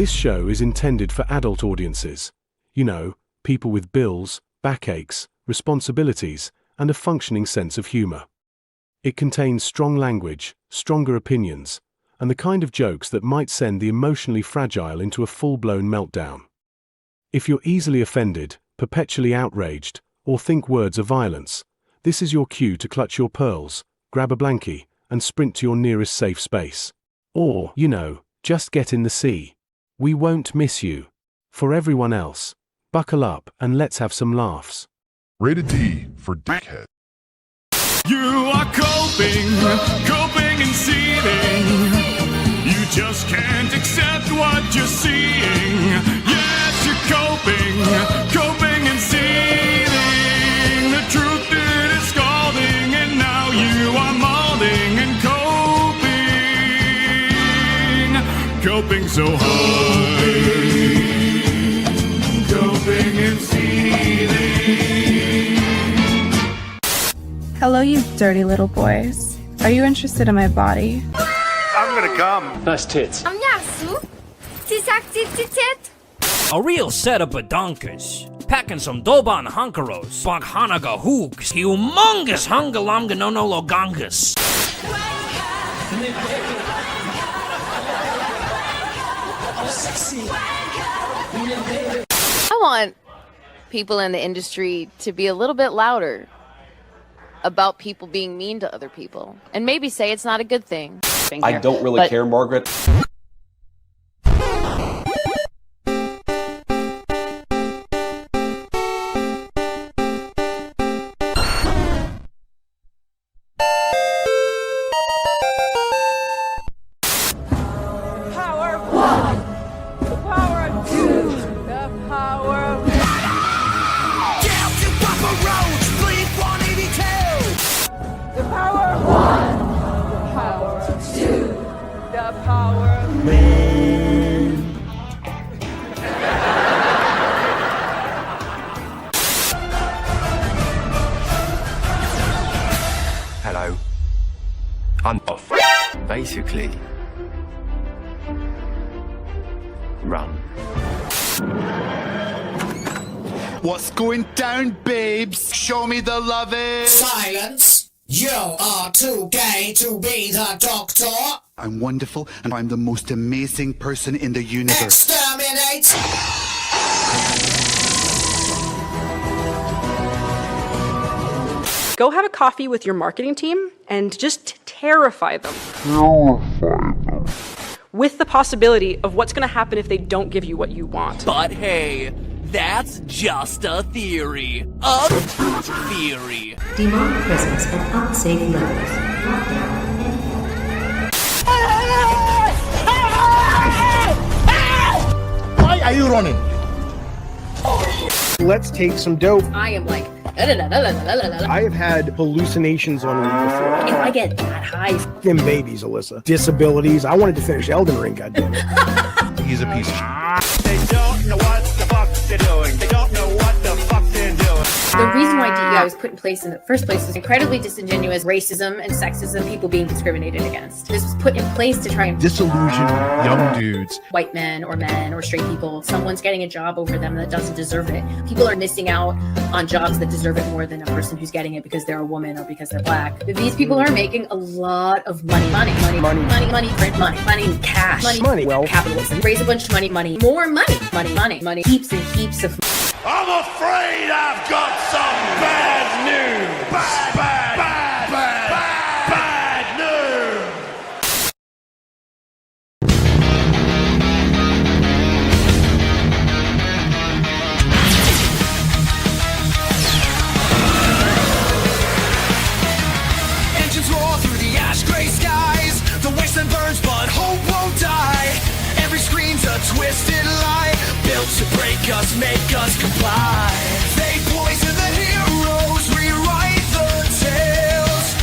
This show is intended for adult audiences. You know, people with bills, backaches, responsibilities, and a functioning sense of humor. It contains strong language, stronger opinions, and the kind of jokes that might send the emotionally fragile into a full-blown meltdown. If you're easily offended, perpetually outraged, or think words are violence, this is your cue to clutch your pearls, grab a blankie, and sprint to your nearest safe space. Or, you know, just get in the sea. We won't miss you. For everyone else, buckle up and let's have some laughs. Rated D for Dickhead. You are coping and seething. You just can't accept what you're seeing. Yes, you're coping and seething. The truth it is scalding, and now you are molding and coping so hard. Coping and seething. Hello, you dirty little boys. Are you interested in my body? I'm gonna come. Nice tits. A real set of badonkers. Packing some Doban hunkeros, Baghanaga hooks, humongous hungalonga no no logongas. I want people in the industry to be a little bit louder about people being mean to other people, and maybe say it's not a good thing. I don't really care, Margaret. Hello. I'm off. Basically, run. What's going down, babes? Show me the loving. Silence! You are too gay to be the doctor. I'm wonderful, and I'm the most amazing person in the universe. Exterminate! Go have a coffee with your marketing team and just terrify them. With the possibility of what's going to happen if they don't give you what you want. But hey, that's just a theory. A theory. Demonic presence at unsafe levels. Why are you running? Let's take some dope. I am like, I have had hallucinations on weed before. If I get that high. Them babies, Alyssa. Disabilities. I wanted to finish Elden Ring, goddammit. He's a piece of shit. They don't know what the fuck they're doing. They don't know what the fuck they're doing. The reason why DEI was put in place in the first place is incredibly disingenuous racism and sexism, people being discriminated against. This was put in place to try and Disillusion young dudes. White men or straight people. Someone's getting a job over them that doesn't deserve it. People are missing out on jobs that deserve it more than a person who's getting it because they're a woman or because they're black. These people are making a lot of money, print money, cash, money, well, capitalism. Raise a bunch of money, more money, heaps and heaps of. I'm afraid I've got some bad news. Bad news. Engines roar through the ash gray skies. The wasteland burns, but hope won't die. Every screen's a twisted lie, built to break us, make us comply. They poison the heroes, rewrite the tales,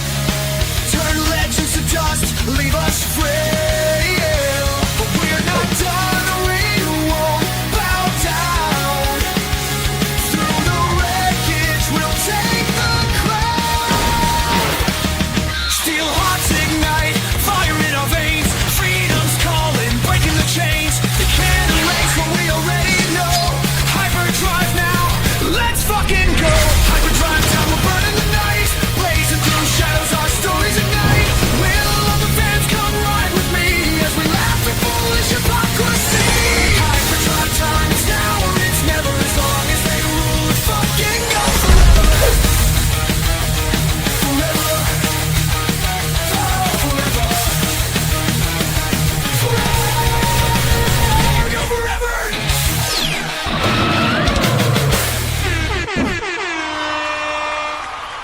turn legends to dust, leave us frail. But we're not done, we won't bow down. Through the wreckage, we'll take the crown. Steel hearts ignite, fire in our veins. Freedom's calling, breaking the chains. They can't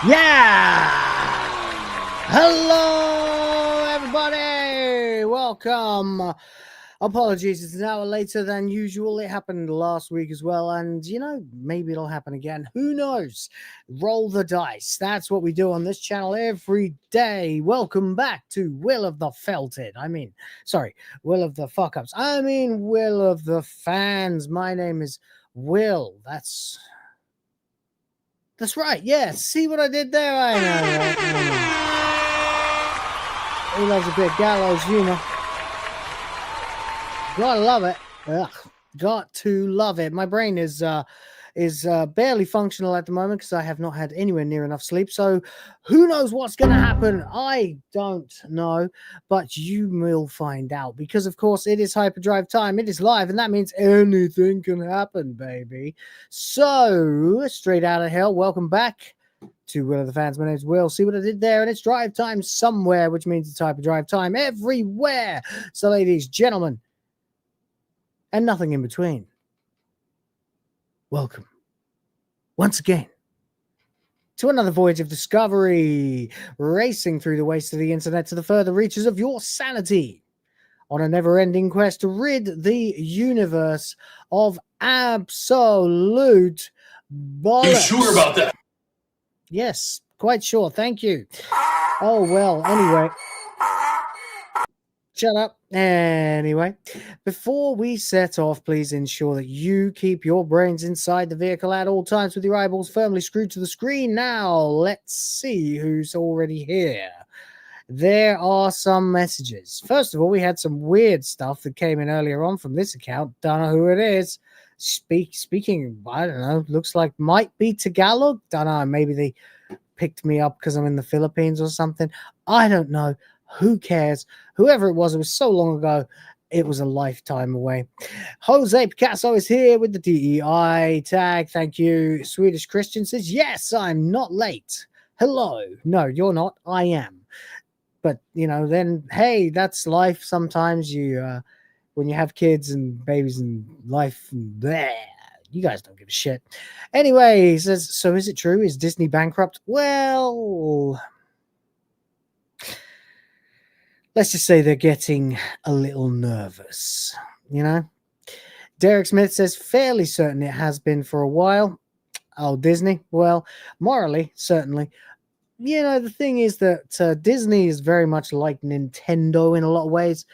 Yeah! Hello, everybody! Welcome. Apologies, it's an hour later than usual. It happened last week as well, and maybe it'll happen again. Who knows? Roll the dice. That's what we do on this channel every day. Welcome back to Will of the Felted. Will of the Fuck-Ups. Will of the Fans. My name is Will. That's right. Yeah, see what I did there? I know, right? He loves a bit of gallows humor. Gotta love it. Ugh, got to love it. My brain is barely functional at the moment because I have not had anywhere near enough sleep. So who knows what's going to happen? I don't know, but you will find out because, of course, it is HyperDrive time. It is live, and that means anything can happen, baby. So straight out of hell, welcome back to Will of the Fans. My name's Will. See what I did there? And it's drive time somewhere, which means it's HyperDrive time everywhere. So, ladies, gentlemen, and nothing in between, welcome once again to another voyage of discovery, racing through the wastes of the internet to the further reaches of your sanity on a never-ending quest to rid the universe of absolute bollocks. You sure about that? Yes, quite sure. Thank you. Oh, well, anyway. Shut up. Anyway, before we set off, please ensure that you keep your brains inside the vehicle at all times with your eyeballs firmly screwed to the screen. Now, let's see who's already here. There are some messages. First of all, we had some weird stuff that came in earlier on from this account. Don't know who it is. Speaking, I don't know, looks like might be Tagalog. Don't know, maybe they picked me up because I'm in the Philippines or something. I don't know. Who cares? Whoever it was so long ago, it was a lifetime away. Jose Picasso is here with the DEI tag. Thank you. Swedish Christian says, yes, I'm not late. Hello. No, you're not. I am. But, then, hey, that's life. Sometimes when you have kids and babies and life, bleh, you guys don't give a shit. Anyway, he says, so is it true? Is Disney bankrupt? Well, let's just say they're getting a little nervous, Derek Smith says, fairly certain it has been for a while. Oh, Disney? Well, morally, certainly. The thing is that Disney is very much like Nintendo in a lot of ways.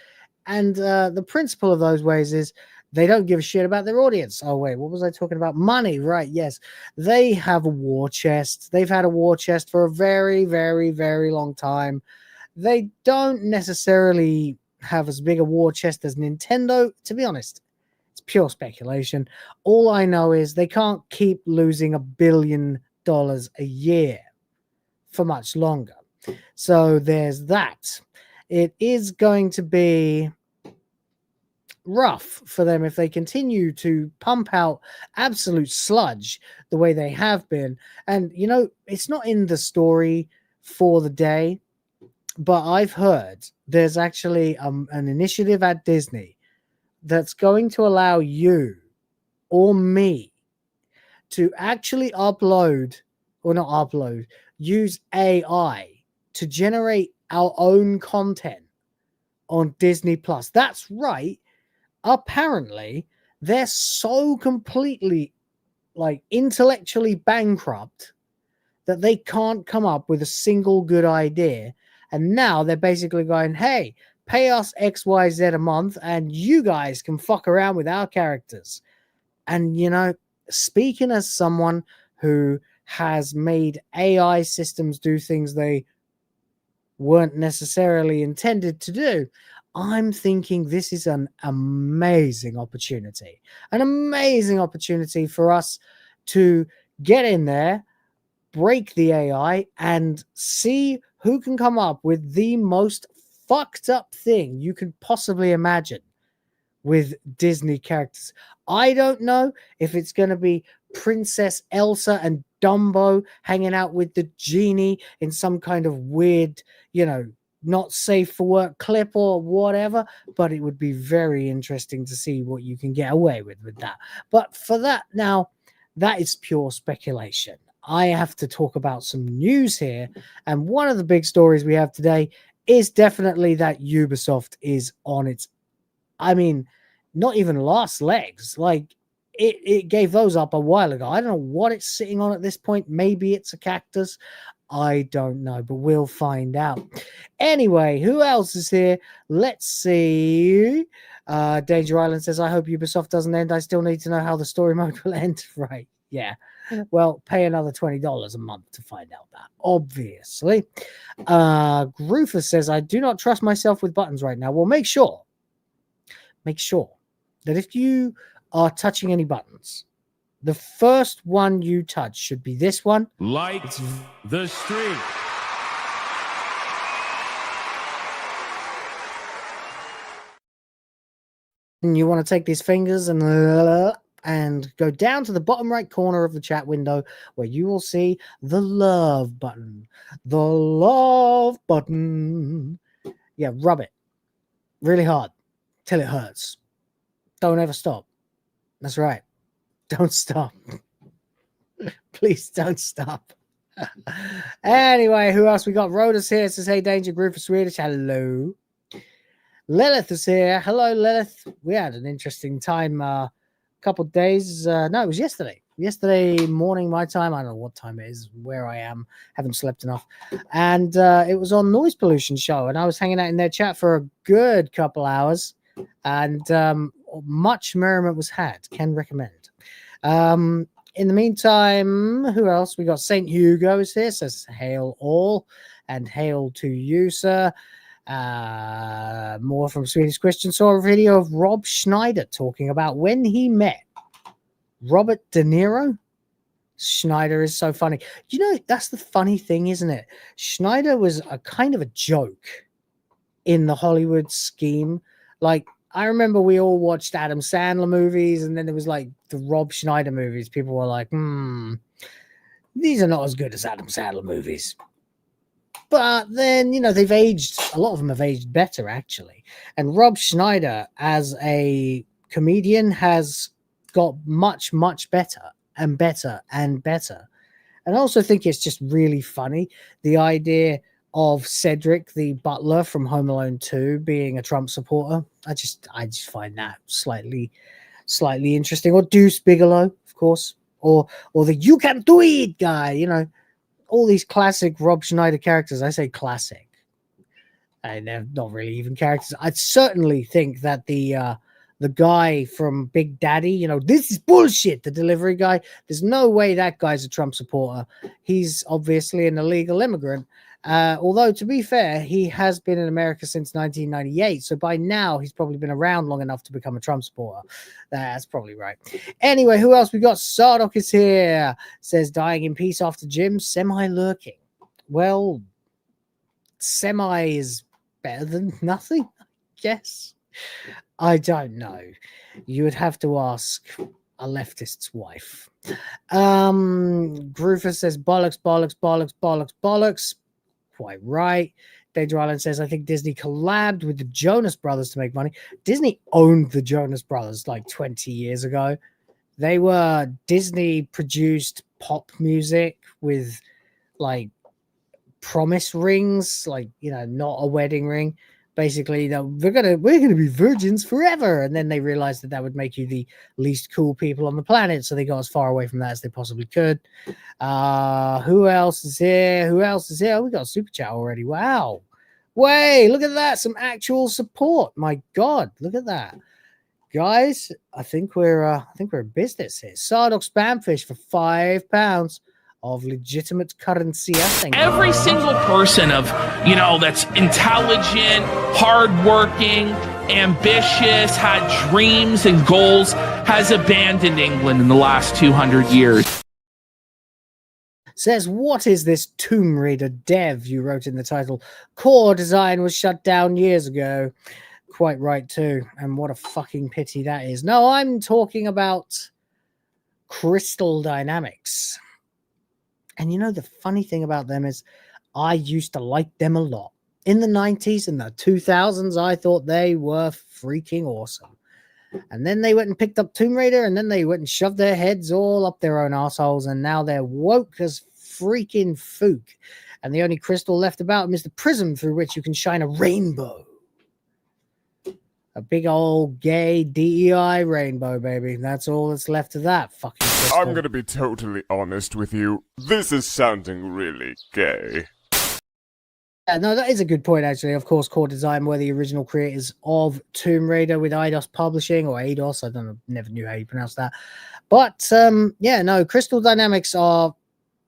And the principle of those ways is they don't give a shit about their audience. Oh, wait, what was I talking about? Money, right, yes. They have a war chest. They've had a war chest for a very, very, very long time. They don't necessarily have as big a war chest as Nintendo. To be honest, it's pure speculation. All I know is they can't keep losing $1 billion a year for much longer. So there's that. It is going to be rough for them if they continue to pump out absolute sludge the way they have been. And, it's not in the story for the day, but I've heard there's actually an initiative at Disney that's going to allow you or me to actually use AI to generate our own content on Disney Plus. That's right. Apparently, they're so completely intellectually bankrupt that they can't come up with a single good idea. And now they're basically going, hey, pay us XYZ a month and you guys can fuck around with our characters. And, speaking as someone who has made AI systems do things they weren't necessarily intended to do, I'm thinking this is an amazing opportunity. An amazing opportunity for us to get in there, break the AI, and see who can come up with the most fucked up thing you can possibly imagine with Disney characters. I don't know if it's going to be Princess Elsa and Dumbo hanging out with the genie in some kind of weird, not safe for work clip or whatever, but it would be very interesting to see what you can get away with that. But for that now, that is pure speculation. I have to talk about some news here. And one of the big stories we have today is definitely that Ubisoft is on its, I mean, not even last legs. Like, it gave those up a while ago. I don't know what it's sitting on at this point. Maybe it's a cactus. I don't know, but we'll find out. Anyway, who else is here? Let's see. Danger Island says, I hope Ubisoft doesn't end. I still need to know how the story mode will end. Right. Yeah. Well, pay another $20 a month to find out that, obviously. Groofus says, I do not trust myself with buttons right now. Well, make sure that if you are touching any buttons, the first one you touch should be this one. Like the streak. And you want to take these fingers and go down to the bottom right corner of the chat window where you will see the love button. The love button. Yeah, rub it really hard till it hurts. Don't ever stop. That's right. Don't stop. Please don't stop. Anyway, who else we got? Rhoda's here. Says, hey, Danger Group for Swedish. Hello. Lilith is here. Hello, Lilith. We had an interesting time a couple of days. No, it was yesterday. Yesterday morning, my time. I don't know what time it is, where I am. Haven't slept enough. And it was on Noise Pollution Show. And I was hanging out in their chat for a good couple hours. And much merriment was had. Can recommend. In the meantime, who else? We got St. Hugo is here. Says, hail all. And hail to you, sir. More from Swedish Christian. Saw a video of Rob Schneider talking about when he met Robert De Niro. Schneider is so funny. You know, that's the funny thing, isn't it? Schneider was a kind of a joke in the Hollywood scheme. Like, I remember we all watched Adam Sandler movies, and then there was like the Rob Schneider movies. People were like, these are not as good as Adam Sandler movies. But then, you know, they've aged. A lot of them have aged better, actually. And Rob Schneider, as a comedian, has got much, much better and better and better. And I also think it's just really funny, the idea of Cedric, the butler from Home Alone 2, being a Trump supporter. I just find that slightly interesting. Or Deuce Bigelow, of course. Or the you can do it guy, you know. All these classic Rob Schneider characters. I say classic. And they're not really even characters. I certainly think that the guy from Big Daddy, you know, this is bullshit, the delivery guy. There's no way that guy's a Trump supporter. He's obviously an illegal immigrant. Although, to be fair, he has been in America since 1998. So by now, he's probably been around long enough to become a Trump supporter. That's probably right. Anyway, who else we got? Sardok is here. Says, dying in peace after Jim. Semi-lurking. Well, semi is better than nothing, I guess. I don't know. You would have to ask a leftist's wife. Groofus says, bollocks, bollocks, bollocks, bollocks, bollocks. Quite right. Danger Island says, I think Disney collabed with the Jonas Brothers to make money. Disney owned the Jonas Brothers like 20 years ago. They were Disney-produced pop music with like promise rings, like, you know, not a wedding ring. Basically, we're gonna be virgins forever, and then they realized that would make you the least cool people on the planet, so they got as far away from that as they possibly could. Who else is here? Oh, we got a super chat already. Wow, wait, look at that, some actual support. My God, look at that, guys. I think we're in business here. Sardok Spamfish for £5 of legitimate currency. Every single person of, you know, that's intelligent, hardworking, ambitious, had dreams and goals, has abandoned England in the last 200 years. Says, what is this Tomb Raider dev you wrote in the title? Core design was shut down years ago. Quite right, too. And what a fucking pity that is. No, I'm talking about Crystal Dynamics. And you know, the funny thing about them is I used to like them a lot. In the 90s and the 2000s, I thought they were freaking awesome. And then they went and picked up Tomb Raider, and then they went and shoved their heads all up their own assholes, and now they're woke as freaking fook. And the only crystal left about them is the prism through which you can shine a rainbow. A big old gay DEI rainbow, baby. That's all that's left of that fucking crystal. I'm gonna be totally honest with you. This is sounding really gay. No, that is a good point, actually. Of course, Core Design were the original creators of Tomb Raider with Eidos Publishing, or Eidos. I don't know, never knew how you pronounce that. But, yeah, no, Crystal Dynamics are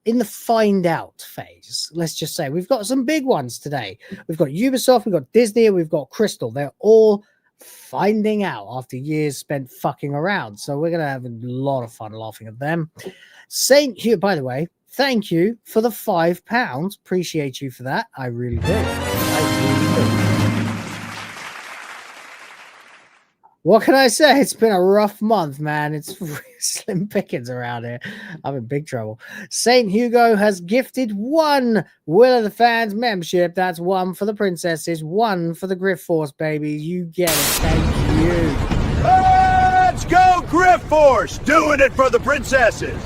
in the find out phase. Let's just say we've got some big ones today. We've got Ubisoft, we've got Disney, and we've got Crystal. They're all finding out after years spent fucking around. So we're going to have a lot of fun laughing at them. Saint Hugh, by the way, thank you for the £5. Appreciate you for that. I really do. I really do. What can I say? It's been a rough month, man. It's slim pickings around here. I'm in big trouble. Saint Hugo has gifted 1 Will of the Fans membership. That's 1 for the princesses, 1 for the Griff Force, baby. You get it. Thank you. Let's go, Griff Force! Doing it for the princesses!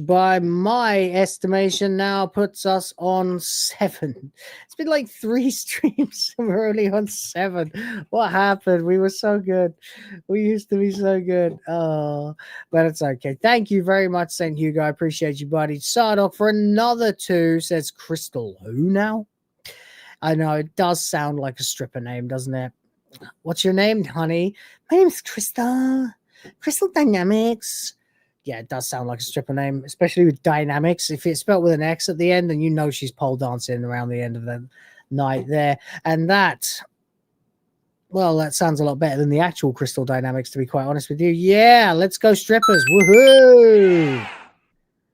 By my estimation now puts us on 7. It's been like 3 streams and we're only on 7. What happened? We were so good. We used to be so good. Oh, but it's okay. Thank you very much, St. Hugo. I appreciate you, buddy. Sardoc for another 2 says Crystal who now? I know it does sound like a stripper name, doesn't it? What's your name, honey? My name's Crystal. Crystal Dynamics. Yeah, it does sound like a stripper name, especially with Dynamics. If it's spelled with an X at the end, then you know she's pole dancing around the end of the night there. And that, well, that sounds a lot better than the actual Crystal Dynamics, to be quite honest with you. Yeah, let's go strippers. Woohoo!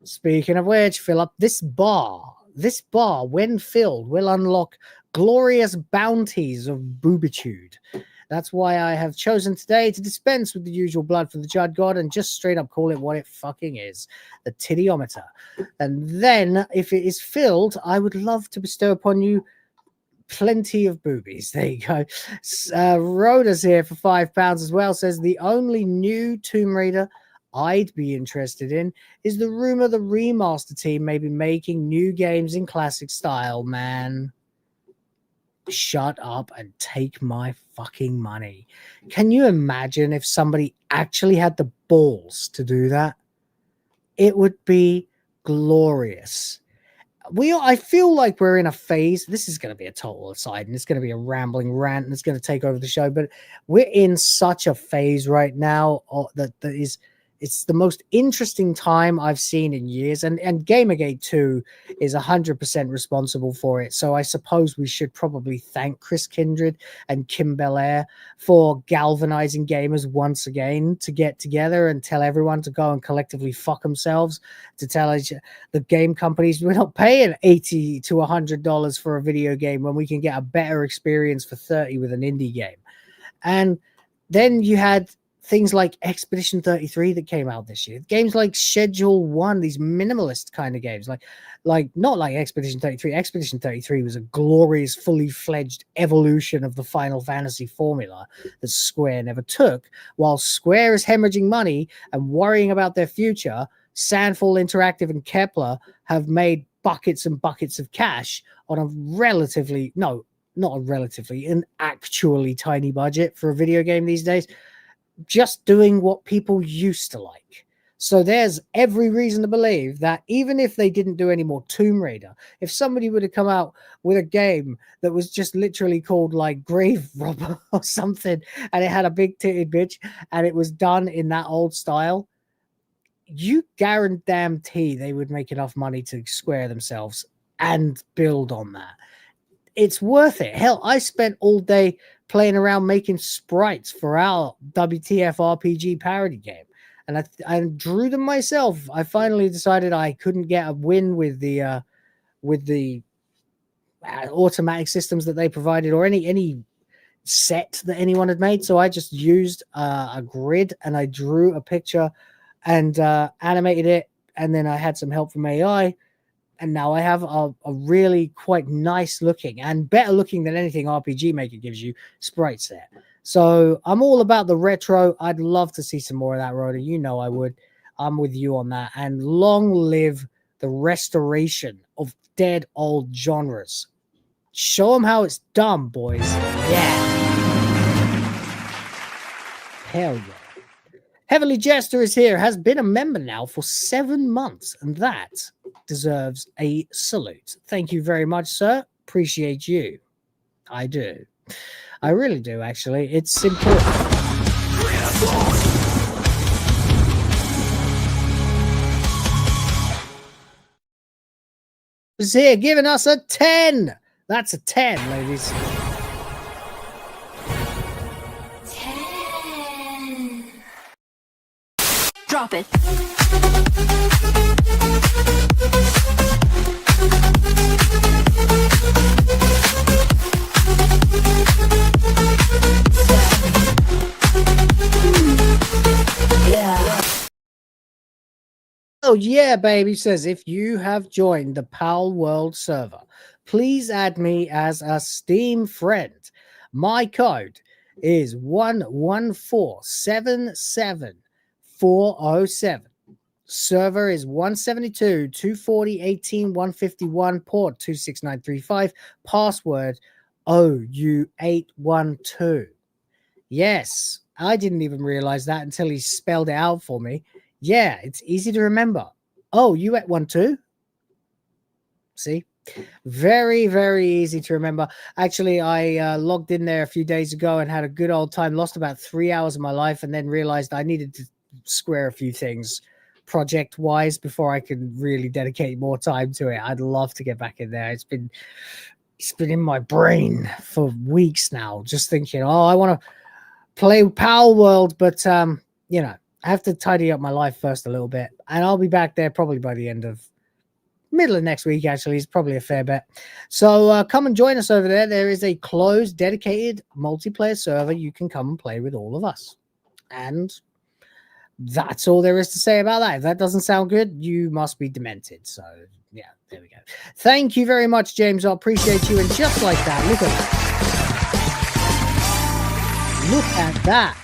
Speaking of which, fill up this bar. This bar, when filled, will unlock glorious bounties of boobitude. That's why I have chosen today to dispense with the usual blood for the Judd God and just straight up call it what it fucking is, the titiometer. And then, if it is filled, I would love to bestow upon you plenty of boobies. There you go. Rhoda's here for £5 as well, says the only new Tomb Raider I'd be interested in is the rumor the remaster team may be making new games in classic style, man. Shut up and take my fucking money. Can you imagine if somebody actually had the balls to do that? It would be glorious. I feel like we're in a phase. This is going to be a total aside, and it's going to be a rambling rant, and it's going to take over the show. But we're in such a phase right now that is. It's the most interesting time I've seen in years, and Gamergate 2 is 100% responsible for it. So I suppose we should probably thank Chris Kindred and Kim Belair for galvanizing gamers once again to get together and tell everyone to go and collectively fuck themselves, to tell the game companies we're not paying $80 to $100 for a video game when we can get a better experience for $30 with an indie game. And then you had things like Expedition 33 that came out this year. Games like Schedule 1, these minimalist kind of games, like not like Expedition 33. Expedition 33 was a glorious, fully fledged evolution of the Final Fantasy formula that Square never took. While Square is hemorrhaging money and worrying about their future, Sandfall Interactive and Kepler have made buckets and buckets of cash on a relatively, no, not a relatively, an actually tiny budget for a video game these days. Just doing what people used to like. So there's every reason to believe that even if they didn't do any more Tomb Raider, if somebody would have come out with a game that was just literally called like Grave Robber or something, and it had a big titted bitch, and it was done in that old style, you guarantee they would make enough money to square themselves and build on that. It's worth it. Hell, I spent all day playing around making sprites for our WTF RPG parody game, and I drew them myself. I finally decided I couldn't get a win with the automatic systems that they provided, or any set that anyone had made. So I just used a grid, and I drew a picture and animated it, and then I had some help from AI, And now I have a really quite nice looking and better looking than anything RPG Maker gives you sprites there. So I'm all about the retro. I'd love to see some more of that, Rhoda. You know I would. I'm with you on that. And long live the restoration of dead old genres. Show them how it's done, boys. Yeah. Hell yeah. Heavenly Jester is here, has been a member now for 7 months, and that deserves a salute. Thank you very much, sir. Appreciate you. I do. I really do, actually. It's important. Is here giving us a 10. That's a 10, ladies. 10. Drop it. Oh yeah, baby says, if you have joined the Pal World server, please add me as a Steam friend. My code is 11477-407. Server is 172.240.18.151, port 26935, password OU812. Yes, I didn't even realize that until he spelled it out for me. Yeah, it's easy to remember. Oh, you at 12? See? Very, very easy to remember. Actually, I logged in there a few days ago and had a good old time. Lost about 3 hours of my life and then realized I needed to square a few things project-wise before I could really dedicate more time to it. I'd love to get back in there. It's been in my brain for weeks now, just thinking, oh, I want to play Pal World, but, you know, I have to tidy up my life first a little bit, and I'll be back there probably by the middle of next week. Actually, it's probably a fair bet. So come and join us over there. There is a closed, dedicated multiplayer server. You can come and play with all of us, and that's all there is to say about that. If that doesn't sound good, you must be demented. So yeah, there we go. Thank you very much, James. I appreciate you. And just like that, look at that. Look at that.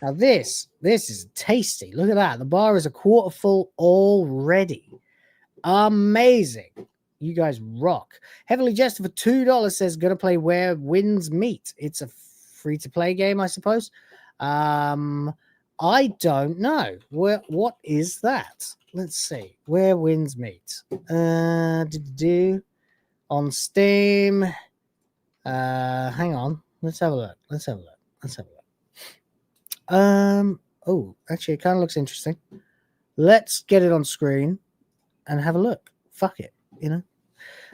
Now this is tasty. Look at that. The bar is a quarter full already. Amazing. You guys rock. Heavenly Jester for $2 says, gonna play Where Winds Meet. It's a free-to-play game, I suppose. I don't know. What is that? Let's see. Where Winds Meet. On Steam. Hang on. Let's have a look. Oh, actually, it kind of looks interesting. Let's get it on screen and have a look. Fuck it, you know.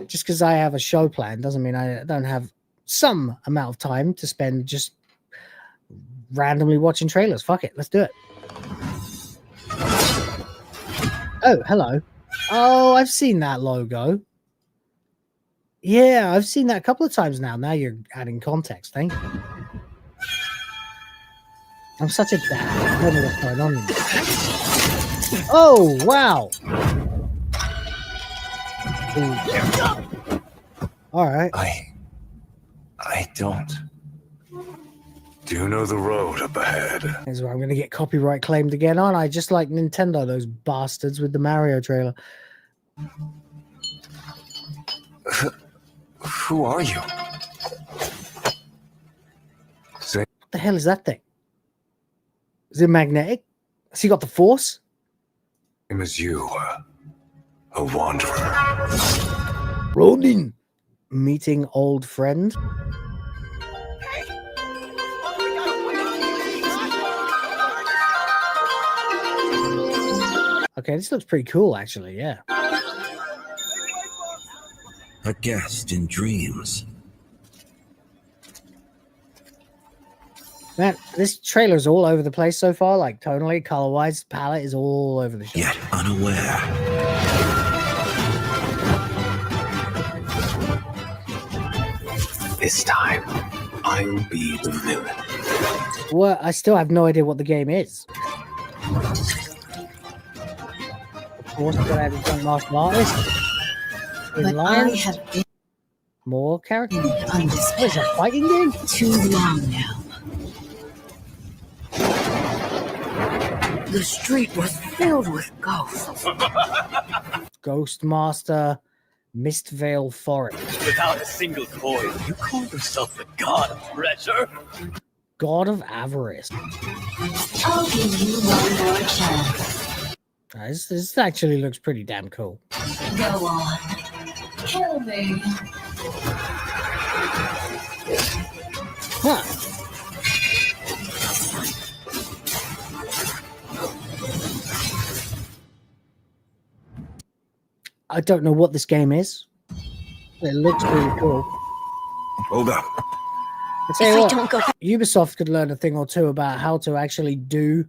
Just because I have a show plan doesn't mean I don't have some amount of time to spend just randomly watching trailers. Fuck it, let's do it. Oh, hello. Oh, I've seen that logo. Yeah, I've seen that a couple of times now. Now you're adding context. Thank you. I'm such a dad. I don't know what's going on in this. Oh, wow. All right. I don't. Do you know the road up ahead? This is where I'm going to get copyright claimed again, aren't I? Just like Nintendo, those bastards with the Mario trailer. Who are you? What the hell is that thing? Is it magnetic? Has he got the force? Same as you, a wanderer. Ronin, meeting old friend. Okay, this looks pretty cool, actually. Yeah. A guest in dreams. Man, this trailer is all over the place so far, like tonally, color-wise, palette is all over the show. Yet unaware. This time, I'll be the villain. Well, I still have no idea what the game is. Of course, I'm gonna have a drunk martial artist. But I have been more characters. On this is a fighting game? Too long now. The street was filled with ghosts. Ghostmaster, Mistvale Forest. Without a single coin, you call yourself the god of treasure? God of Avarice. I'll give you one more chance. This actually looks pretty damn cool. Go on. Kill me. Huh. I don't know what this game is. It looks pretty cool. Hold up. I'll tell you what, Ubisoft could learn a thing or two about how to actually do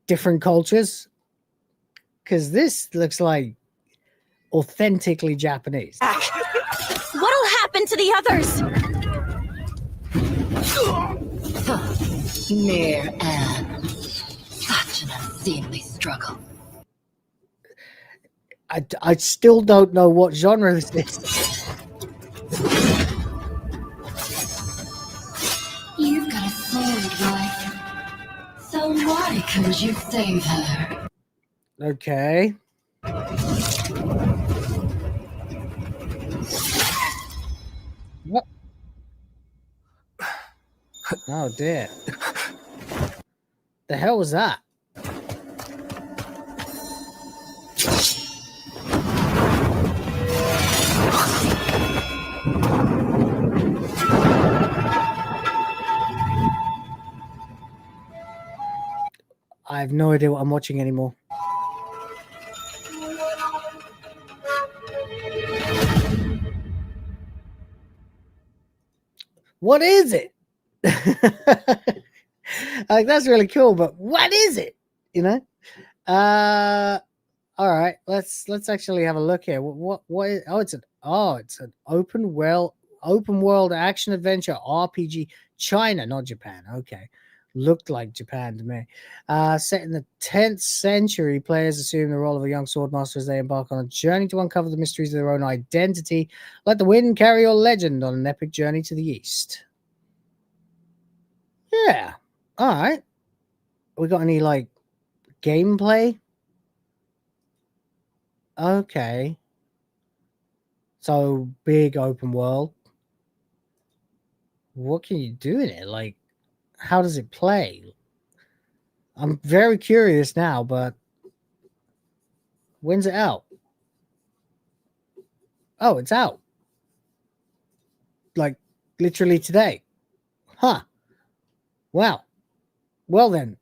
different cultures. Because this looks like authentically Japanese. What'll happen to the others? Mere Anne. Such an unseemly struggle. I still don't know what genre this is. You've got a sword, right? So why couldn't you save her? Okay. What? Oh dear. The hell was that? I have no idea what I'm watching anymore. What is it? Like, that's really cool, but what is it? You know? All right, let's actually have a look here. What is, it's an open world action adventure RPG. China, not Japan. Okay. Looked like Japan to me. Set in the 10th century, players assume the role of a young swordmaster as they embark on a journey to uncover the mysteries of their own identity. Let the wind carry your legend on an epic journey to the east. Yeah. All right. We got any, like, gameplay? Okay. So, big open world. What can you do in it? Like, how does it play? I'm very curious now, but when's it out? Oh, it's out. Like, literally today. Huh. Wow. Well then,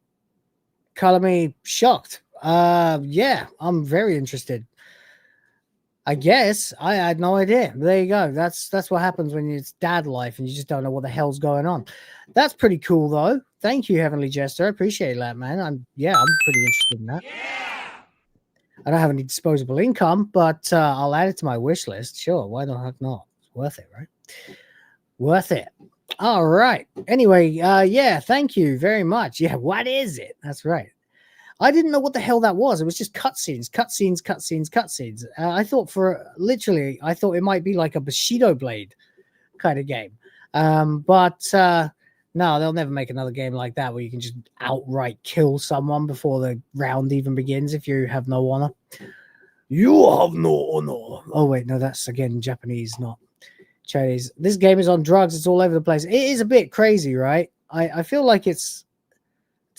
color me shocked. Yeah, I'm very interested. I guess I had no idea. There you go. That's what happens when it's dad life and you just don't know what the hell's going on. That's pretty cool though. Thank you, Heavenly Jester. I appreciate that, man. I'm pretty interested in that. I don't have any disposable income, but I'll add it to my wish list. Sure, why the heck not? It's worth it, right? Worth it. All right. Anyway, yeah, thank you very much. Yeah, what is it? That's right. I didn't know what the hell that was. It was just cutscenes. I thought I thought it might be like a Bushido Blade kind of game. But no, they'll never make another game like that where you can just outright kill someone before the round even begins if you have no honor. You have no honor. Oh, wait, no, that's again Japanese, not Chinese. This game is on drugs. It's all over the place. It is a bit crazy, right? I feel like it's...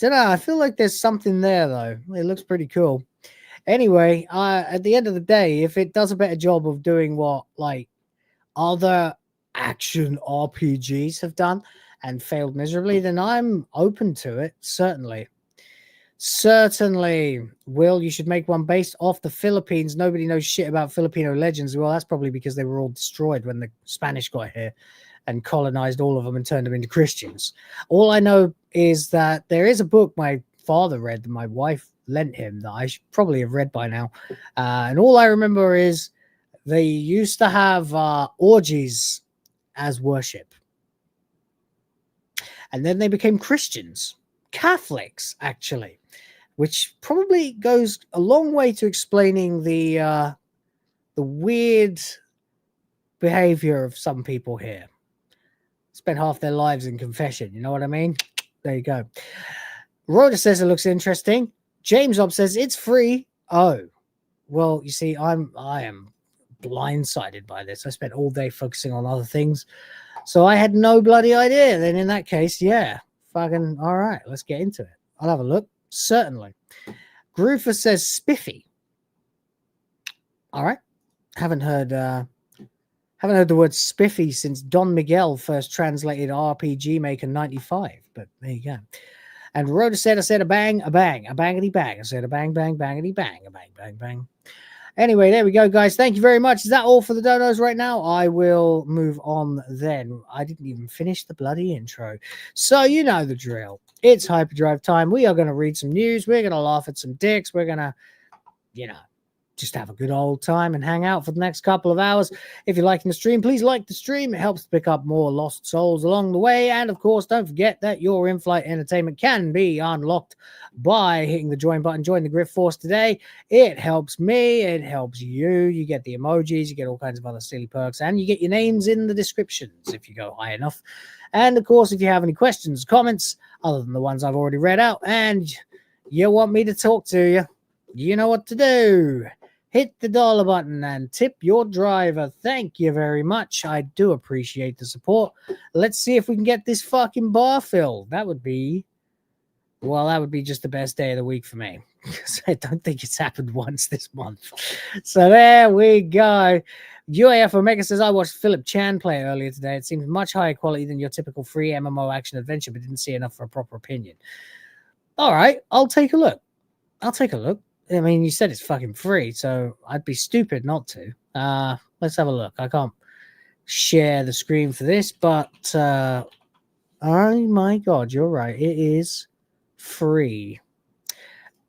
I don't know. I feel like there's something there, though. It looks pretty cool. Anyway, at the end of the day, if it does a better job of doing what, like, other action RPGs have done and failed miserably, then I'm open to it, certainly. Certainly. Will, you should make one based off the Philippines. Nobody knows shit about Filipino legends. Well, that's probably because they were all destroyed when the Spanish got here and colonized all of them and turned them into Christians. All I know is that there is a book my father read that my wife lent him that I should probably have read by now. And all I remember is they used to have orgies as worship. And then they became Christians, Catholics, actually, which probably goes a long way to explaining the the weird behavior of some people here. Spend half their lives in confession. You know what I mean? There you go. Rhoda says it looks interesting. James Ob says it's free. Oh, well, you see, I am blindsided by this. I spent all day focusing on other things, so I had no bloody idea. Then in that case, yeah, fucking all right. Let's get into it. I'll have a look. Certainly. Groofer says spiffy. All right. Haven't heard the word spiffy since Don Miguel first translated RPG Maker 95, but there you go. And Rhoda said, I said a bang, a bang, a bangity bang. I said a bang, bang, bangity bang, a bang, bang, bang. Anyway, there we go, guys. Thank you very much. Is that all for the donos right now? I will move on then. I didn't even finish the bloody intro. So you know the drill. It's HyperDrive time. We are going to read some news. We're going to laugh at some dicks. We're going to, just have a good old time and hang out for the next couple of hours. If you're liking the stream, please like the stream. It helps to pick up more lost souls along the way. And of course, don't forget that your in-flight entertainment can be unlocked by hitting the join button. Join the Griff Force today. It helps me. It helps you. You get the emojis. You get all kinds of other silly perks. And you get your names in the descriptions if you go high enough. And of course, if you have any questions, comments, other than the ones I've already read out, and you want me to talk to you, you know what to do. Hit the dollar button and tip your driver. Thank you very much. I do appreciate the support. Let's see if we can get this fucking bar filled. That would be just the best day of the week for me. Because I don't think it's happened once this month. So there we go. UAF Omega says, I watched Philip Chan play earlier today. It seems much higher quality than your typical free MMO action adventure, but didn't see enough for a proper opinion. All right, I'll take a look. I mean, you said it's fucking free, so I'd be stupid not to. Let's have a look. I can't share the screen for this, but oh my God, you're right. It is free.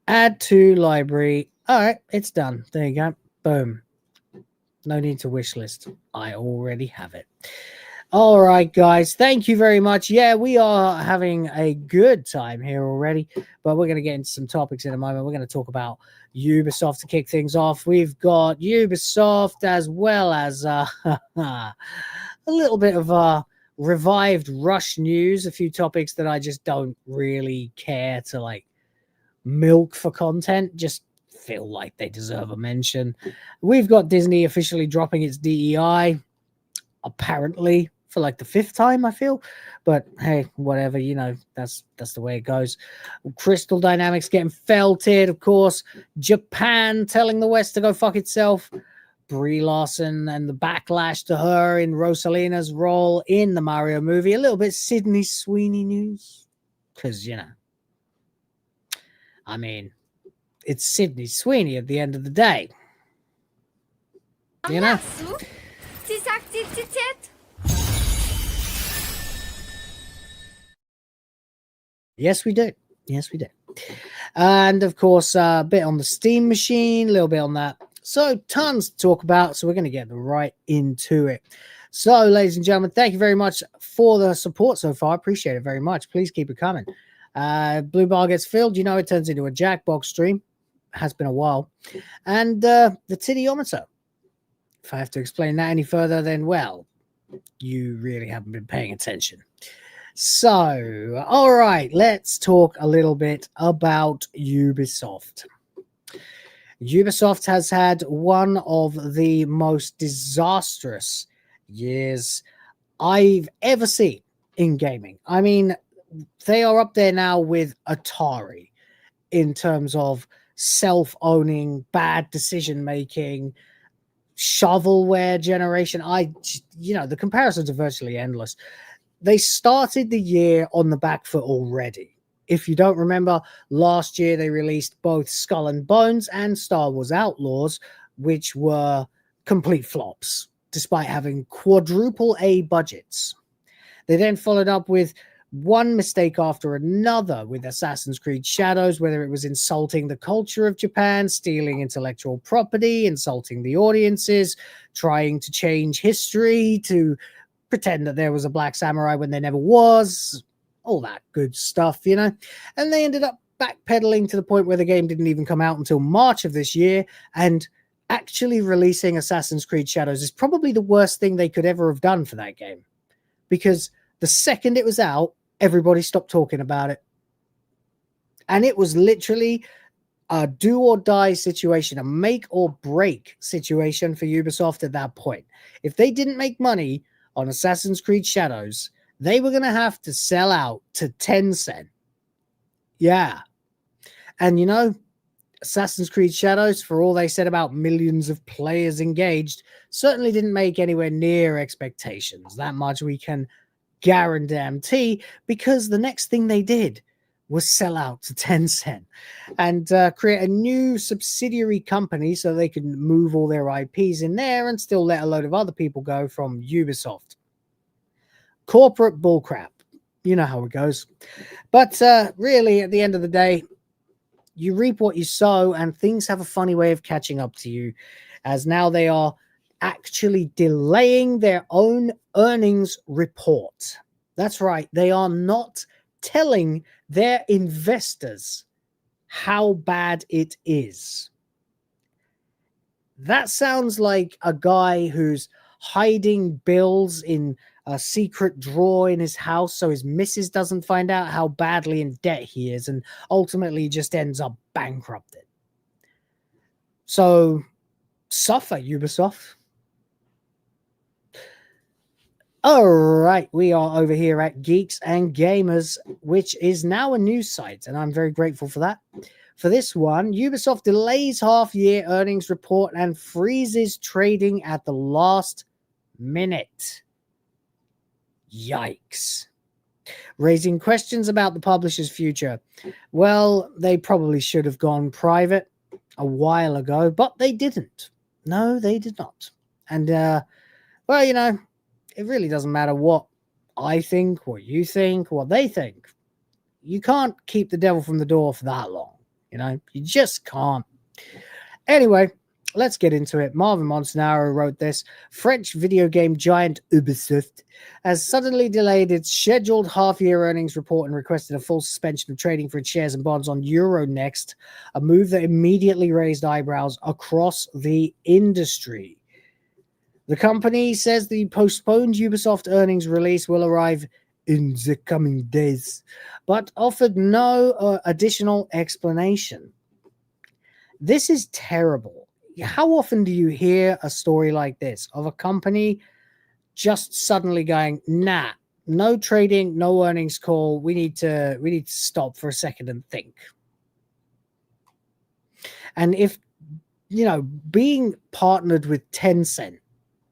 Add to library. All right, it's done. There you go. Boom. No need to wish list. I already have it. All right, guys. Thank you very much. Yeah, we are having a good time here already, but we're going to get into some topics in a moment. We're going to talk about Ubisoft to kick things off. We've got Ubisoft as well as a little bit of revived Rush news, a few topics that I just don't really care to milk for content, just feel like they deserve a mention. We've got Disney officially dropping its DEI, apparently, for the 5th time, I feel. But hey, whatever, that's the way it goes. Crystal Dynamics getting felted, of course. Japan telling the West to go fuck itself. Brie Larson and the backlash to her in Rosalina's role in the Mario movie. A little bit Sydney Sweeney news. Because, I mean, it's Sydney Sweeney at the end of the day. Yes, we do. And of course, a bit on the Steam machine, a little bit on that. So tons to talk about. So we're going to get right into it. So, ladies and gentlemen, thank you very much for the support so far. I appreciate it very much. Please keep it coming. Blue bar gets filled. It turns into a Jackbox stream. Has been a while. And the titiometer. If I have to explain that any further, then, well, you really haven't been paying attention. So, all right, let's talk a little bit about Ubisoft. Ubisoft has had one of the most disastrous years I've ever seen in gaming. I mean, they are up there now with Atari in terms of self-owning, bad decision-making, shovelware generation. The comparisons are virtually endless. They started the year on the back foot already. If you don't remember, last year they released both Skull and Bones and Star Wars Outlaws, which were complete flops, despite having quadruple A budgets. They then followed up with one mistake after another with Assassin's Creed Shadows, whether it was insulting the culture of Japan, stealing intellectual property, insulting the audiences, trying to change history, to pretend that there was a black samurai when there never was, all that good stuff, And they ended up backpedaling to the point where the game didn't even come out until March of this year, and actually releasing Assassin's Creed Shadows is probably the worst thing they could ever have done for that game, because the second it was out, everybody stopped talking about it. And it was literally a do or die situation, a make or break situation for Ubisoft at that point. If they didn't make money on Assassin's Creed Shadows, they were going to have to sell out to Tencent. Yeah. And you know, Assassin's Creed Shadows, for all they said about millions of players engaged, certainly didn't make anywhere near expectations. That much we can guarantee, because the next thing they did was sell out to Tencent and create a new subsidiary company so they could move all their IPs in there and still let a load of other people go from Ubisoft. Corporate bullcrap. You know how it goes. But really, at the end of the day, you reap what you sow, and things have a funny way of catching up to you, as now they are actually delaying their own earnings report. That's right. They are not telling their investors how bad it is. That sounds like a guy who's hiding bills in a secret drawer in his house so his missus doesn't find out how badly in debt he is, and ultimately just ends up bankrupted. So suffer, Ubisoft. All right, we are over here at Geeks and Gamers, which is now a news site, and I'm very grateful for that. For this one, Ubisoft delays half-year earnings report and freezes trading at the last minute. Yikes. Raising questions about the publisher's future. Well, they probably should have gone private a while ago, but they didn't. No, they did not. And, well, you know, it really doesn't matter what I think, what you think, what they think. You can't keep the devil from the door for that long. You know, you just can't. Anyway, let's get into it. Marvin Montanaro wrote this. French video game giant Ubisoft has suddenly delayed its scheduled half-year earnings report and requested a full suspension of trading for its shares and bonds on Euronext, a move that immediately raised eyebrows across the industry. The company says the postponed Ubisoft earnings release will arrive in the coming days, but offered no additional explanation. This is terrible. How often do you hear a story like this of a company just suddenly going, nah, no trading, no earnings call. We need to stop for a second and think. And if, you know, being partnered with Tencent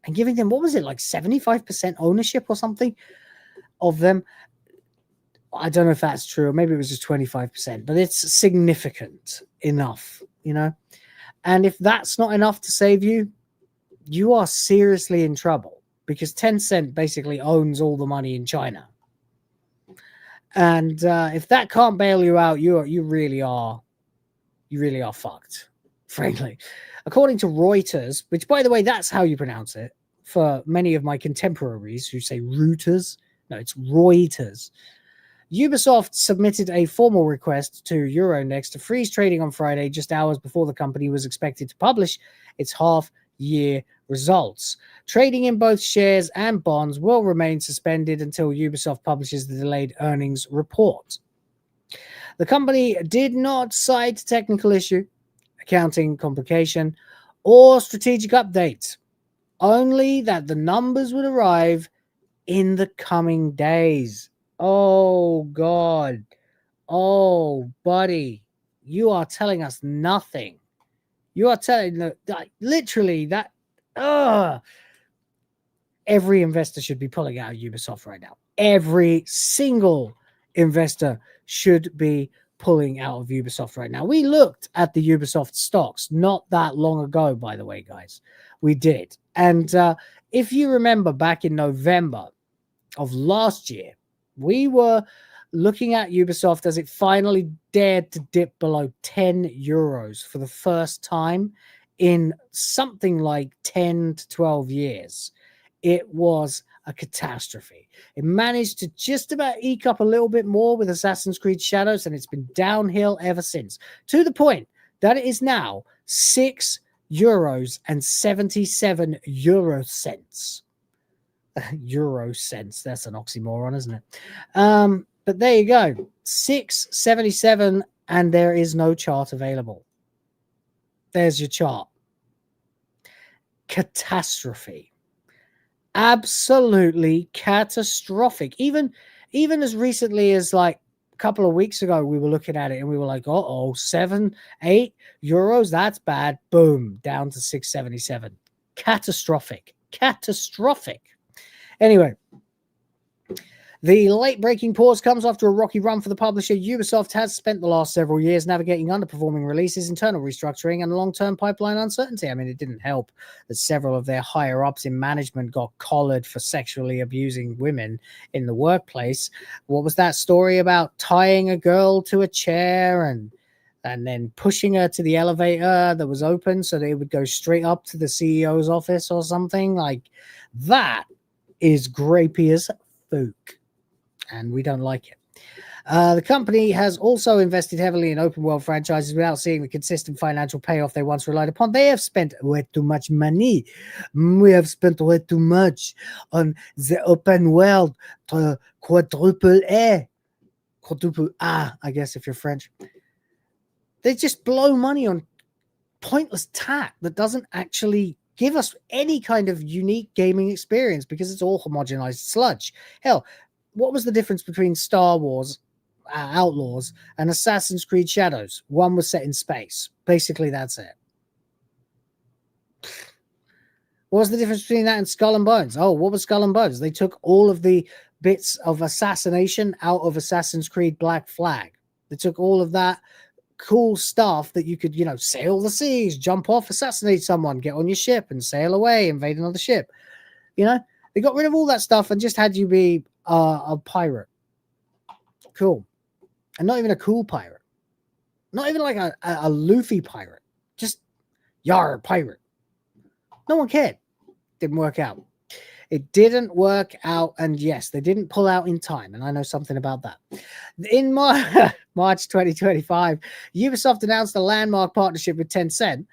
and giving them, what was it, like 75% ownership or something of them? I don't know if that's true, or maybe it was just 25%, but it's significant enough, you know? And if that's not enough to save you, you are seriously in trouble, because Tencent basically owns all the money in China. And if that can't bail you out, you really are fucked, frankly. According to Reuters, which, by the way, that's how you pronounce it for many of my contemporaries who say Reuters. No, it's Reuters. Ubisoft submitted a formal request to Euronext to freeze trading on Friday, just hours before the company was expected to publish its half-year results. Trading in both shares and bonds will remain suspended until Ubisoft publishes the delayed earnings report. The company did not cite technical issue, accounting complication, or strategic updates, only that the numbers would arrive in the coming days. Oh, God. Oh, buddy. You are telling us nothing. You are telling, literally, that, every investor should be pulling out of Ubisoft right now. Every single investor should be pulling out of Ubisoft right now. We looked at the Ubisoft stocks not that long ago, by the way, guys. We did. And if you remember back in November of last year, we were looking at Ubisoft as it finally dared to dip below 10 euros for the first time in something like 10 to 12 years. It was a catastrophe. It managed to just about eke up a little bit more with Assassin's Creed Shadows, and it's been downhill ever since, to the point that it is now 6 euros and 77 euro cents. Euro cents. That's an oxymoron, isn't it? But there you go. 677, and there is no chart available. There's your chart. Catastrophe. Absolutely catastrophic. Even as recently as like a couple of weeks ago, we were looking at it and we were like, uh-oh, 7, 8 euros, that's bad. Boom, down to 677. Catastrophic. Anyway, the late-breaking pause comes after a rocky run for the publisher. Ubisoft has spent the last several years navigating underperforming releases, internal restructuring, and long-term pipeline uncertainty. I mean, it didn't help that several of their higher-ups in management got collared for sexually abusing women in the workplace. What was that story about tying a girl to a chair and then pushing her to the elevator that was open so that it would go straight up to the CEO's office or something? Like, that is grapey as fuck. And we don't like it. The company has also invested heavily in open world franchises without seeing the consistent financial payoff they once relied upon. They have spent way too much money. We have spent way too much on the open world quadruple A, I guess if you're French. They just blow money on pointless tat that doesn't actually give us any kind of unique gaming experience because it's all homogenized sludge. Hell, what was the difference between Star Wars Outlaws and Assassin's Creed Shadows? One was set in space. Basically, that's it. What was the difference between that and Skull and Bones? Oh, what was Skull and Bones? They took all of the bits of assassination out of Assassin's Creed Black Flag. They took all of that cool stuff that you could, sail the seas, jump off, assassinate someone, get on your ship and sail away, invade another ship. They got rid of all that stuff and just had you be a pirate. Cool. And not even a cool pirate. Not even like a Luffy pirate. Just yar pirate. No one cared. Didn't work out. It didn't work out. And yes, they didn't pull out in time. And I know something about that. In March 2025, Ubisoft announced a landmark partnership with Tencent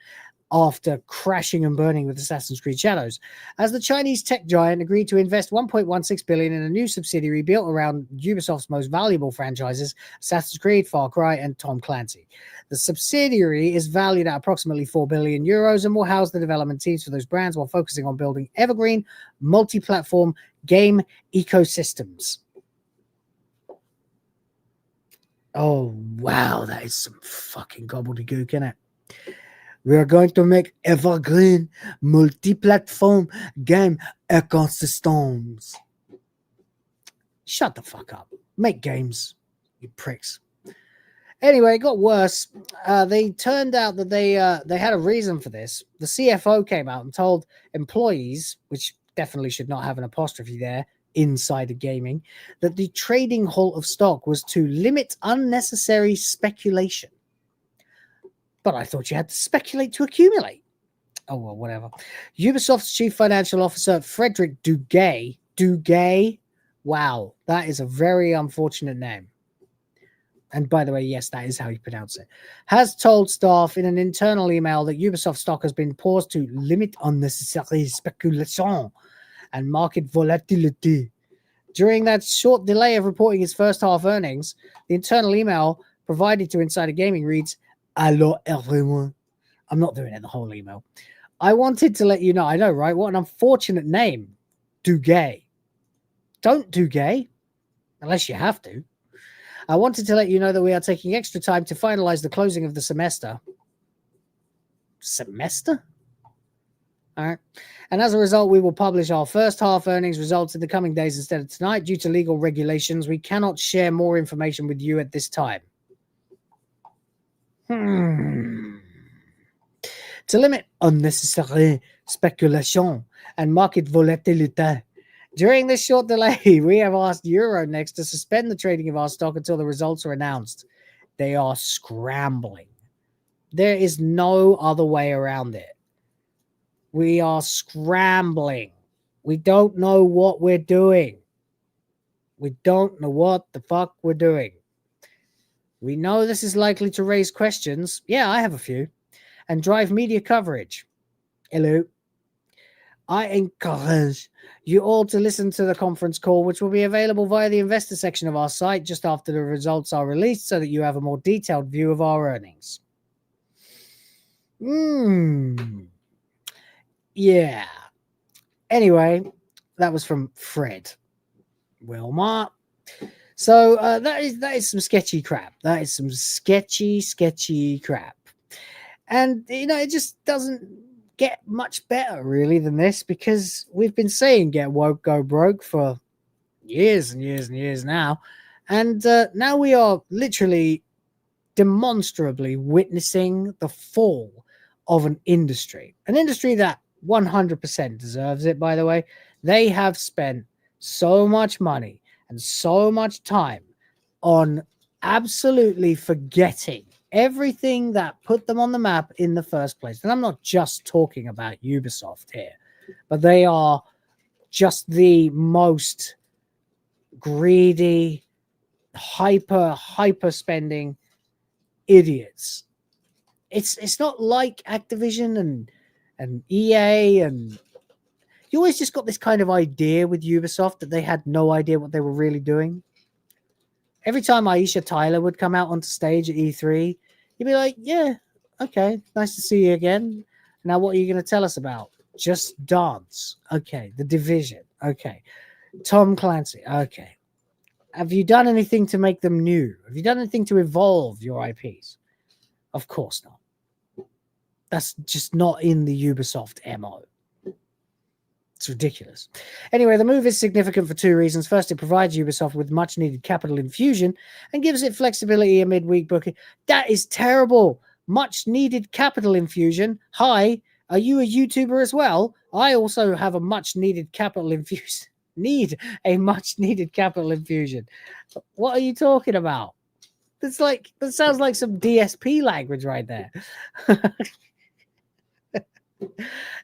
after crashing and burning with Assassin's Creed Shadows, as the Chinese tech giant agreed to invest 1.16 billion in a new subsidiary built around Ubisoft's most valuable franchises, Assassin's Creed, Far Cry, and Tom Clancy. The subsidiary is valued at approximately 4 billion euros and will house the development teams for those brands while focusing on building evergreen, multi-platform game ecosystems. Oh, wow, that is some fucking gobbledygook, isn't it? We are going to make evergreen, multi-platform game ecosystems. Shut the fuck up. Make games, you pricks. Anyway, it got worse. They turned out that they had a reason for this. The CFO came out and told employees, which definitely should not have an apostrophe there, insider gaming, that the trading halt of stock was to limit unnecessary speculation. But I thought you had to speculate to accumulate. Oh, well, whatever. Ubisoft's chief financial officer, Frederick Duguay. Wow, that is a very unfortunate name. And by the way, yes, that is how you pronounce it. Has told staff in an internal email that Ubisoft stock has been paused to limit unnecessary speculation and market volatility. During that short delay of reporting its first half earnings, the internal email provided to Insider Gaming reads, "Hello, everyone." I'm not doing it the whole email. I wanted to let you know. I know, right? What an unfortunate name. Duguay. Don't do gay. Unless you have to. I wanted to let you know that we are taking extra time to finalize the closing of the semester. Semester? All right. And as a result, we will publish our first half earnings results in the coming days instead of tonight. Due to legal regulations, we cannot share more information with you at this time. To limit unnecessary speculation and market volatility, during this short delay, we have asked Euronext to suspend the trading of our stock until the results are announced. They are scrambling. There is no other way around it. We are scrambling. We don't know what we're doing. We don't know what the fuck we're doing. We know this is likely to raise questions. Yeah, I have a few. And drive media coverage. Hello. I encourage you all to listen to the conference call, which will be available via the investor section of our site just after the results are released so that you have a more detailed view of our earnings. Yeah. Anyway, that was from Fred Wilmot. So that is some sketchy crap. That is some sketchy crap. And, you know, it just doesn't get much better, really, than this, because we've been saying get woke, go broke for years and years and years now. And now we are literally demonstrably witnessing the fall of an industry that 100% deserves it, by the way. They have spent so much money and so much time on absolutely forgetting everything that put them on the map in the first place. And I'm not just talking about Ubisoft here, but they are just the most greedy, hyper spending idiots. It's not like Activision and EA, and you always just got this kind of idea with Ubisoft that they had no idea what they were really doing. Every time Aisha Tyler would come out onto stage at E3, you'd be like, yeah, okay, nice to see you again. Now, what are you going to tell us about? Just Dance. Okay. The Division. Okay. Tom Clancy. Okay. Have you done anything to make them new? Have you done anything to evolve your IPs? Of course not. That's just not in the Ubisoft MO. It's ridiculous. Anyway, the move is significant for two reasons. First, it provides Ubisoft with much needed capital infusion and gives it flexibility in midweek booking. That is terrible. Much needed capital infusion. Hi, are you a YouTuber as well? I also have a much needed capital infusion. Need a much needed capital infusion. What are you talking about? That sounds like some DSP language right there.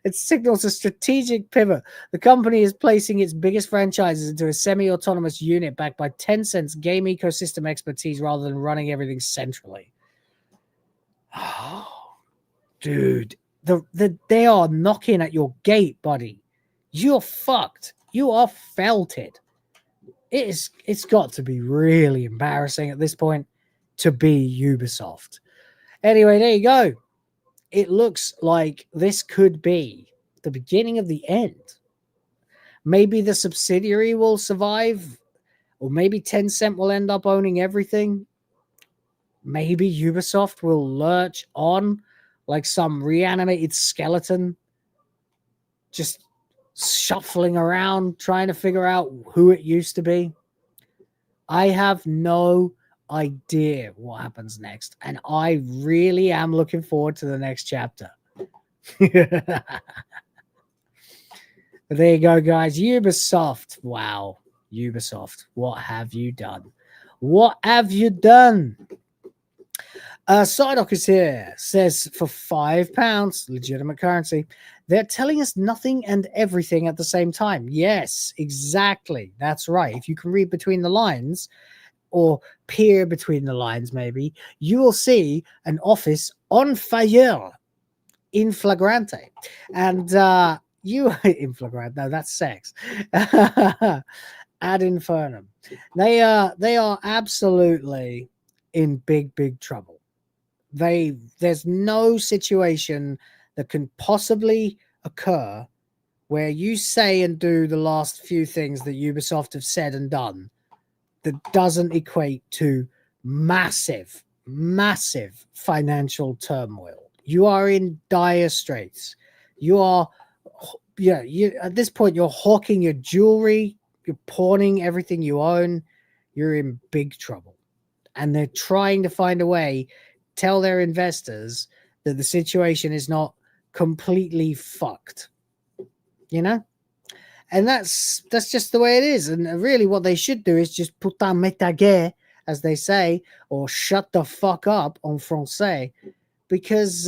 It signals a strategic pivot. The company is placing its biggest franchises into a semi-autonomous unit backed by Tencent's game ecosystem expertise rather than running everything centrally. Oh, dude, they are knocking at your gate, buddy. You're fucked. You are felted. It's got to be really embarrassing at this point to be Ubisoft. Anyway, there you go. It looks like this could be the beginning of the end. Maybe the subsidiary will survive, or maybe Tencent will end up owning everything. Maybe Ubisoft will lurch on like some reanimated skeleton, just shuffling around, trying to figure out who it used to be. I have no idea what happens next, and I really am looking forward to the next chapter. But there you go, guys. Ubisoft. Wow. Ubisoft. What have you done? What have you done? Psyduck is here. Says for £5, legitimate currency, they're telling us nothing and everything at the same time. Yes, exactly. That's right. If you can read between the lines, or peer between the lines, maybe, you will see an office on fire in flagrante. And you in flagrante, no, that's sex. Ad infernum. They are absolutely in big trouble. There's no situation that can possibly occur where you say and do the last few things that Ubisoft have said and done that doesn't equate to massive financial turmoil. You are in dire straits. You are, at this point, you're hawking your jewelry, you're pawning everything you own. You're in big trouble. And they're trying to find a way, tell their investors that the situation is not completely fucked. You know? And that's just the way it is. And really what they should do is just putain mais ta gueule, as they say, or shut the fuck up en français, because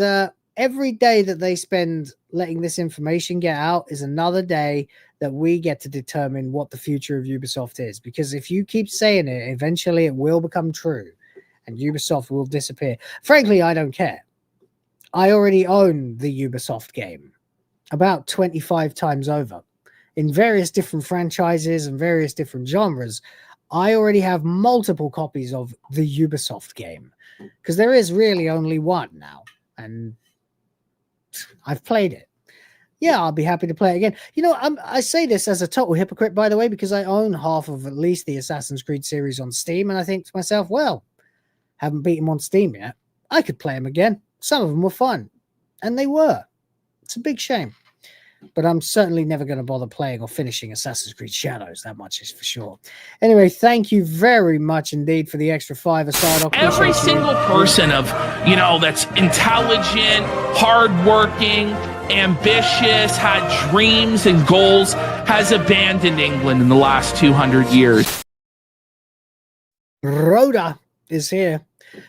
every day that they spend letting this information get out is another day that we get to determine what the future of Ubisoft is. Because if you keep saying it, eventually it will become true and Ubisoft will disappear. Frankly, I don't care. I already own the Ubisoft game. about 25 times over in various different franchises and various different genres. I already have multiple copies of the Ubisoft game because there is really only one now, and I've played it. Yeah, I'll be happy to play it again. You know, I say this as a total hypocrite, by the way, because I own half of at least the Assassin's Creed series on Steam, and I think to myself, well, haven't beat them on Steam yet. I could play them again. Some of them were fun, and they were. It's a big shame. But I'm certainly never going to bother playing or finishing Assassin's Creed Shadows. That much is for sure. Anyway, thank you very much indeed for the extra 5 aside. Every single person of, you know, that's intelligent, hardworking, ambitious, had dreams and goals, has abandoned England in the last 200 years. Rhoda is here.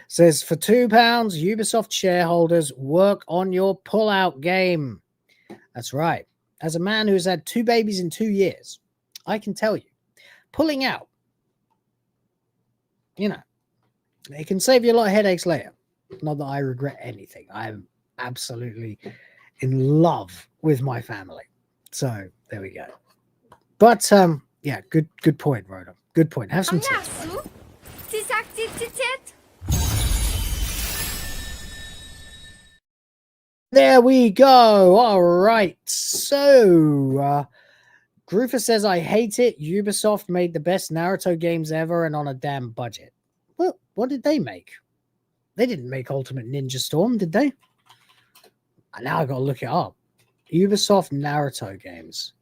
Says, for £2, Ubisoft shareholders, work on your pull-out game. That's right. As a man who's had 2 babies in 2 years, I can tell you, pulling out, you know, it can save you a lot of headaches later. Not that I regret anything. I'm absolutely in love with my family. So there we go. But yeah, good point, Rhoda. Good point. Have some tips. There we go. All right. So, Groofer says, I hate it. Ubisoft made the best Naruto games ever and on a damn budget. Well, what did they make? They didn't make Ultimate Ninja Storm, did they? Now I got to look it up. Ubisoft Naruto games.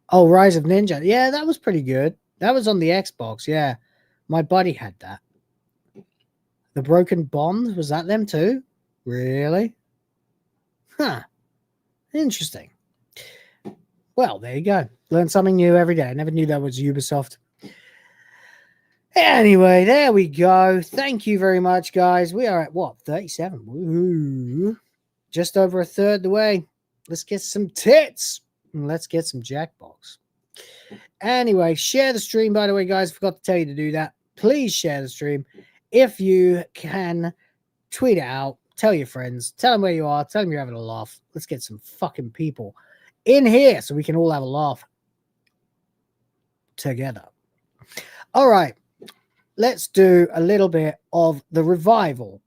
Oh, Rise of Ninja. Yeah, that was pretty good. That was on the Xbox. Yeah. My buddy had that. The Broken Bond, was that them too? Really? Huh. Interesting. Well, there you go. Learn something new every day. I never knew that was Ubisoft. Anyway, there we go. Thank you very much, guys. We are at, what, 37? Woo. Just over a third the way. Let's get some tits. And let's get some Jackbox. Anyway, share the stream, by the way, guys. I forgot to tell you to do that. Please share the stream. If you can, tweet it out. Tell your friends. Tell them where you are. Tell them you're having a laugh. Let's get some fucking people in here so we can all have a laugh together. All right. Let's do a little bit of the revival.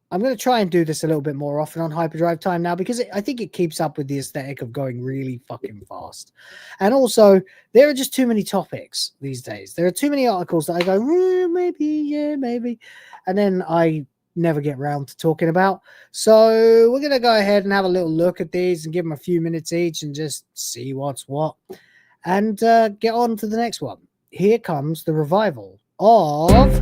I'm going to try and do this a little bit more often on HyperDrive time now because I think it keeps up with the aesthetic of going really fucking fast. And also, there are just too many topics these days. There are too many articles that I go, maybe, yeah, maybe. And then I never get around to talking about. So we're going to go ahead and have a little look at these and give them a few minutes each and just see what's what. And get on to the next one. Here comes the revival of...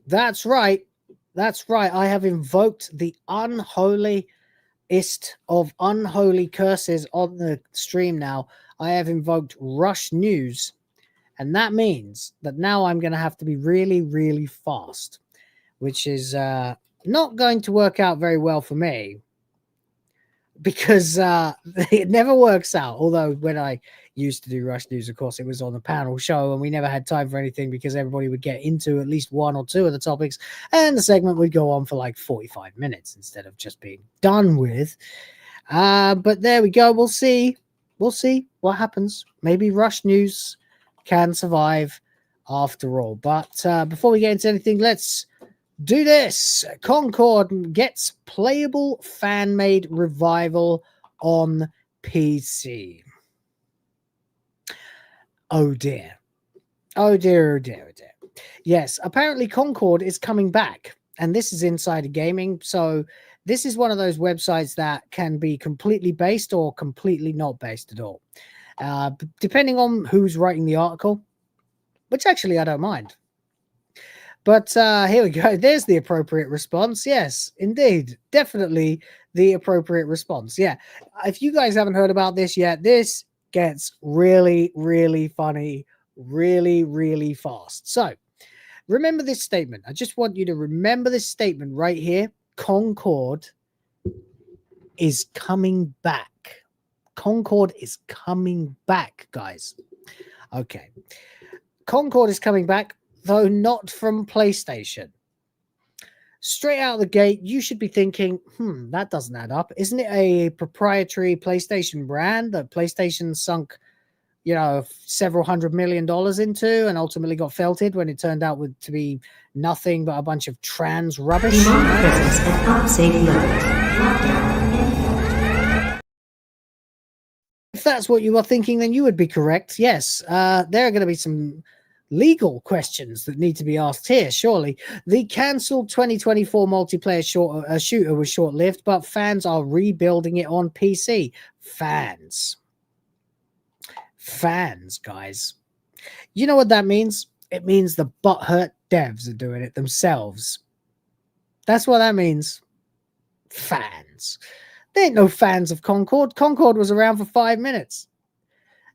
That's right. That's right. I have invoked the unholiest of unholy curses on the stream now. I have invoked Rush News. And that means that now I'm going to have to be really, really fast, which is not going to work out very well for me because it never works out. Although when I used to do Rush News, of course, it was on a panel show and we never had time for anything because everybody would get into at least one or two of the topics and the segment would go on for like 45 minutes instead of just being done with. But there we go. We'll see. We'll see what happens. Maybe Rush News can survive after all. But before we get into anything, let's do this. Concord gets playable fan-made revival on PC. Oh dear. Oh dear, oh dear, oh dear. Yes, apparently Concord is coming back. And this is Insider Gaming. So this is one of those websites that can be completely based or completely not based at all. Depending on who's writing the article, which actually I don't mind. But here we go. There's the appropriate response. Yes, indeed. Definitely the appropriate response. Yeah. If you guys haven't heard about this yet, this gets really, really funny, really, really fast. So remember this statement. I just want you to remember this statement right here. Concord is coming back. Concord is coming back, guys. Okay. Concord is coming back, though not from PlayStation. Straight out of the gate, you should be thinking, that doesn't add up. Isn't it a proprietary PlayStation brand that PlayStation sunk, several $100 million into and ultimately got felted when it turned out to be nothing but a bunch of trans rubbish? If that's what you are thinking, then you would be correct. Yes, there are going to be some legal questions that need to be asked here, surely. The cancelled 2024 multiplayer shooter was short-lived, but fans are rebuilding it on PC. Fans, guys. You know what that means? It means the butthurt devs are doing it themselves. That's what that means. Fans. There ain't no fans of Concord. Concord was around for 5 minutes.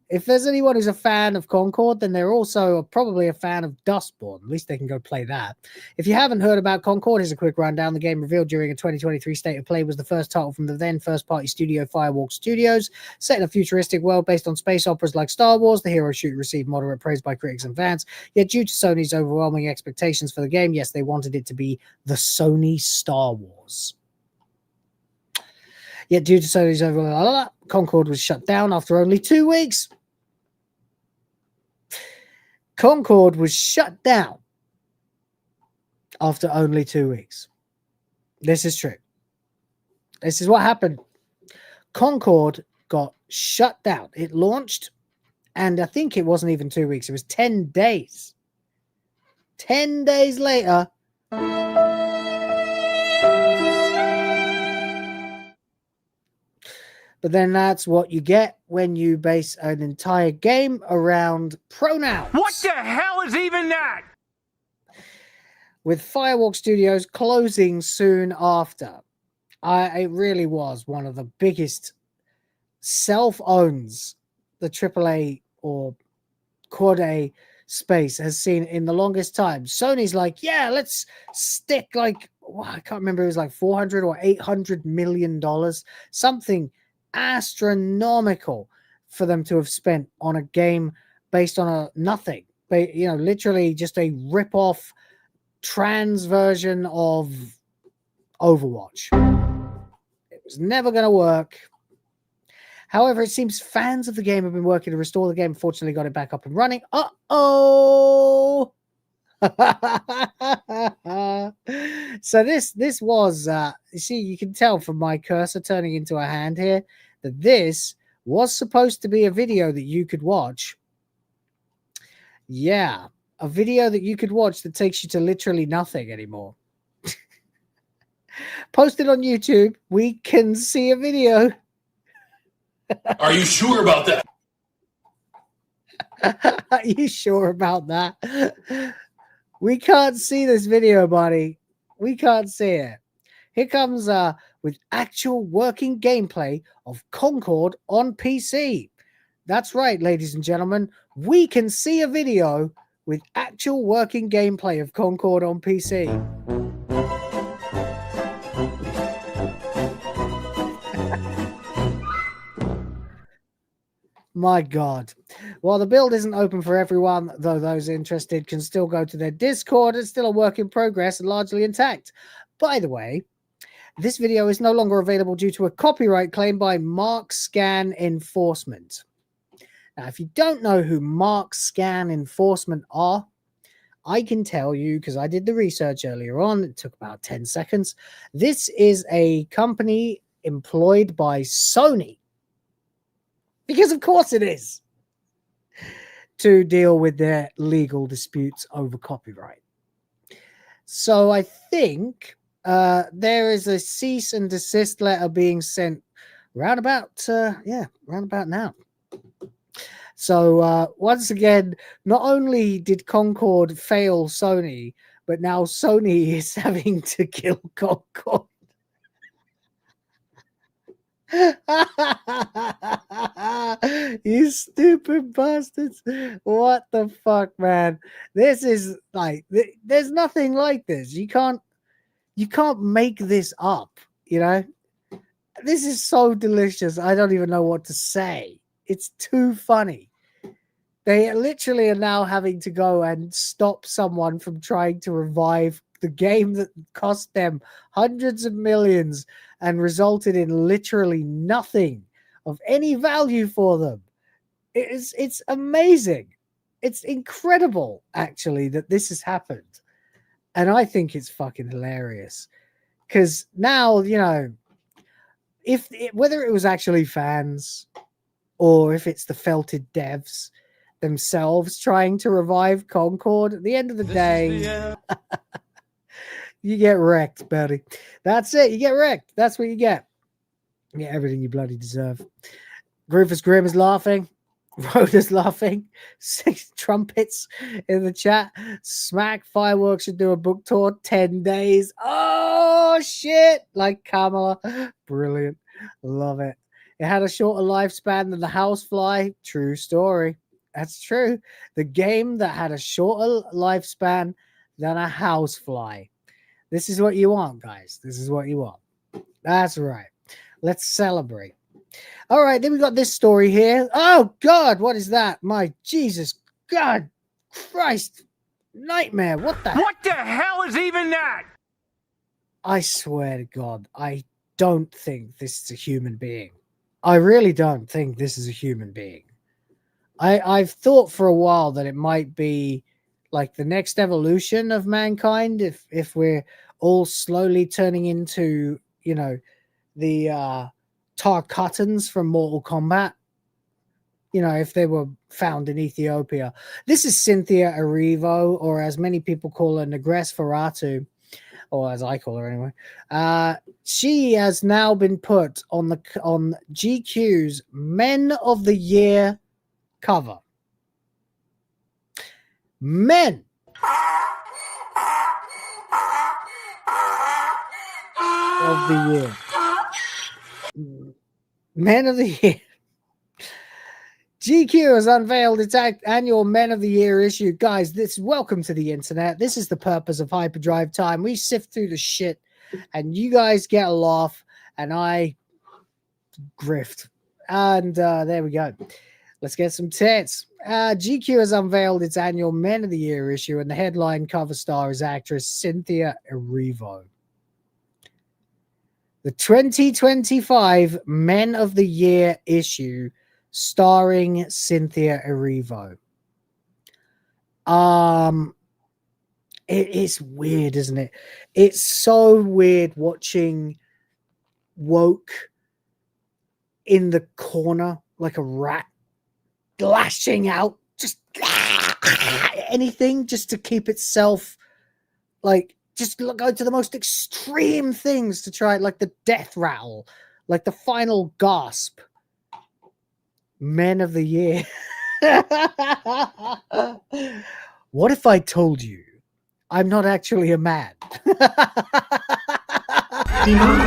If there's anyone who's a fan of Concord, then they're also probably a fan of Dustborn. At least they can go play that. If you haven't heard about Concord, here's a quick rundown. The game revealed during a 2023 State of Play was the first title from the then first-party studio Firewalk Studios. Set in a futuristic world based on space operas like Star Wars, the hero shooter received moderate praise by critics and fans. Yet due to Sony's overwhelming expectations for the game, yes, they wanted it to be the Sony Star Wars. Yet due to Sony's overwhelming, Concord was shut down after only 2 weeks. Concord was shut down after only 2 weeks. This is true. This is what happened. Concord got shut down. It launched, and I think it wasn't even 2 weeks. It was 10 days. 10 days later, but then that's what you get when you base an entire game around pronouns. What the hell is even that? With Firewalk Studios closing soon after. It really was one of the biggest self-owns the AAA or Quad A space has seen in the longest time. Sony's like, yeah, let's stick I can't remember, it was like $400 or $800 million, something astronomical for them to have spent on a game based on a nothing, literally just a rip-off trans version of Overwatch. It was never going to work. However, it seems fans of the game have been working to restore the game. Fortunately, got it back up and running. Uh-oh! So this was you see, you can tell from my cursor turning into a hand here that this was supposed to be a video that you could watch. Yeah, a video that you could watch that takes you to literally nothing anymore. Posted on YouTube, we can see a video. Are you sure about that? Are you sure about that? We can't see this video, buddy. We can't see it. Here comes with actual working gameplay of Concord on PC. That's right, ladies and gentlemen. We can see a video with actual working gameplay of Concord on PC. My God. While the build isn't open for everyone, though those interested can still go to their Discord, it's still a work in progress and largely intact. By the way, this video is no longer available due to a copyright claim by Mark Scan Enforcement. Now, if you don't know who Mark Scan Enforcement are, I can tell you, because I did the research earlier on, it took about 10 seconds. This is a company employed by Sony, because of course it is, to deal with their legal disputes over copyright. So I think there is a cease and desist letter being sent round about now. So once again, not only did Concord fail Sony, but now Sony is having to kill Concord. You stupid bastards. What the fuck, man? This is like, there's nothing like this. You can't make this up, you know? This is so delicious. I don't even know what to say. It's too funny. They literally are now having to go and stop someone from trying to revive the game that cost them hundreds of millions and resulted in literally nothing of any value for them. It's amazing. It's incredible, actually, that this has happened. And I think it's fucking hilarious. Because now, you know, whether it was actually fans or if it's the felted devs themselves trying to revive Concord, at the end of the day, you get wrecked, buddy. That's it. You get wrecked. That's what you get. You get everything you bloody deserve. Rufus Grimm is laughing. Rhoda's laughing. 6 trumpets in the chat. Smack Fireworks should do a book tour. 10 days. Oh, shit. Like Kamala. Brilliant. Love it. It had a shorter lifespan than the Housefly. True story. That's true. The game that had a shorter lifespan than a Housefly. This is what you want, guys. This is what you want. That's right. Let's celebrate. All right, then we got this story here. Oh, God, what is that? My Jesus, God, Christ, nightmare. What the hell is even that? I swear to God, I don't think this is a human being. I really don't think this is a human being. I've thought for a while that it might be like the next evolution of mankind if we're all slowly turning into, you know, the Tarkatans from Mortal Kombat. You know, if they were found in Ethiopia. This is Cynthia Erivo, or as many people call her, Negress Ferratu, or as I call her anyway. She has now been put on GQ's Men of the Year cover. Men of the Year. Men of the Year. GQ has unveiled its annual Men of the Year issue. Guys, welcome to the internet. This is the purpose of HyperDrive time. We sift through the shit and you guys get a laugh and I grift. And there we go. Let's get some tits. GQ has unveiled its annual Men of the Year issue, and the headline cover star is actress Cynthia Erivo. The 2025 Men of the Year issue starring Cynthia Erivo. It is weird, isn't it? It's so weird watching woke in the corner like a rat, lashing out, just anything just to keep itself, like, just go to the most extreme things to try, like the death rattle, like the final gasp. Men of the Year. What if I told you I'm not actually a man? Demand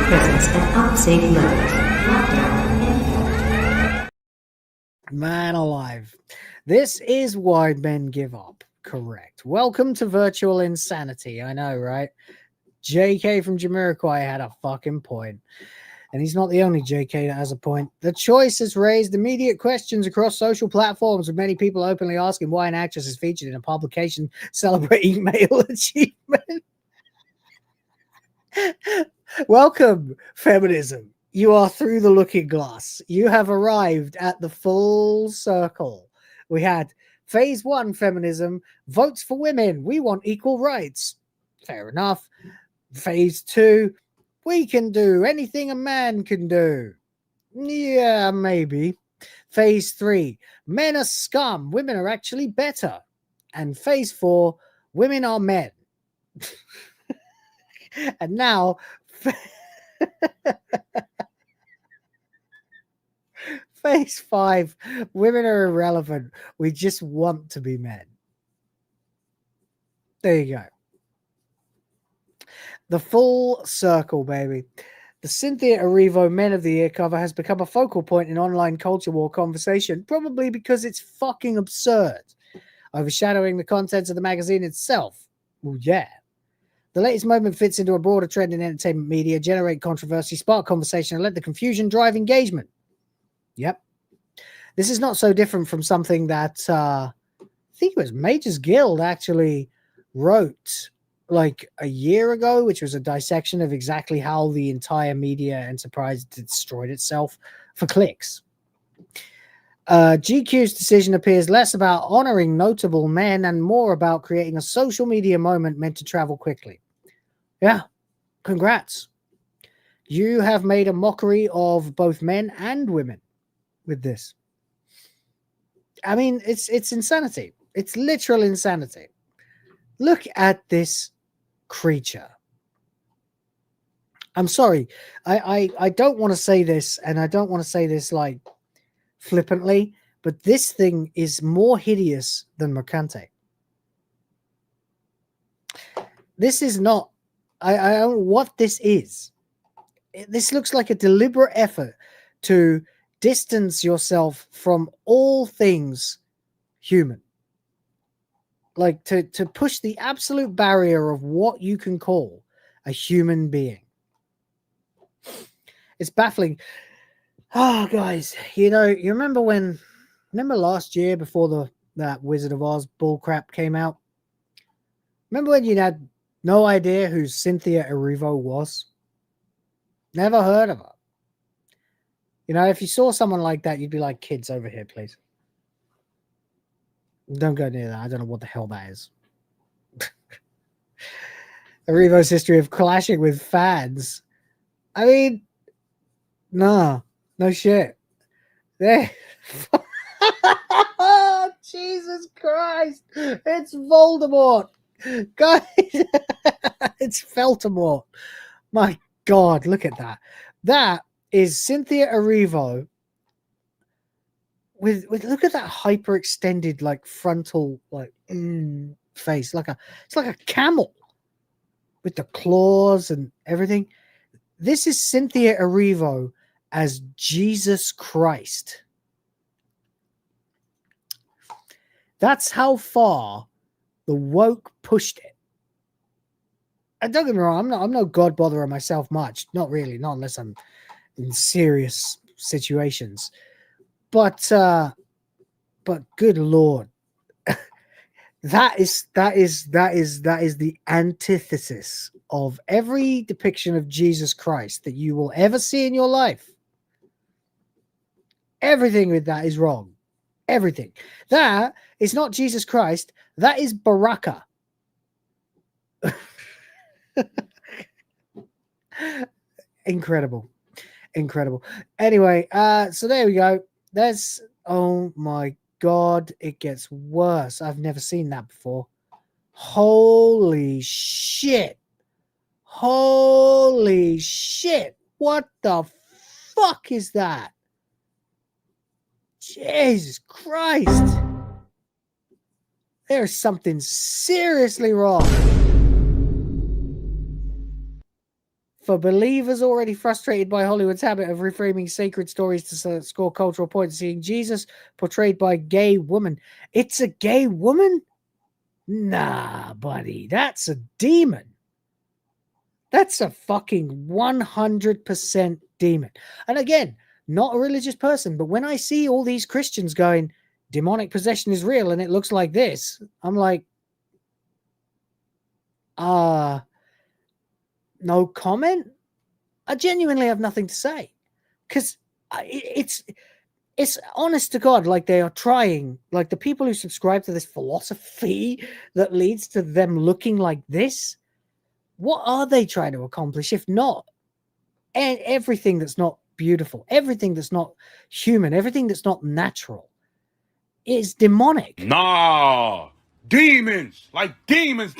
presence at unsafe levels. Lockdown. Man alive. This is why men give up. Correct. Welcome to virtual insanity. I know, right? JK from Jamiroquai had a fucking point. And he's not the only JK that has a point. The choice has raised immediate questions across social platforms, with many people openly asking why an actress is featured in a publication celebrating male achievement. Welcome, feminism. You are through the looking glass. You have arrived at the full circle. We had phase 1 feminism, votes for women. We want equal rights. Fair enough. Phase 2, we can do anything a man can do. Yeah, maybe. Phase 3, men are scum. Women are actually better. And phase 4, women are men. And now... Phase 5, women are irrelevant. We just want to be men. There you go. The full circle, baby. The Cynthia Erivo Men of the Year cover has become a focal point in online culture war conversation, probably because it's fucking absurd, overshadowing the contents of the magazine itself. Well, yeah. The latest moment fits into a broader trend in entertainment media, generate controversy, spark conversation, and let the confusion drive engagement. Yep. This is not so different from something that I think it was Major's Guild actually wrote like a year ago, which was a dissection of exactly how the entire media enterprise destroyed itself for clicks. GQ's decision appears less about honoring notable men and more about creating a social media moment meant to travel quickly. Yeah, congrats. You have made a mockery of both men and women with this. I mean, it's insanity. It's literal insanity. Look at this creature. I'm sorry. I don't want to say this, and I don't want to say this like flippantly, but this thing is more hideous than Mercante. This is not, I don't know what this is. This looks like a deliberate effort to distance yourself from all things human. Like to push the absolute barrier of what you can call a human being. It's baffling. Oh, guys, you remember last year before that Wizard of Oz bullcrap came out? Remember when you had no idea who Cynthia Erivo was? Never heard of her. If you saw someone like that, you'd be like, kids over here, please. Don't go near that. I don't know what the hell that is. Erivo's history of clashing with fans. I mean, no shit. There. Jesus Christ. It's Voldemort. Guys, it's Feltamort. My God, look at that. That is Cynthia Erivo with look at that hyperextended like frontal face. It's like a camel with the claws and everything. This is Cynthia Erivo as Jesus Christ. That's how far the woke pushed it. And don't get me wrong, I'm no god botherer myself much. Not really, not unless I'm in serious situations. But good Lord. That is the antithesis of every depiction of Jesus Christ that you will ever see in your life. Everything with that is wrong. Everything. That is not Jesus Christ. That is Baraka. Incredible. Anyway, so there we go. Oh my God, it gets worse. I've never seen that before. Holy shit. What the fuck is that? Jesus Christ. There's something seriously wrong. For believers already frustrated by Hollywood's habit of reframing sacred stories to score cultural points, seeing Jesus portrayed by a gay woman. It's a gay woman? Nah, buddy. That's a demon. That's a fucking 100% demon. And again, not a religious person, but when I see all these Christians going, demonic possession is real, and it looks like this, I'm like, no comment. I genuinely have nothing to say because it's honest to God, like they are trying, like the people who subscribe to this philosophy that leads to them looking like this. What are they trying to accomplish if not everything that's not beautiful, everything that's not human, everything that's not natural is demonic? Nah, demons, like demons.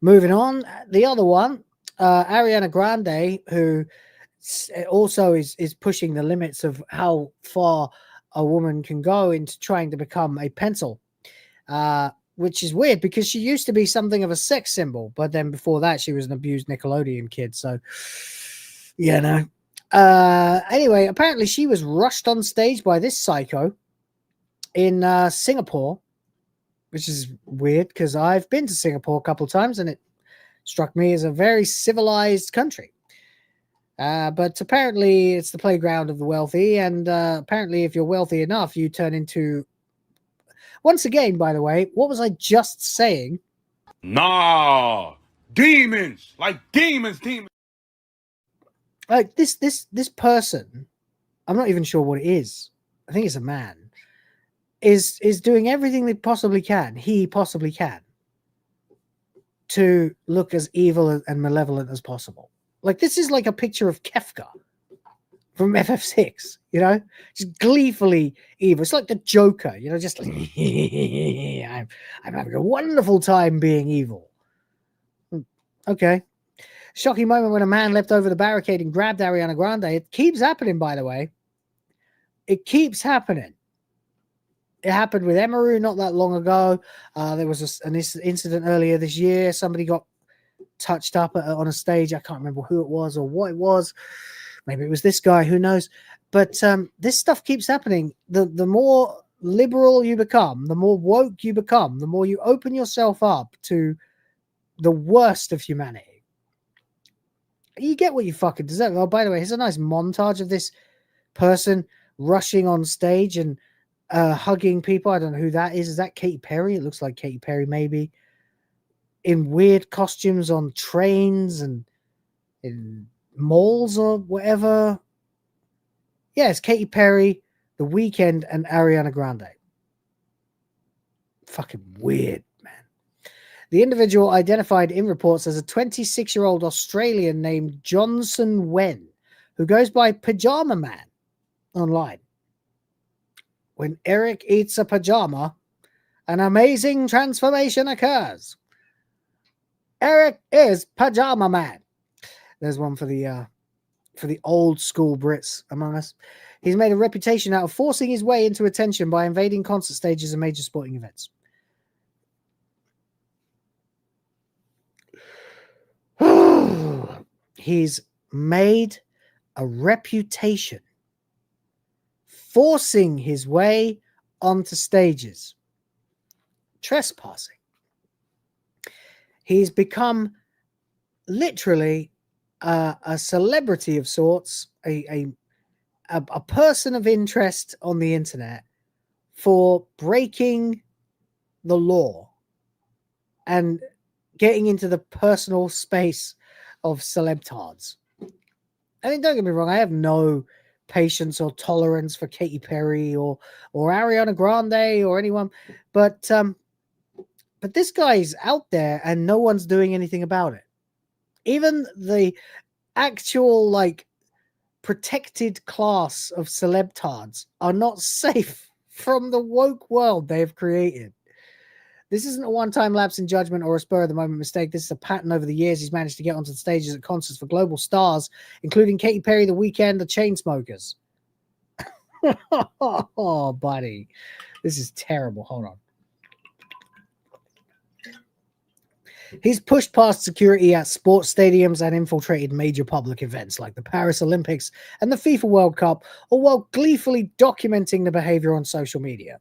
Moving on, the other one, Ariana Grande, who also is pushing the limits of how far a woman can go into trying to become a pencil, which is weird because she used to be something of a sex symbol, but then before that she was an abused Nickelodeon kid. So, anyway, apparently she was rushed on stage by this psycho in Singapore, which is weird because I've been to Singapore a couple of times and it struck me as a very civilized country. But apparently it's the playground of the wealthy, and apparently if you're wealthy enough, you turn into... Once again, by the way, what was I just saying? Nah, demons, like demons. Like this person, I'm not even sure what it is. I think it's a man. Is doing everything he possibly can to look as evil and malevolent as possible. Like this is like a picture of Kefka from FF6, you know, just gleefully evil. It's like the Joker, you know, just like, I'm having a wonderful time being evil. Okay. Shocking moment when a man leapt over the barricade and grabbed Ariana Grande. It keeps happening, by the way. It keeps happening. It happened with Emeru not that long ago. There was an incident earlier this year. Somebody got touched up on a stage. I can't remember who it was or what it was. Maybe it was this guy. Who knows? But this stuff keeps happening. The more liberal you become, the more woke you become, the more you open yourself up to the worst of humanity. You get what you fucking deserve. Oh, by the way, here's a nice montage of this person rushing on stage and hugging people. I don't know who that is. Is that Katy Perry? It looks like Katy Perry, maybe. In weird costumes on trains and in malls or whatever. Yeah, it's Katy Perry, The Weeknd, and Ariana Grande. Fucking weird, man. The individual identified in reports as a 26-year-old Australian named Johnson Wen, who goes by Pajama Man online. When Eric eats a pajama, an amazing transformation occurs. Eric is Pajama Man. There's one for the old school Brits among us. He's made a reputation out of forcing his way into attention by invading concert stages and major sporting events. He's made a reputation forcing his way onto stages, trespassing. He's become literally a celebrity of sorts, a person of interest on the internet for breaking the law and getting into the personal space of celebtards. I mean, don't get me wrong, I have no patience or tolerance for Katy Perry or Ariana Grande or anyone, but this guy's out there and no one's doing anything about it. Even the actual like protected class of celebtards are not safe from the woke world they have created. This isn't a one-time lapse in judgment or a spur-of-the-moment mistake. This is a pattern over the years. He's managed to get onto the stages at concerts for global stars, including Katy Perry, The Weeknd, the Chainsmokers. Oh, buddy. This is terrible. Hold on. He's pushed past security at sports stadiums and infiltrated major public events like the Paris Olympics and the FIFA World Cup, all while gleefully documenting the behavior on social media.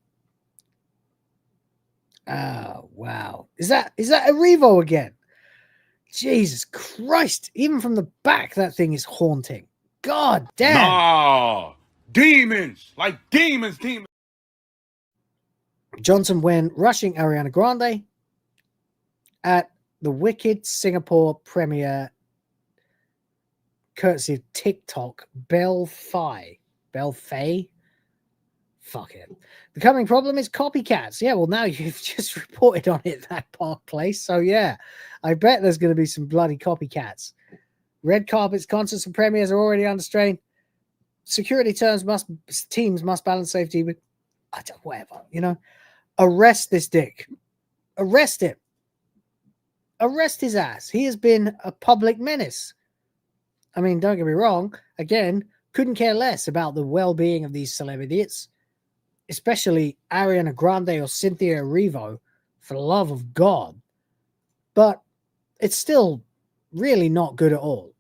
Oh, wow. Is that a Revo again? Jesus Christ. Even from the back, that thing is haunting. God damn. Nah, demons, like demons. Johnson Wen rushing Ariana Grande at the Wicked Singapore premiere, courtesy of TikTok, Belle Faye. Fuck it. The coming problem is copycats. Yeah, well, now you've just reported on it, that Park Place. So, yeah, I bet there's going to be some bloody copycats. Red carpets, concerts, and premieres are already under strain. Security teams must balance safety with whatever, you know. Arrest this dick. Arrest him. Arrest his ass. He has been a public menace. I mean, don't get me wrong. Again, couldn't care less about the well-being of these celebrities, especially Ariana Grande or Cynthia Erivo, for the love of God. But it's still really not good at all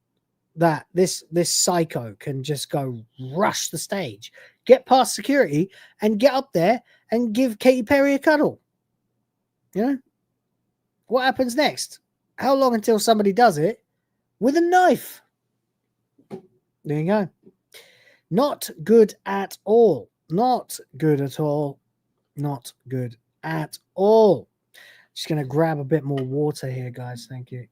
that this psycho can just go rush the stage, get past security, and get up there and give Katy Perry a cuddle. You know? What happens next? How long until somebody does it with a knife? There you go. Not good at all. Not good at all. Not good at all. Just going to grab a bit more water here, guys. Thank you.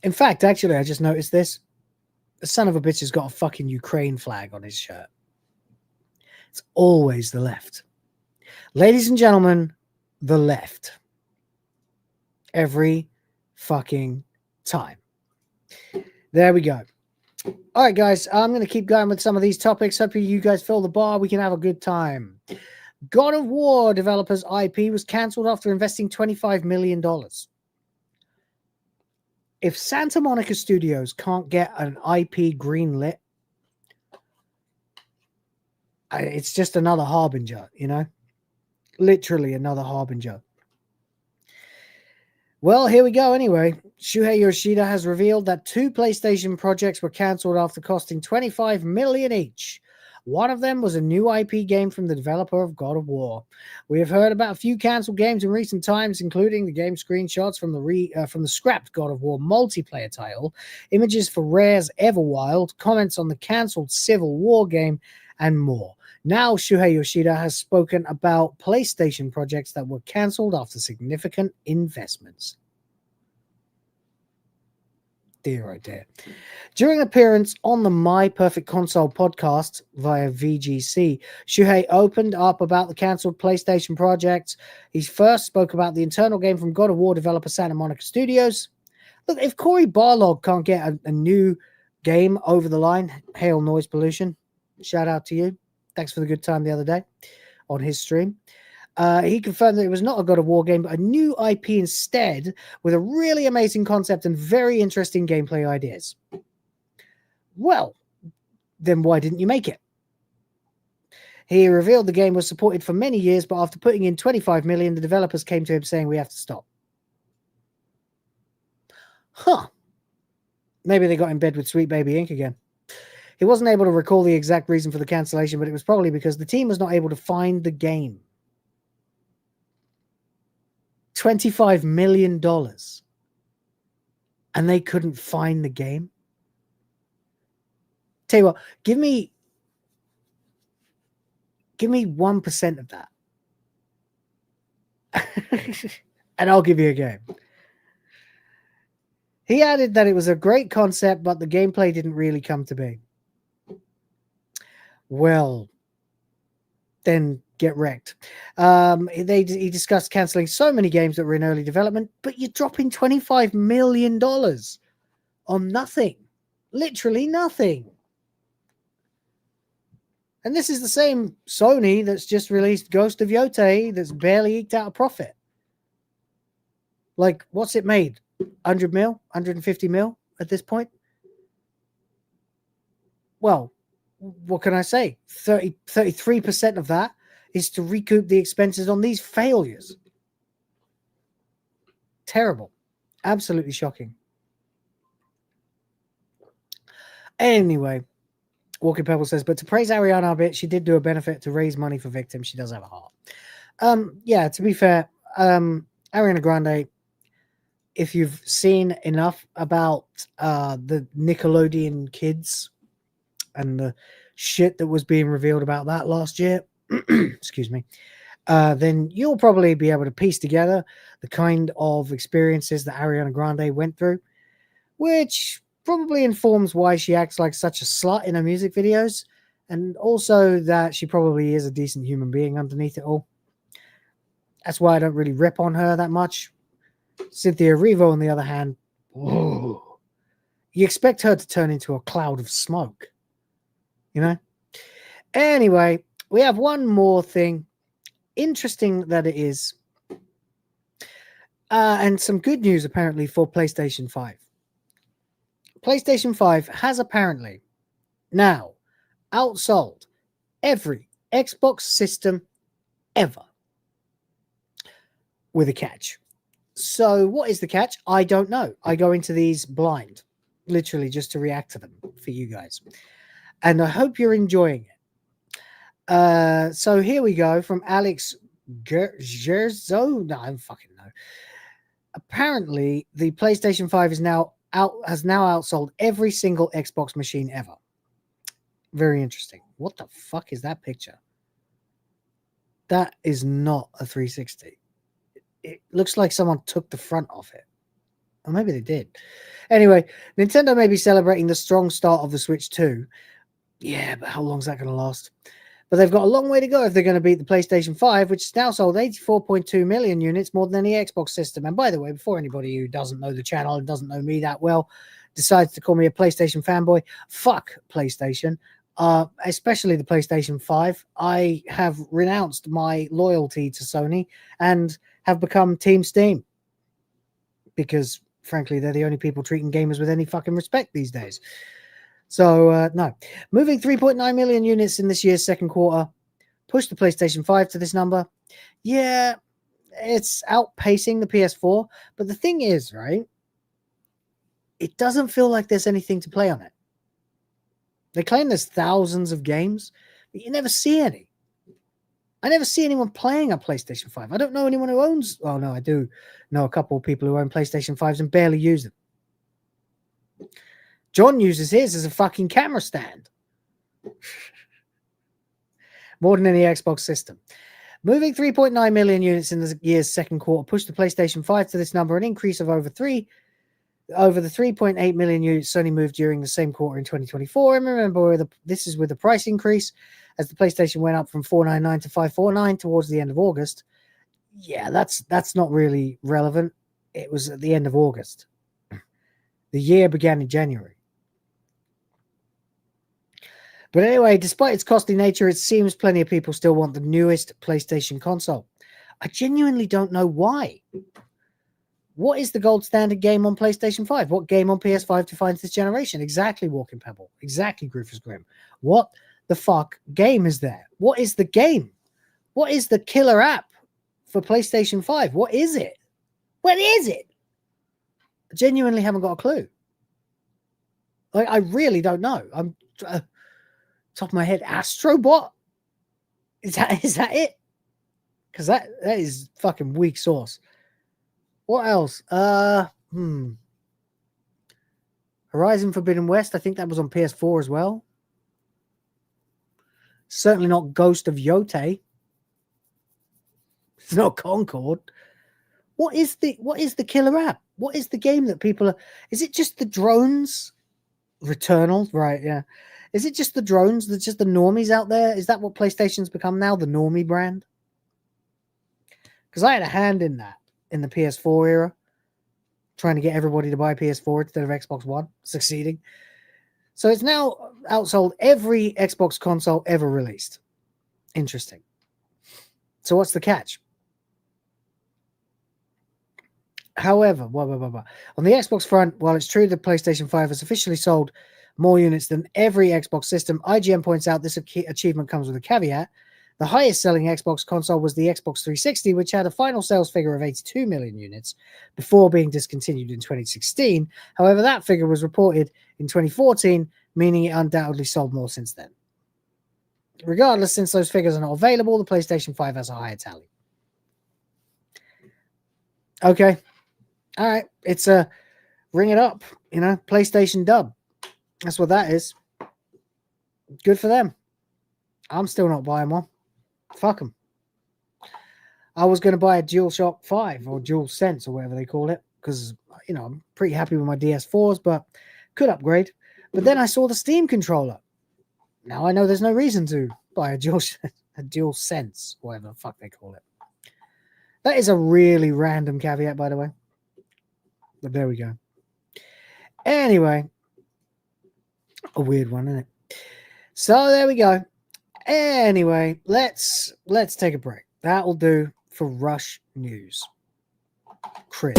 In fact, actually, I just noticed this. The son of a bitch has got a fucking Ukraine flag on his shirt. It's always the left. Ladies and gentlemen, the left. Every fucking time. There we go. All right, guys, I'm going to keep going with some of these topics. Hope you guys fill the bar. We can have a good time. God of War developers IP was cancelled after investing $25 million. If Santa Monica Studios can't get an IP greenlit, it's just another harbinger, you know? Literally another harbinger. Well, here we go anyway. Shuhei Yoshida has revealed that 2 PlayStation projects were cancelled after costing $25 million each. One of them was a new IP game from the developer of God of War. We have heard about a few cancelled games in recent times, including the game screenshots from the scrapped God of War multiplayer title, images for Rare's Everwild, comments on the cancelled Civil War game, and more. Now Shuhei Yoshida has spoken about PlayStation projects that were cancelled after significant investments. Dear oh dear. During an appearance on the My Perfect Console podcast via VGC, Shuhei opened up about the cancelled PlayStation projects. He first spoke about the internal game from God of War developer Santa Monica Studios. Look, if Cory Barlog can't get a new game over the line, hail noise pollution. Shout out to you. Thanks for the good time the other day on his stream. He confirmed that it was not a God of War game, but a new IP instead, with a really amazing concept and very interesting gameplay ideas. Well, then why didn't you make it? He revealed the game was supported for many years, but after putting in $25 million, the developers came to him saying, we have to stop. Huh. Maybe they got in bed with Sweet Baby Inc. again. He wasn't able to recall the exact reason for the cancellation, but it was probably because the team was not able to find the game. $25 million. And they couldn't find the game. Tell you what, give me 1% of that. And I'll give you a game. He added that it was a great concept, but the gameplay didn't really come to be. Well, then get wrecked. He discussed cancelling so many games that were in early development, but you're dropping $25 million on nothing. Literally nothing. And this is the same Sony that's just released Ghost of Yotei that's barely eked out a profit. Like, what's it made? 100 mil? 150 mil at this point? Well, what can I say? 33% of that is to recoup the expenses on these failures. Terrible. Absolutely shocking. Anyway, Walking Pebble says, but to praise Ariana a bit, she did do a benefit to raise money for victims. She does have a heart. Yeah, to be fair, Ariana Grande, if you've seen enough about the Nickelodeon kids and the shit that was being revealed about that last year, excuse me, then you'll probably be able to piece together the kind of experiences that Ariana Grande went through, which probably informs why she acts like such a slut in her music videos, and also that she probably is a decent human being underneath it all. That's why I don't really rip on her that much. Cynthia Erivo, on the other hand, whoa, you expect her to turn into a cloud of smoke, you know? Anyway, we have one more thing. Interesting that it is. And some good news apparently for PlayStation 5. PlayStation 5 has apparently now outsold every Xbox system ever. With a catch. So what is the catch? I don't know. I go into these blind, literally just to react to them for you guys. And I hope you're enjoying it. So here we go from Alex Gerzo. No, I don't fucking know. Apparently, the PlayStation 5 has now outsold every single Xbox machine ever. Very interesting. What the fuck is that picture? That is not a 360. It looks like someone took the front off it. Or maybe they did. Anyway, Nintendo may be celebrating the strong start of the Switch 2. Yeah, but how long is that going to last? But they've got a long way to go if they're going to beat the PlayStation 5, which has now sold 84.2 million units, more than any Xbox system. And by the way, before anybody who doesn't know the channel and doesn't know me that well decides to call me a PlayStation fanboy, fuck PlayStation, especially the PlayStation 5. I have renounced my loyalty to Sony and have become Team Steam. Because, frankly, they're the only people treating gamers with any fucking respect these days. So, no. Moving 3.9 million units in this year's second quarter. Push the PlayStation 5 to this number. Yeah, it's outpacing the PS4. But the thing is, right, it doesn't feel like there's anything to play on it. They claim there's thousands of games, but you never see any. I never see anyone playing a PlayStation 5. I don't know anyone who owns... Oh, no, I do know a couple of people who own PlayStation 5s and barely use them. John uses his as a fucking camera stand. More than any Xbox system. Moving 3.9 million units in the year's second quarter pushed the PlayStation 5 to this number, an increase of over the 3.8 million units Sony moved during the same quarter in 2024. And remember, this is with the price increase as the PlayStation went up from $499 to $549 towards the end of August. Yeah, that's not really relevant. It was at the end of August. The year began in January. But anyway, despite its costly nature, it seems plenty of people still want the newest PlayStation console. I genuinely don't know why. What is the gold standard game on PlayStation 5? What game on PS5 defines this generation? Exactly, Walking Pebble. Exactly, Groofers Grim. What the fuck game is there? What is the game? What is the killer app for PlayStation 5? What is it? What is it? I genuinely haven't got a clue. Like, I really don't know. I'm top of my head. Astrobot? Is that it? Because that is fucking weak sauce. What else? Horizon Forbidden West. I think that was on PS4 as well. Certainly not Ghost of Yote. It's not Concord. What is the killer app? What is the game that people are... Is it just the drones? Returnal? Right, yeah. Is it just the drones? That's just the normies out there? Is that what PlayStation's become now? The normie brand? Because I had a hand in that in the PS4 era. Trying to get everybody to buy PS4 instead of Xbox One. Succeeding. So it's now outsold every Xbox console ever released. Interesting. So what's the catch? However, on the Xbox front, while it's true the PlayStation 5 has officially sold more units than every Xbox system, IGN points out this achievement comes with a caveat. The highest selling Xbox console was the Xbox 360, which had a final sales figure of 82 million units before being discontinued in 2016. However, that figure was reported in 2014, meaning it undoubtedly sold more since then. Regardless, since those figures are not available, the PlayStation 5 has a higher tally. Okay. All right. It's a ring it up, PlayStation dub. That's what that is. Good for them. I'm still not buying one. Fuck them. I was going to buy a DualShock 5 or DualSense or whatever they call it because, I'm pretty happy with my DS4s, but could upgrade. But then I saw the Steam controller. Now I know there's no reason to buy a DualSense, whatever the fuck they call it. That is a really random caveat, by the way. But there we go. Anyway, a weird one, isn't it? So there we go. Anyway, let's take a break. That'll do for Rush News. Cringe.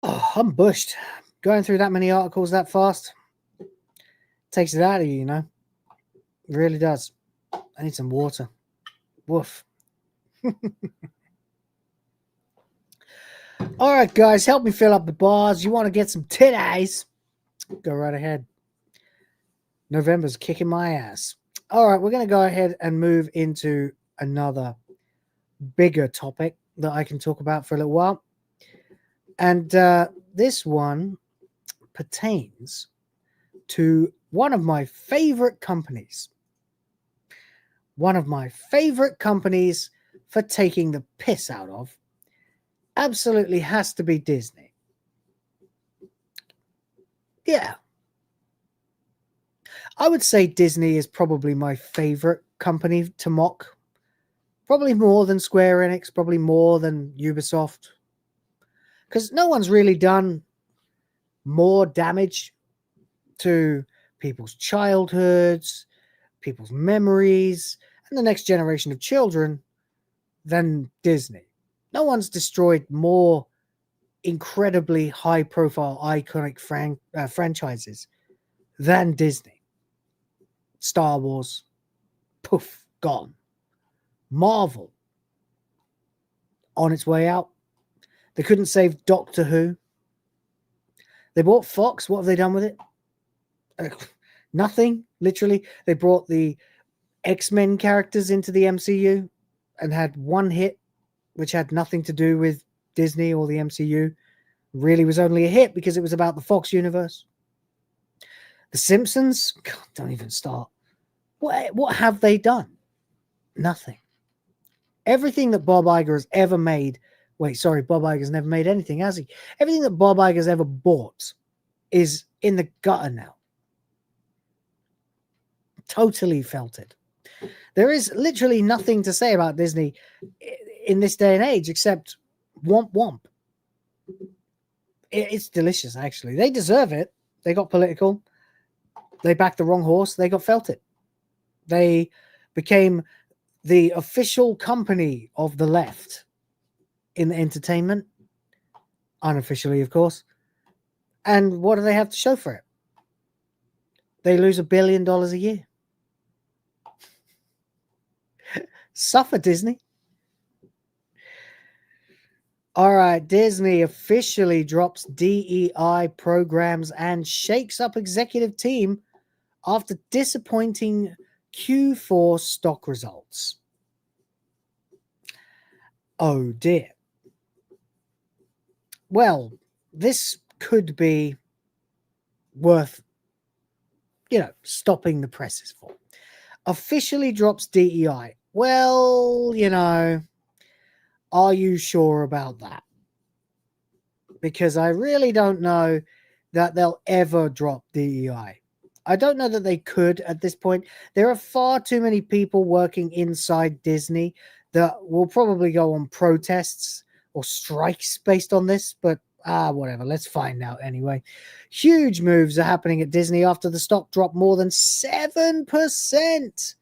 Oh, I'm bushed. Going through that many articles that fast takes it out of you, It really does. I need some water. Woof. All right, guys, help me fill up the bars. You want to get some titties? Go right ahead. November's kicking my ass. All right, we're going to go ahead and move into another bigger topic that I can talk about for a little while. And this one pertains to one of my favorite companies. One of my favorite companies for taking the piss out of absolutely has to be Disney. Yeah. I would say Disney is probably my favorite company to mock. Probably more than Square Enix, probably more than Ubisoft. Because no one's really done more damage to people's childhoods, people's memories, and the next generation of children than Disney. No one's destroyed more incredibly high-profile, iconic franchises than Disney. Star Wars, poof, gone. Marvel, on its way out. They couldn't save Doctor Who. They bought Fox. What have they done with it? Nothing, literally. They brought the X-Men characters into the MCU and had one hit, which had nothing to do with Disney or the MCU. Really was only a hit because it was about the Fox universe. The Simpsons? God, don't even start. What have they done? Nothing. Everything that Bob Iger has ever made... Wait, sorry, Bob Iger's never made anything, has he? Everything that Bob Iger's ever bought is in the gutter now. Totally felt it. There is literally nothing to say about Disney in this day and age except womp womp. It's delicious, actually. They deserve it. They got political. They backed the wrong horse. They got felt it. They became the official company of the left in entertainment. Unofficially, of course. And what do they have to show for it? They lose $1 billion a year. Suffer, Disney. All right, Disney officially drops DEI programs and shakes up executive team after disappointing Q4 stock results. Oh dear. Well, this could be worth, stopping the presses for. Officially drops DEI. Well, are you sure about that? Because I really don't know that they'll ever drop DEI. I don't know that they could at this point. There are far too many people working inside Disney that will probably go on protests or strikes based on this, but whatever. Let's find out anyway. Huge moves are happening at Disney after the stock dropped more than 7%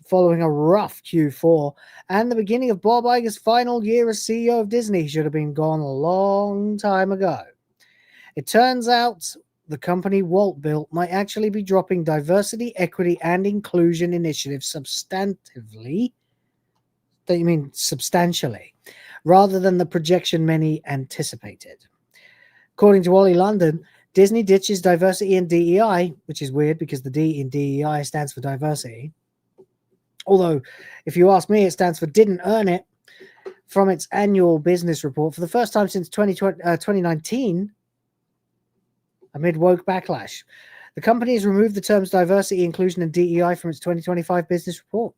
following a rough Q4 and the beginning of Bob Iger's final year as CEO of Disney. He should have been gone a long time ago. It turns out the company Walt built might actually be dropping diversity, equity, and inclusion initiatives substantively. Don't you mean substantially? Rather than the projection many anticipated. According to Ollie London, Disney ditches diversity and DEI, which is weird because the D in DEI stands for diversity. Although, if you ask me, it stands for didn't earn it from its annual business report for the first time since 2019, amid woke backlash. The company has removed the terms diversity, inclusion, and DEI from its 2025 business report.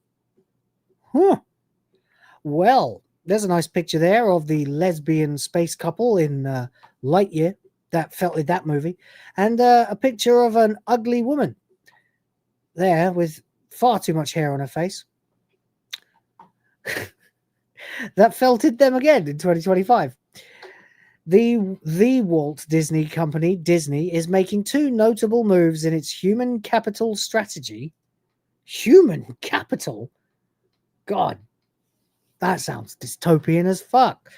Well, there's a nice picture there of the lesbian space couple in Lightyear that felt in that movie, and a picture of an ugly woman there with far too much hair on her face. That felted them again in 2025. The Walt Disney Company, Disney, is making two notable moves in its human capital strategy. Human capital? God, that sounds dystopian as fuck.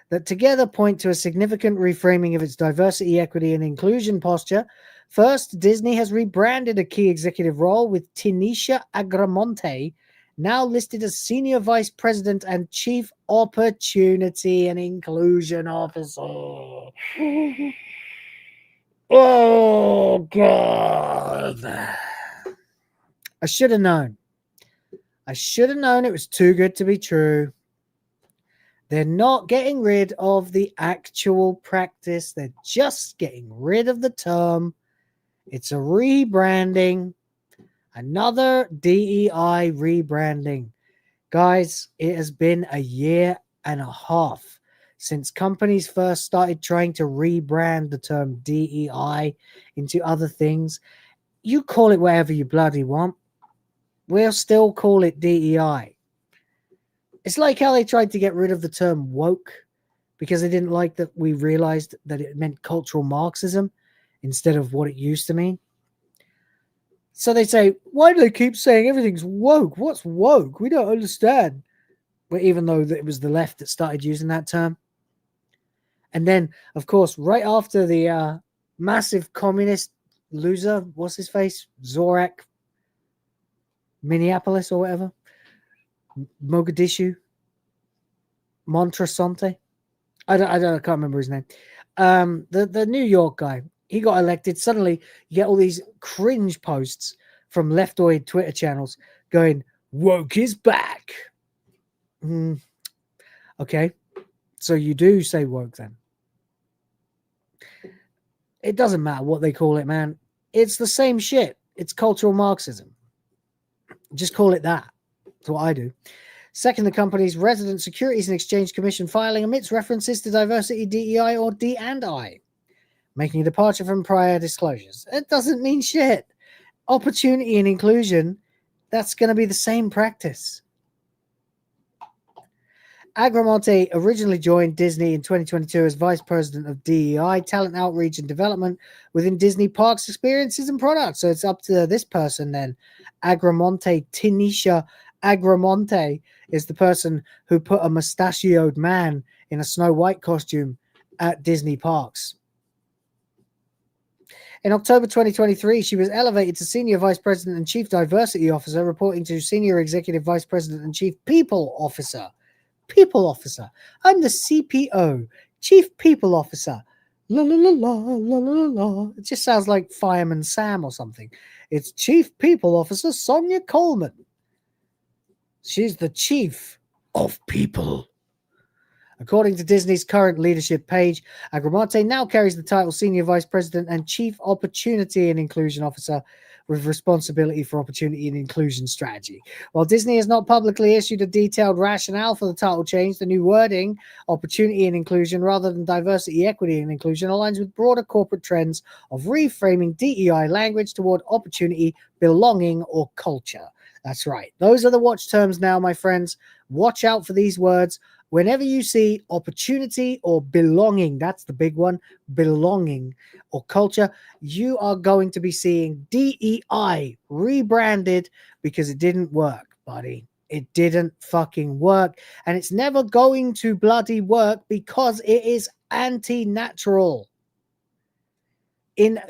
That together point to a significant reframing of its diversity, equity, and inclusion posture. First, Disney has rebranded a key executive role with Tanisha Agramonte, now listed as Senior Vice President and Chief Opportunity and Inclusion Officer. Oh, God. I should have known. I should have known it was too good to be true. They're not getting rid of the actual practice. They're just getting rid of the term. It's a rebranding. Another DEI rebranding. Guys, it has been a year and a half since companies first started trying to rebrand the term DEI into other things. You call it whatever you bloody want. We'll still call it DEI. It's like how they tried to get rid of the term woke because they didn't like that we realized that it meant cultural Marxism instead of what it used to mean. So they say, why do they keep saying everything's woke? What's woke? We don't understand. But even though it was the left that started using that term. And then, of course, right after the massive communist loser, what's his face? Zorak, Minneapolis or whatever. Mogadishu. Montrasante. I can't remember his name. The New York guy. He got elected. Suddenly, you get all these cringe posts from leftoid Twitter channels going, woke is back. Okay. So you do say woke then. It doesn't matter what they call it, man. It's the same shit. It's cultural Marxism. Just call it that. That's what I do. Second, the company's Resident Securities and Exchange Commission filing omits references to diversity, DEI, or D&I, making a departure from prior disclosures. It doesn't mean shit. Opportunity and inclusion, that's going to be the same practice. Agramonte originally joined Disney in 2022 as Vice President of DEI, Talent Outreach and Development within Disney Parks Experiences and Products. So it's up to this person then. Agramonte, Tanisha Agramonte is the person who put a mustachioed man in a Snow White costume at Disney Parks. In October 2023, she was elevated to Senior Vice President and Chief Diversity Officer, reporting to Senior Executive Vice President and Chief People Officer. People Officer. I'm the CPO, Chief People Officer. La la la la la la la. It just sounds like Fireman Sam or something. It's Chief People Officer Sonia Coleman. She's the Chief of People. According to Disney's current leadership page, Agramonte now carries the title Senior Vice President and Chief Opportunity and Inclusion Officer with responsibility for opportunity and inclusion strategy. While Disney has not publicly issued a detailed rationale for the title change, the new wording, opportunity and inclusion, rather than diversity, equity, and inclusion, aligns with broader corporate trends of reframing DEI language toward opportunity, belonging, or culture. That's right. Those are the watch terms now, my friends. Watch out for these words. Whenever you see opportunity or belonging, that's the big one, belonging or culture, you are going to be seeing DEI rebranded because it didn't work, buddy. It didn't fucking work. And it's never going to bloody work because it is anti-natural. In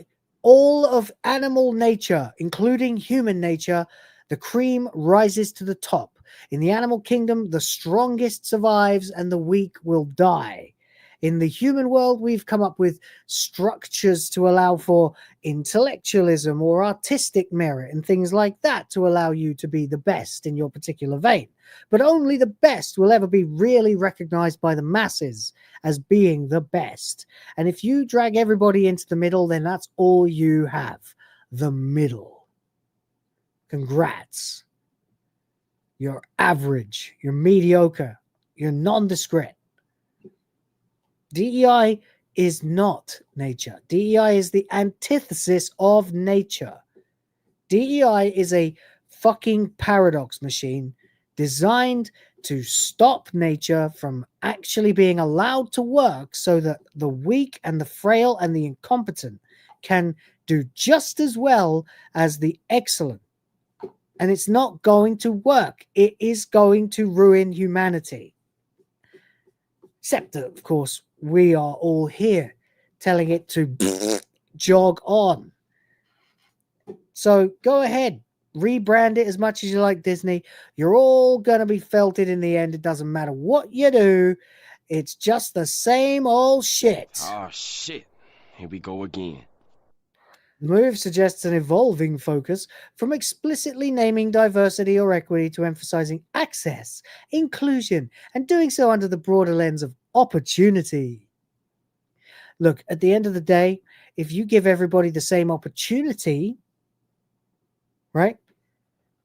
all of animal nature, including human nature, the cream rises to the top. In the animal kingdom, the strongest survives and the weak will die. In the human world, we've come up with structures to allow for intellectualism or artistic merit and things like that to allow you to be the best in your particular vein. But only the best will ever be really recognized by the masses as being the best. And if you drag everybody into the middle, then that's all you have. The middle. Congrats. You're average, you're mediocre, you're nondescript. DEI is not nature. DEI is the antithesis of nature. DEI is a fucking paradox machine designed to stop nature from actually being allowed to work so that the weak and the frail and the incompetent can do just as well as the excellent. And it's not going to work. It is going to ruin humanity. Except that, of course, we are all here telling it to jog on. So go ahead. Rebrand it as much as you like, Disney. You're all going to be felted in the end. It doesn't matter what you do. It's just the same old shit. Oh, shit. Here we go again. The move suggests an evolving focus from explicitly naming diversity or equity to emphasizing access, inclusion, and doing so under the broader lens of opportunity. Look, at the end of the day, if you give everybody the same opportunity, right,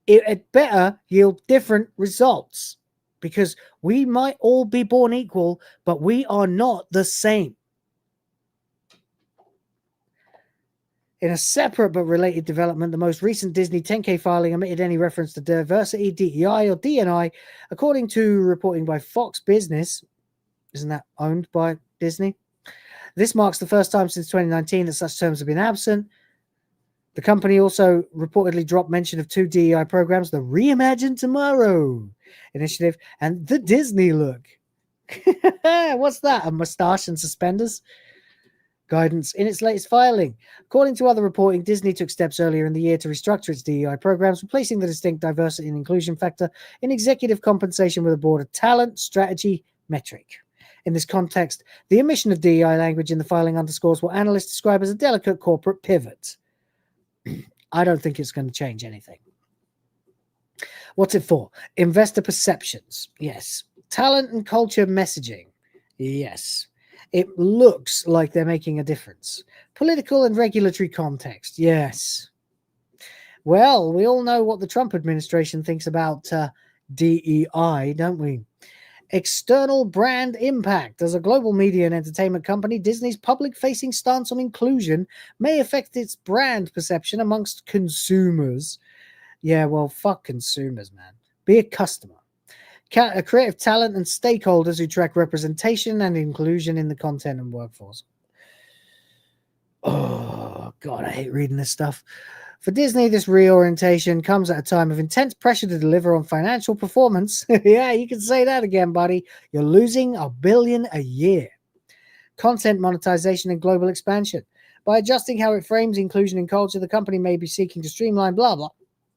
it better yield different results, because we might all be born equal, but we are not the same. In a separate but related development, the most recent Disney 10K filing omitted any reference to diversity, DEI, or DNI, according to reporting by Fox Business. Isn't that owned by Disney? This marks the first time since 2019 that such terms have been absent. The company also reportedly dropped mention of 2 DEI programs, the Reimagine Tomorrow initiative and the Disney Look. What's that? A mustache and suspenders? Guidance in its latest filing. According to other reporting, Disney took steps earlier in the year to restructure its DEI programs, replacing the distinct diversity and inclusion factor in executive compensation with a broader talent strategy metric. In this context, the omission of DEI language in the filing underscores what analysts describe as a delicate corporate pivot. I don't think it's going to change anything. What's it for? Investor perceptions. Yes. Talent and culture messaging. Yes. It looks like they're making a difference. Political and regulatory context. Yes. Well, we all know what the Trump administration thinks about DEI, don't we? External brand impact. As a global media and entertainment company, Disney's public-facing stance on inclusion may affect its brand perception amongst consumers. Yeah, well, fuck consumers, man. Be a customer. Creative talent and stakeholders who track representation and inclusion in the content and workforce. Oh, God, I hate reading this stuff. For Disney, this reorientation comes at a time of intense pressure to deliver on financial performance. Yeah, you can say that again, buddy. You're losing $1 billion a year. Content monetization and global expansion. By adjusting how it frames inclusion and culture, the company may be seeking to streamline blah, blah.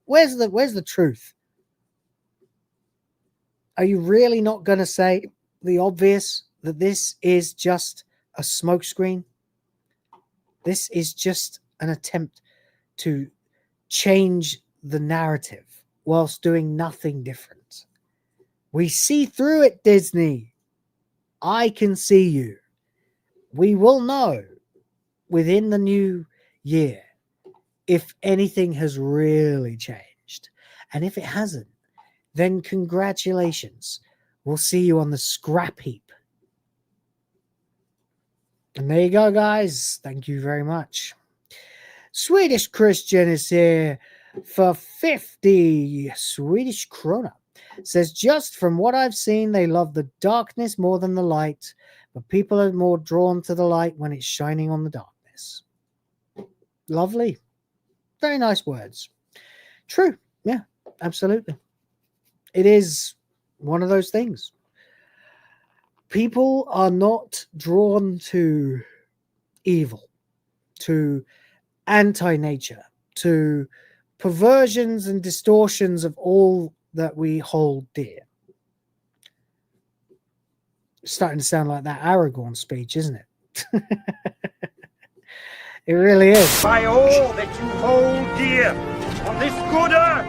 Where's the truth? Are you really not going to say the obvious, that this is just a smokescreen? This is just an attempt to change the narrative whilst doing nothing different. We see through it, Disney. I can see you. We will know within the new year if anything has really changed. And if it hasn't, then congratulations. We'll see you on the scrap heap. And there you go, guys. Thank you very much. Swedish Christian is here for 50 Swedish krona. Says, just from what I've seen, they love the darkness more than the light, but people are more drawn to the light when it's shining on the darkness. Lovely. Very nice words. True. Yeah, absolutely. It is one of those things. People are not drawn to evil, to anti-nature, to perversions and distortions of all that we hold dear. It's starting to sound like that Aragorn speech, isn't it? It really is. By all that you hold dear on this good earth,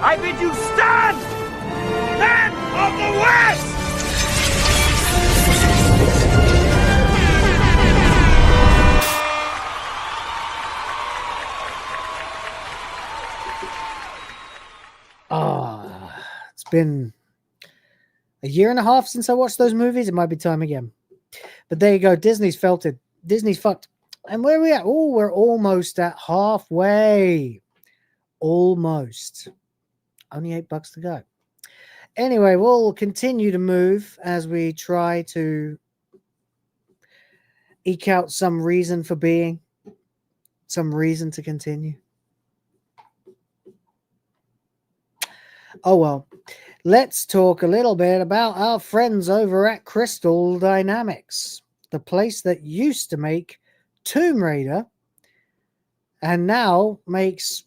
I bid you stand! Men of the West! It's been a year and a half since I watched those movies. It might be time again. But there you go. Disney's felt it. Disney's fucked. And where are we at? Oh, we're almost at halfway. Almost. Only $8 to go. Anyway, we'll continue to move as we try to eke out some reason for being, some reason to continue. Oh, well, let's talk a little bit about our friends over at Crystal Dynamics, the place that used to make Tomb Raider and now makes,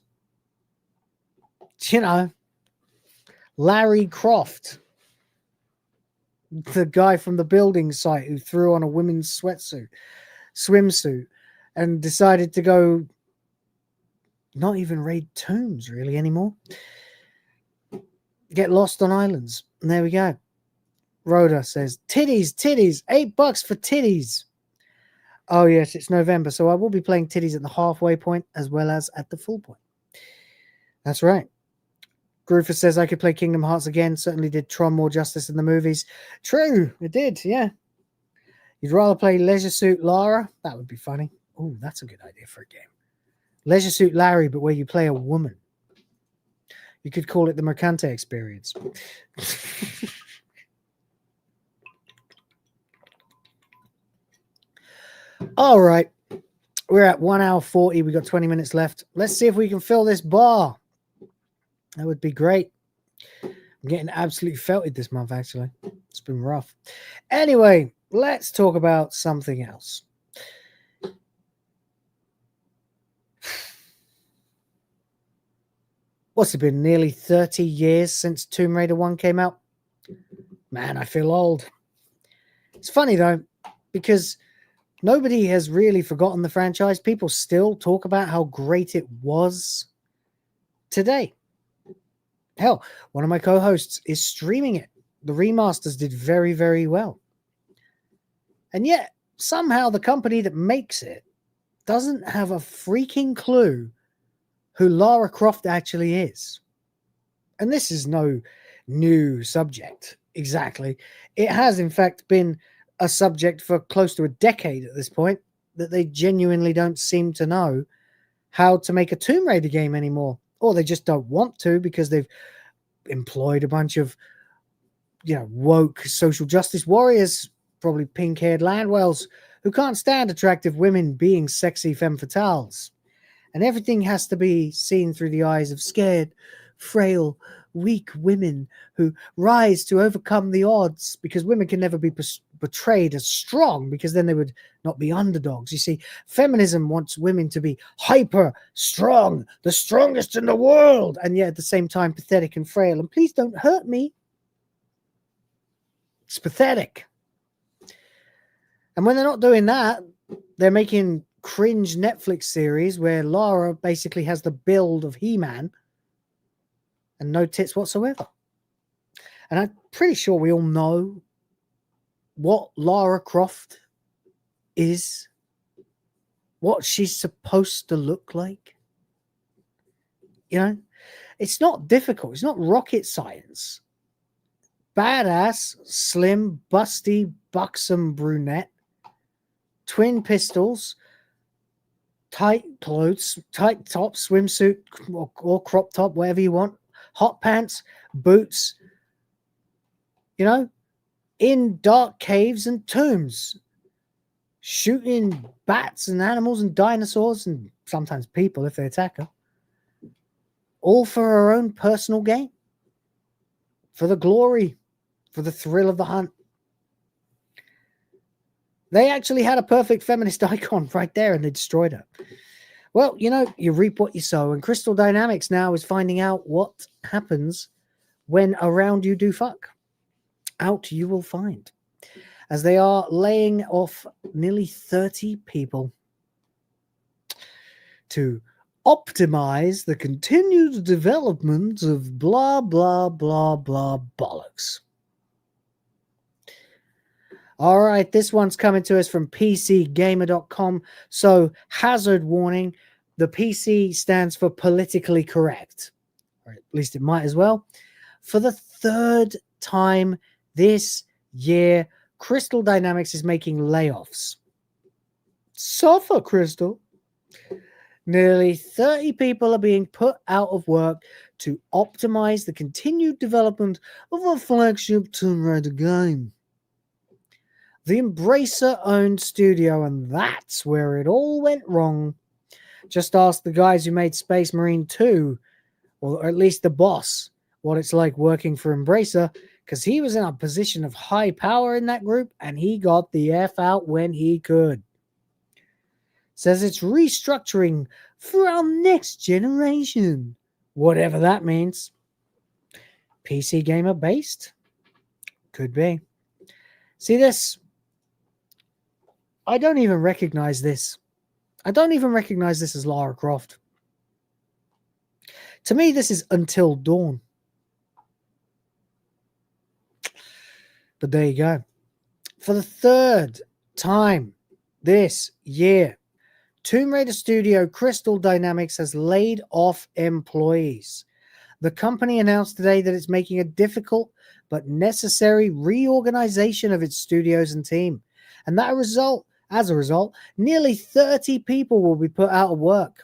Larry Croft, the guy from the building site who threw on a women's swimsuit and decided to go not even raid tombs really anymore. Get lost on islands. And there we go. Rhoda says, titties, $8 for titties. Oh, yes, it's November, so I will be playing titties at the halfway point as well as at the full point. That's right. Groofer says, I could play Kingdom Hearts again. Certainly did Tron more justice in the movies. True, it did, yeah. You'd rather play Leisure Suit Lara? That would be funny. Oh, that's a good idea for a game. Leisure Suit Larry, but where you play a woman. You could call it the Mercante experience. All right. We're at 1 hour 40. We got 20 minutes left. Let's see if we can fill this bar. That would be great. I'm getting absolutely felted this month, actually. It's been rough. Anyway, let's talk about something else. What's it been? Nearly 30 years since Tomb Raider 1 came out? Man, I feel old. It's funny, though, because nobody has really forgotten the franchise. People still talk about how great it was today. Hell, one of my co-hosts is streaming it. The remasters did very, very well. And yet, somehow the company that makes it doesn't have a freaking clue who Lara Croft actually is. And this is no new subject, exactly. It has, in fact, been a subject for close to a decade at this point, that they genuinely don't seem to know how to make a Tomb Raider game anymore. Or they just don't want to because they've employed a bunch of, woke social justice warriors, probably pink-haired Landwells, who can't stand attractive women being sexy femme fatales. And everything has to be seen through the eyes of scared, frail, weak women who rise to overcome the odds, because women can never be portrayed as strong, because then they would not be underdogs. You see, feminism wants women to be hyper strong, the strongest in the world, and yet at the same time pathetic and frail. And please don't hurt me. It's pathetic. And when they're not doing that, they're making cringe Netflix series where Lara basically has the build of He-Man and no tits whatsoever. And I'm pretty sure we all know what Lara Croft is, what she's supposed to look like. It's not difficult. It's not rocket science. Badass, slim, busty, buxom brunette, twin pistols, tight clothes, tight top, swimsuit, or crop top, whatever you want, hot pants, boots, in dark caves and tombs, shooting bats and animals and dinosaurs and sometimes people if they attack her, all for her own personal gain, for the glory, for the thrill of the hunt. They actually had a perfect feminist icon right there and they destroyed her. Well, you reap what you sow, and Crystal Dynamics now is finding out what happens when around you do fuck. Out you will find, as they are laying off nearly 30 people to optimize the continued development of blah, blah, blah, blah bollocks. All right, this one's coming to us from PCGamer.com. So, hazard warning, the PC stands for politically correct. Or at least it might as well. For the third time this year, Crystal Dynamics is making layoffs. Suffer, Crystal. Nearly 30 people are being put out of work to optimize the continued development of a flagship Tomb Raider game. The Embracer-owned studio, and that's where it all went wrong. Just ask the guys who made Space Marine 2, or at least the boss, what it's like working for Embracer, because he was in a position of high power in that group, and he got the F out when he could. Says it's restructuring for our next generation, whatever that means. PC gamer based? Could be. See this? I don't even recognize this. I don't even recognize this as Lara Croft. To me, this is Until Dawn. But there you go. For the third time this year, Tomb Raider studio Crystal Dynamics has laid off employees. The company announced today that it's making a difficult but necessary reorganization of its studios and team. And as a result, nearly 30 people will be put out of work.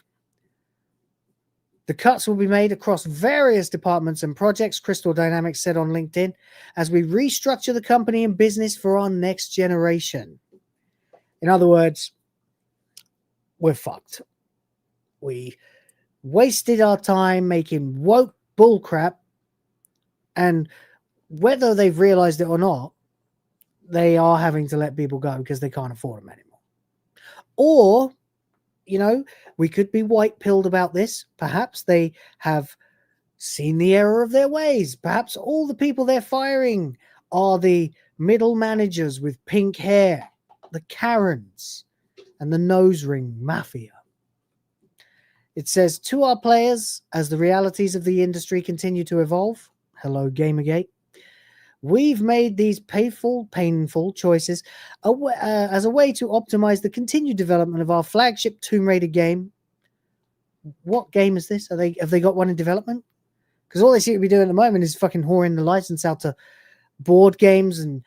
The cuts will be made across various departments and projects, Crystal Dynamics said on LinkedIn, as we restructure the company and business for our next generation. In other words, we're fucked. We wasted our time making woke bullcrap, and whether they've realized it or not, they are having to let people go because they can't afford them anymore. Or, you know, we could be white-pilled about this. Perhaps they have seen the error of their ways. Perhaps all the people they're firing are the middle managers with pink hair, the Karens, and the nose ring mafia. It says, to our players, as the realities of the industry continue to evolve, hello Gamergate, we've made these painful choices as a way to optimize the continued development of our flagship Tomb Raider game. What game is this? Have they got one in development? Because all they seem to be doing at the moment is fucking whoring the license out to board games and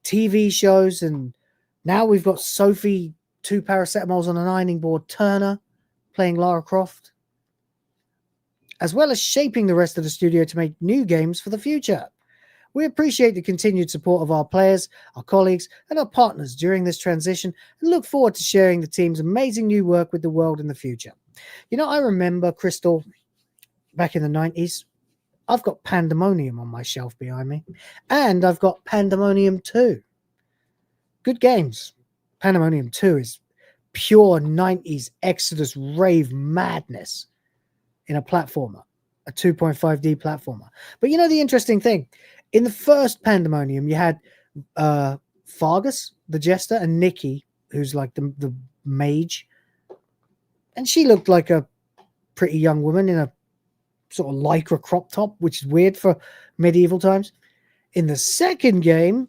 TV shows, and now we've got Sophie 2 paracetamols on an ironing board Turner playing Lara Croft, as well as shaping the rest of the studio to make new games for the future. We appreciate the continued support of our players, our colleagues, and our partners during this transition, and look forward to sharing the team's amazing new work with the world in the future. You know, I remember Crystal back in the 90s. I've got Pandemonium on my shelf behind me, and I've got Pandemonium 2. Good games. Pandemonium 2 is pure 90s Exodus rave madness in a platformer, a 2.5D platformer. But you know the interesting thing? In the first Pandemonium, you had Fargus, the jester, and Nikki, who's like the mage. And she looked like a pretty young woman in a sort of lycra crop top, which is weird for medieval times. In the second game,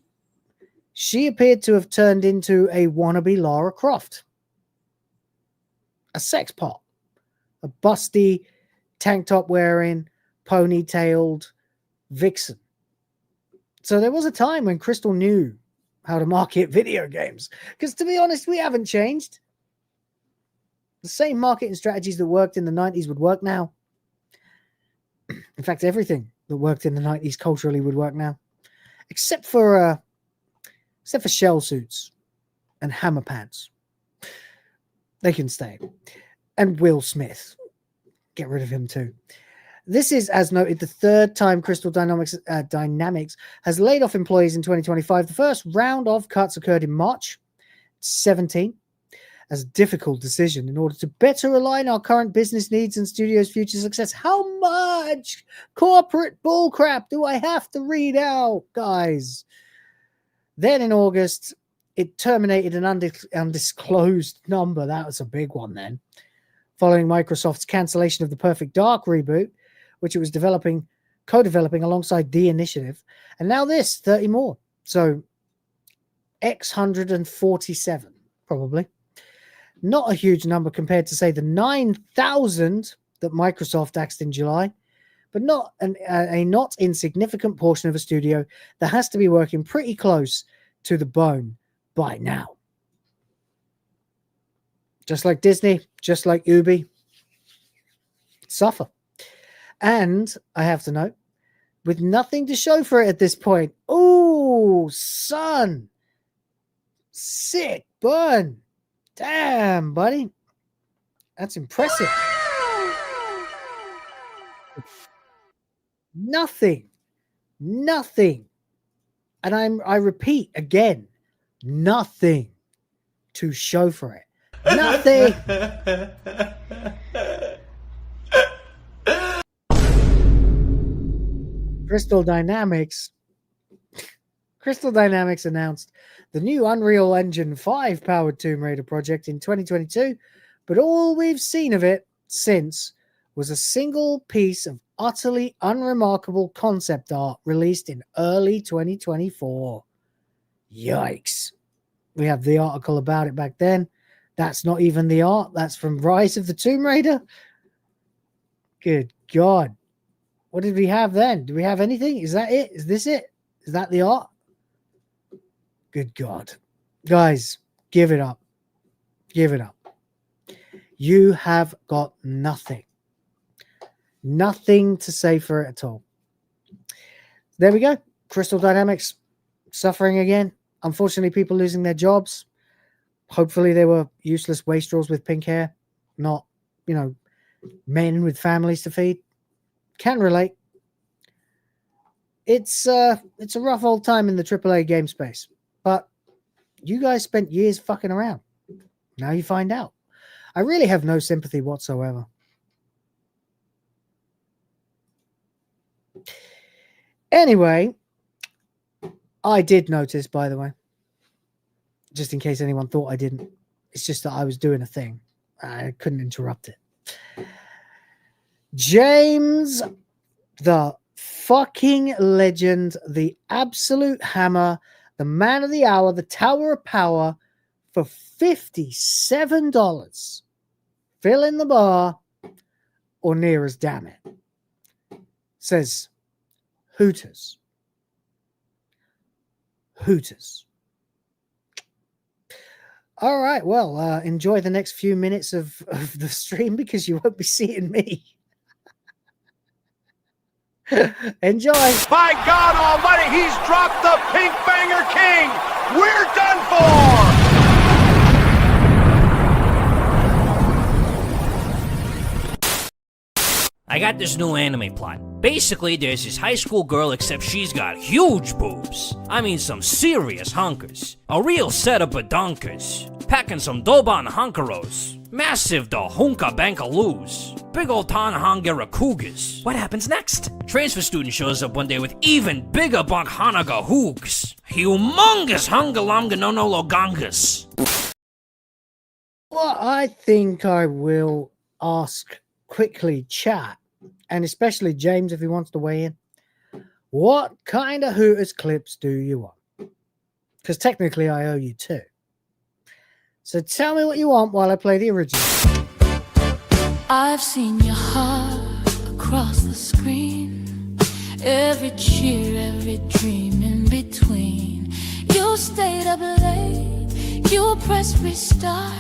she appeared to have turned into a wannabe Lara Croft. A sex pot. A busty, tank top wearing, ponytailed vixen. So there was a time when Crystal knew how to market video games. Because to be honest, we haven't changed. The same marketing strategies that worked in the 90s would work now. In fact, everything that worked in the 90s culturally would work now. Except for shell suits and hammer pants. They can stay. And Will Smith. Get rid of him too. This is, as noted, the third time Crystal Dynamics has laid off employees in 2025. The first round of cuts occurred in March 17 as a difficult decision in order to better align our current business needs and studio's future success. How much corporate bullcrap do I have to read out, guys? Then in August, it terminated an undisclosed number. That was a big one then. Following Microsoft's cancellation of the Perfect Dark reboot, which it was co-developing alongside The Initiative. And now this, 30 more. So, X 147, probably. Not a huge number compared to, say, the 9,000 that Microsoft axed in July, but not a not insignificant portion of a studio that has to be working pretty close to the bone by now. Just like Disney, just like Ubi, suffer. And I have to note, with nothing to show for it at this point. Oh, son. Sick burn. Damn, buddy. That's impressive. Nothing. And I repeat again, nothing to show for it. Nothing. Crystal Dynamics announced the new Unreal Engine 5 powered Tomb Raider project in 2022, but all we've seen of it since was a single piece of utterly unremarkable concept art released in early 2024. Yikes. We have the article about it back then. That's not even the art. That's from Rise of the Tomb Raider. Good God. What did we have then? Do we have anything? Is that it? Is this it? Is that the art? Good God. Guys, give it up. Give it up. You have got nothing. Nothing to say for it at all. There we go. Crystal Dynamics suffering again. Unfortunately, people losing their jobs. Hopefully they were useless wastrels with pink hair, not, men with families to feed. Can relate. It's a rough old time in the AAA game space, but you guys spent years fucking around. Now you find out. I really have no sympathy whatsoever. Anyway, I did notice, by the way, just in case anyone thought I didn't. It's just that I was doing a thing. I couldn't interrupt it. James, the fucking legend, the absolute hammer, the man of the hour, the tower of power, for $57. Fill in the bar or near as, damn it. Says Hooters. Hooters. All right, well, enjoy the next few minutes of the stream because you won't be seeing me. Enjoy. By God Almighty, he's dropped the Pink Banger King. We're done for. I got this new anime plot. Basically, there's this high school girl, except she's got huge boobs. I mean, some serious hunkers. A real setup of donkers. Packing some Doban hunkeros. Massive da hunka bankaloos. Big ol' Tanhangera cougars. What happens next? Transfer student shows up one day with even bigger Bankhanaga hoogs. Humongous hungalamga nonologangas. Well, I think I will ask quickly chat, and especially James if he wants to weigh in. What kind of Hooters clips do you want? Because technically I owe you two. So tell me what you want while I play the original. I've seen your heart across the screen. Every cheer, every dream in between. You stayed up late. You pressed restart.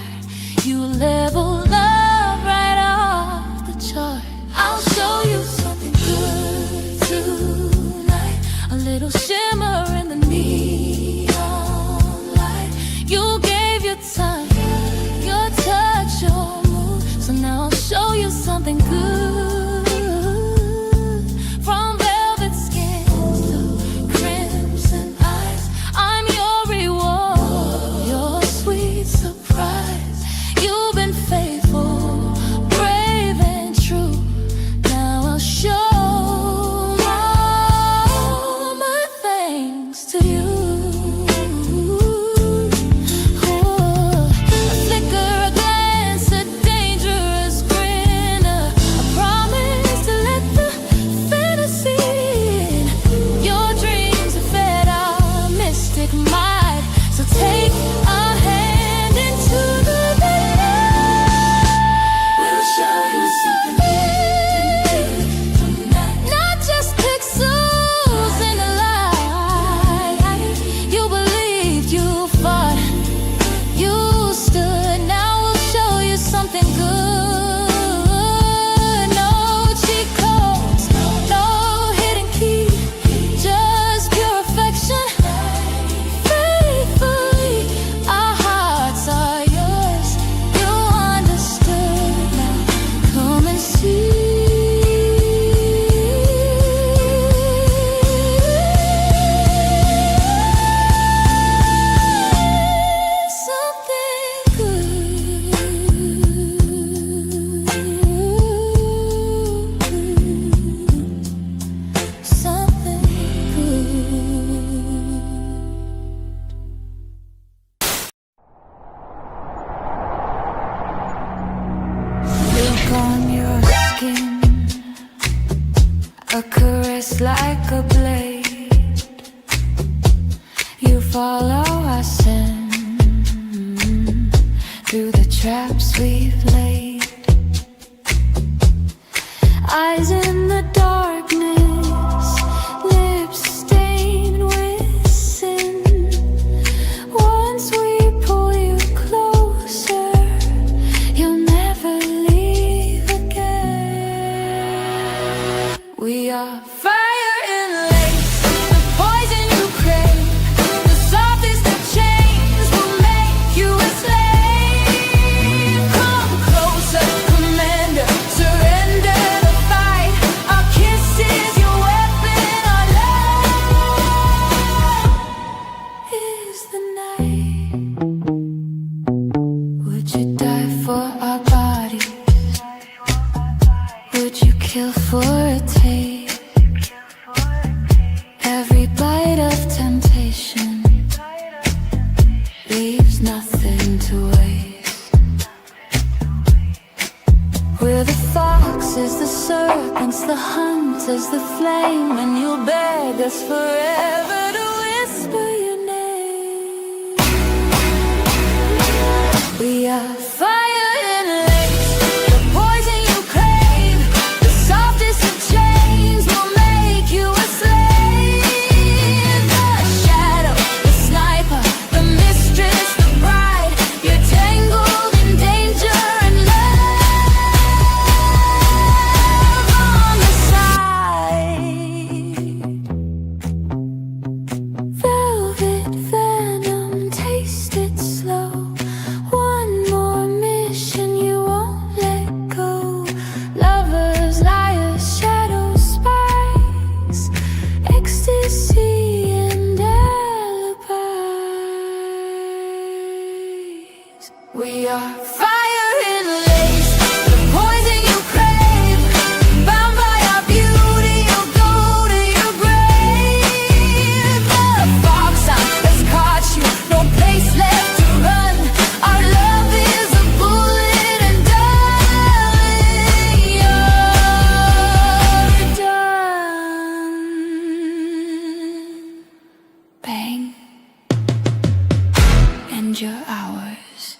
You leveled up right off the chart. I'll show you something good tonight. A little shimmer in the neon light. You gave your time, your touch, your move. So now I'll show you something good. From velvet skin to crimson eyes. I'm your reward, your sweet surprise. You've been faithful, brave and true. Now I'll show all my thanks to you. traps we've laid. Eyes in the darkness, lips stained with sin. Once we pull you closer, you'll never leave again. We are fire and lace, the poison you crave, the softest of chains will make you a slave. Come closer, commander, surrender the fight. Our kiss is your weapon, our love is the night. Would you die for our bodies? Would you kill for a taste? Every bite of temptation leaves nothing to waste. We're the foxes, the serpents, the hunters, the flame, and you'll beg us forever to whisper your name. We are fire and lace, the poison you crave, the softest of chains will make you a slave. The shadow, the sniper, the mistress, the bride, you're tangled in danger and love on the side. Velvet venom, taste it slow. One more mission, you won't let go. Lovers, liars, shadows, spies, ecstasy and alibis. We are fire and lace, the poison you crave. Bound by our beauty, you'll go to your grave. The fox hunt has caught you, no place left to run. Our love is a bullet and darling, you're done. Bang, and you're ours.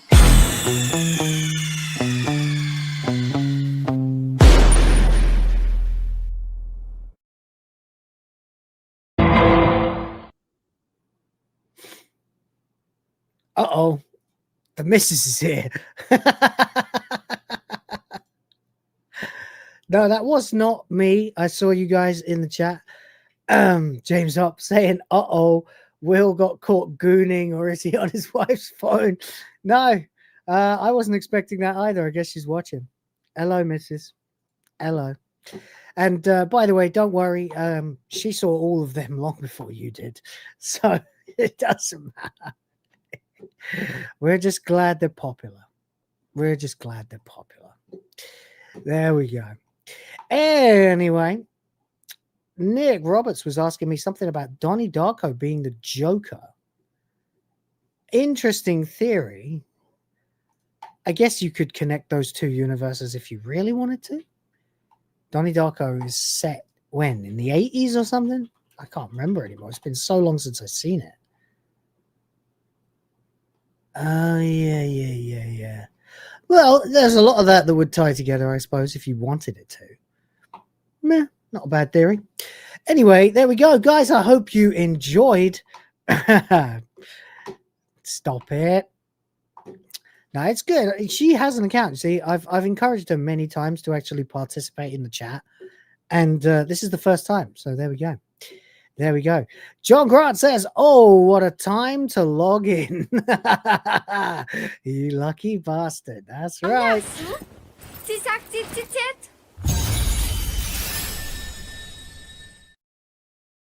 Uh-oh. The missus is here. No, that was not me. I saw you guys in the chat. James Up saying, uh-oh, Will got caught gooning, or is he on his wife's phone? No, I wasn't expecting that either. I guess she's watching. Hello, missus. Hello. And by the way, don't worry. She saw all of them long before you did. So it doesn't matter. We're just glad they're popular. We're just glad they're popular. There we go. Anyway, Nick Roberts was asking me something about Donnie Darko being the Joker. Interesting theory. I guess you could connect those two universes if you really wanted to. Donnie Darko is set when? In the 80s or something? I can't remember anymore. It's been so long since I've seen it. Oh, yeah. Well, there's a lot of that would tie together, I suppose, if you wanted it to. Meh, not a bad theory. Anyway, there we go. Guys, I hope you enjoyed. Stop it. No, it's good. She has an account. See, I've encouraged her many times to actually participate in the chat. And this is the first time. So there we go. There we go. John Grant says, oh, what a time to log in. You lucky bastard. That's right.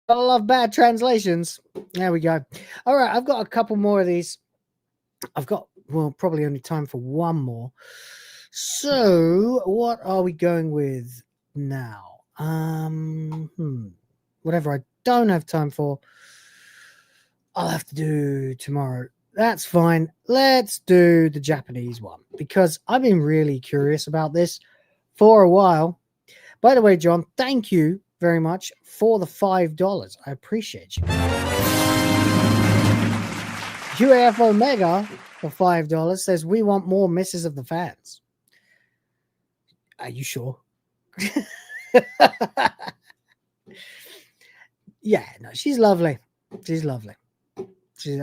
I love bad translations. There we go. All right, I've got a couple more of these. I've got, well, probably only time for one more. So what are we going with now? Whatever I don't have time for, I'll have to do tomorrow. That's fine. Let's do the Japanese one because I've been really curious about this for a while. By the way, John, thank you very much for the $5. I appreciate you. UAF Omega for $5 says, we want more Misses of the Fans. Are you sure? Yeah, no, she's lovely. She's lovely.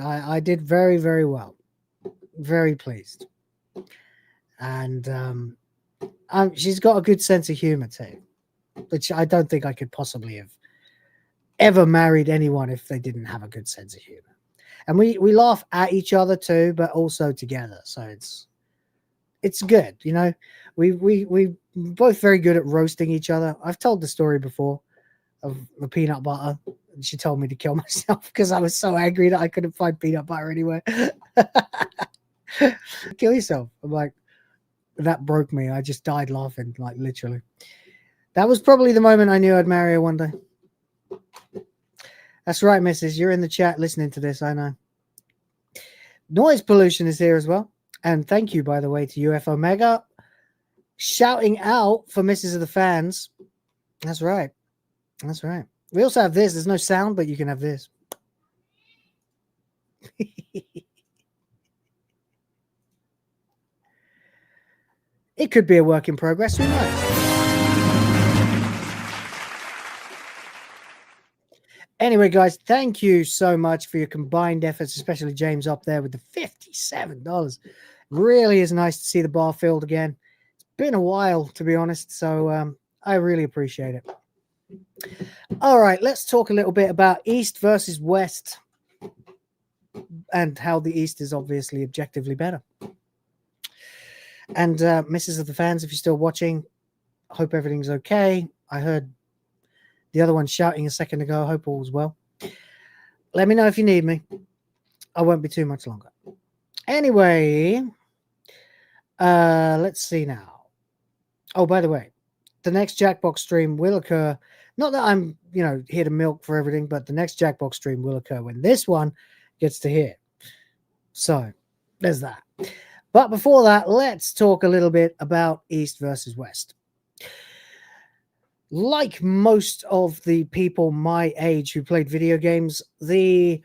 I did very, very well. Very pleased. And she's got a good sense of humor too, which I don't think I could possibly have ever married anyone if they didn't have a good sense of humor. And we laugh at each other too, but also together. So it's good, you know. We both very good at roasting each other. I've told the story before of the peanut butter. And she told me to kill myself because I was so angry that I couldn't find peanut butter anywhere. Kill yourself. I'm like, that broke me. I just died laughing, like literally. That was probably the moment I knew I'd marry her one day. That's right, Mrs. You're in the chat listening to this, I know. Noise pollution is here as well. And thank you, by the way, to UF Omega. Shouting out for Misses of the Fans. That's right. That's right. We also have this. There's no sound, but you can have this. It could be a work in progress. Who knows? Anyway, guys, thank you so much for your combined efforts, especially James up there with the $57. Really is nice to see the bar filled again. It's been a while, to be honest, so I really appreciate it. All right, let's talk a little bit about East versus West and how the East is obviously objectively better. And Misses of the Fans, if you're still watching, hope everything's okay. I heard the other one shouting a second ago. Hope all's well. Let me know if you need me. I won't be too much longer. Anyway, let's see now. Oh, by the way, the next Jackbox stream will occur. Not that I'm, here to milk for everything, but the next Jackbox stream will occur when this one gets to here. So there's that. But before that, let's talk a little bit about East versus West. Like most of the people my age who played video games, the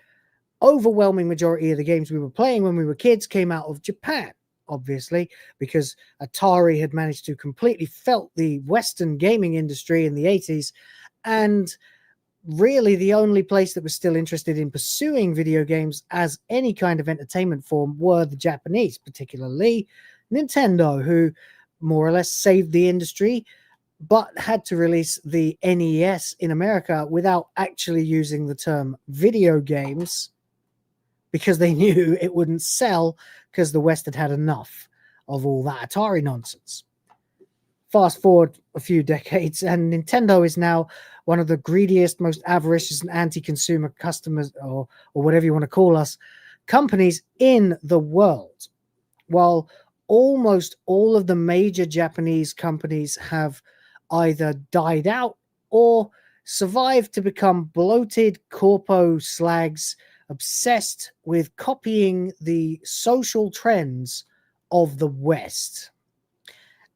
overwhelming majority of the games we were playing when we were kids came out of Japan, obviously, because Atari had managed to completely felt the Western gaming industry in the 80s. And really the only place that was still interested in pursuing video games as any kind of entertainment form were the Japanese, particularly Nintendo, who more or less saved the industry, but had to release the NES in America without actually using the term video games because they knew it wouldn't sell because the West had had enough of all that Atari nonsense. Fast forward a few decades and Nintendo is now one of the greediest, most avaricious and anti-consumer customers or whatever you want to call us, companies in the world. While almost all of the major Japanese companies have either died out or survived to become bloated corpo slags obsessed with copying the social trends of the West.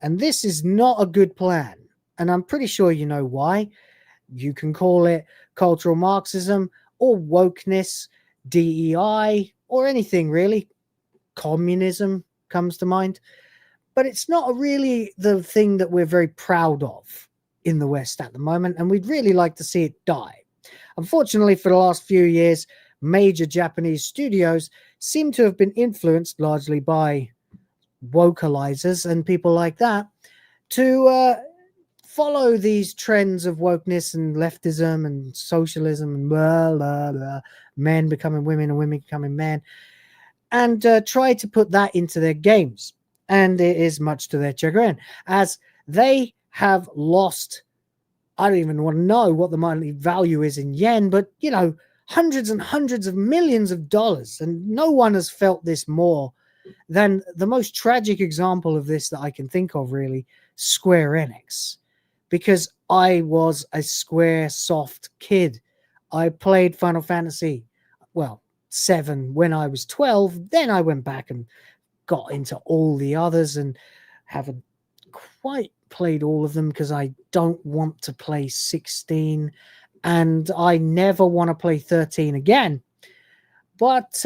And this is not a good plan. And I'm pretty sure you know why. You can call it cultural Marxism or wokeness, DEI, or anything really. Communism comes to mind. But it's not really the thing that we're very proud of in the West at the moment, and we'd really like to see it die. Unfortunately, for the last few years, major Japanese studios seem to have been influenced largely by vocalizers and people like that to follow these trends of wokeness and leftism and socialism and blah, blah, blah, men becoming women and women becoming men, and try to put that into their games. And it is much to their chagrin, as they have lost, I don't even want to know what the money value is in yen, but, hundreds and hundreds of millions of dollars. And no one has felt this more than the most tragic example of this that I can think of, really, Square Enix. Because I was a Square Soft kid. I played Final Fantasy, 7 when I was 12. Then I went back and got into all the others and haven't quite played all of them because I don't want to play 16 and I never want to play 13 again. But,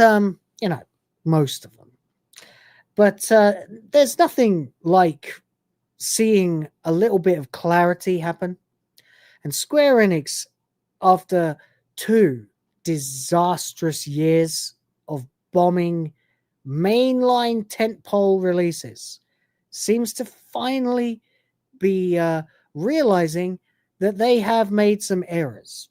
most of them. But there's nothing like seeing a little bit of clarity happen. And Square Enix, after 2 disastrous years of bombing mainline tentpole releases, seems to finally be realizing that they have made some errors.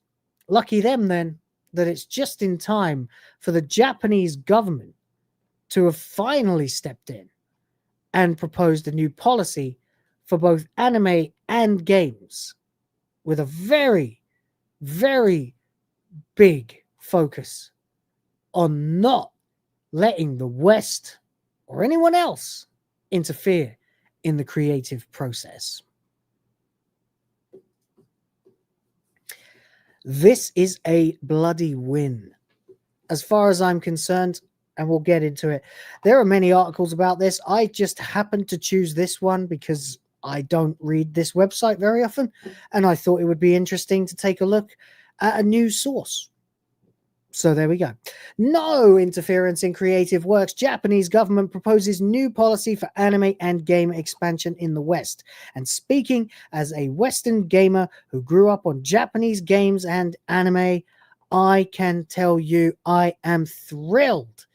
Lucky them, then, that it's just in time for the Japanese government to have finally stepped in and proposed a new policy for both anime and games, with a very, very big focus on not letting the West or anyone else interfere in the creative process. This is a bloody win, as far as I'm concerned, and we'll get into it. There are many articles about this. I just happened to choose this one because I don't read this website very often, and I thought it would be interesting to take a look at a news source. So there we go. No interference in creative works. Japanese government proposes new policy for anime and game expansion in the West. And speaking as a Western gamer who grew up on Japanese games and anime, I can tell you I am thrilled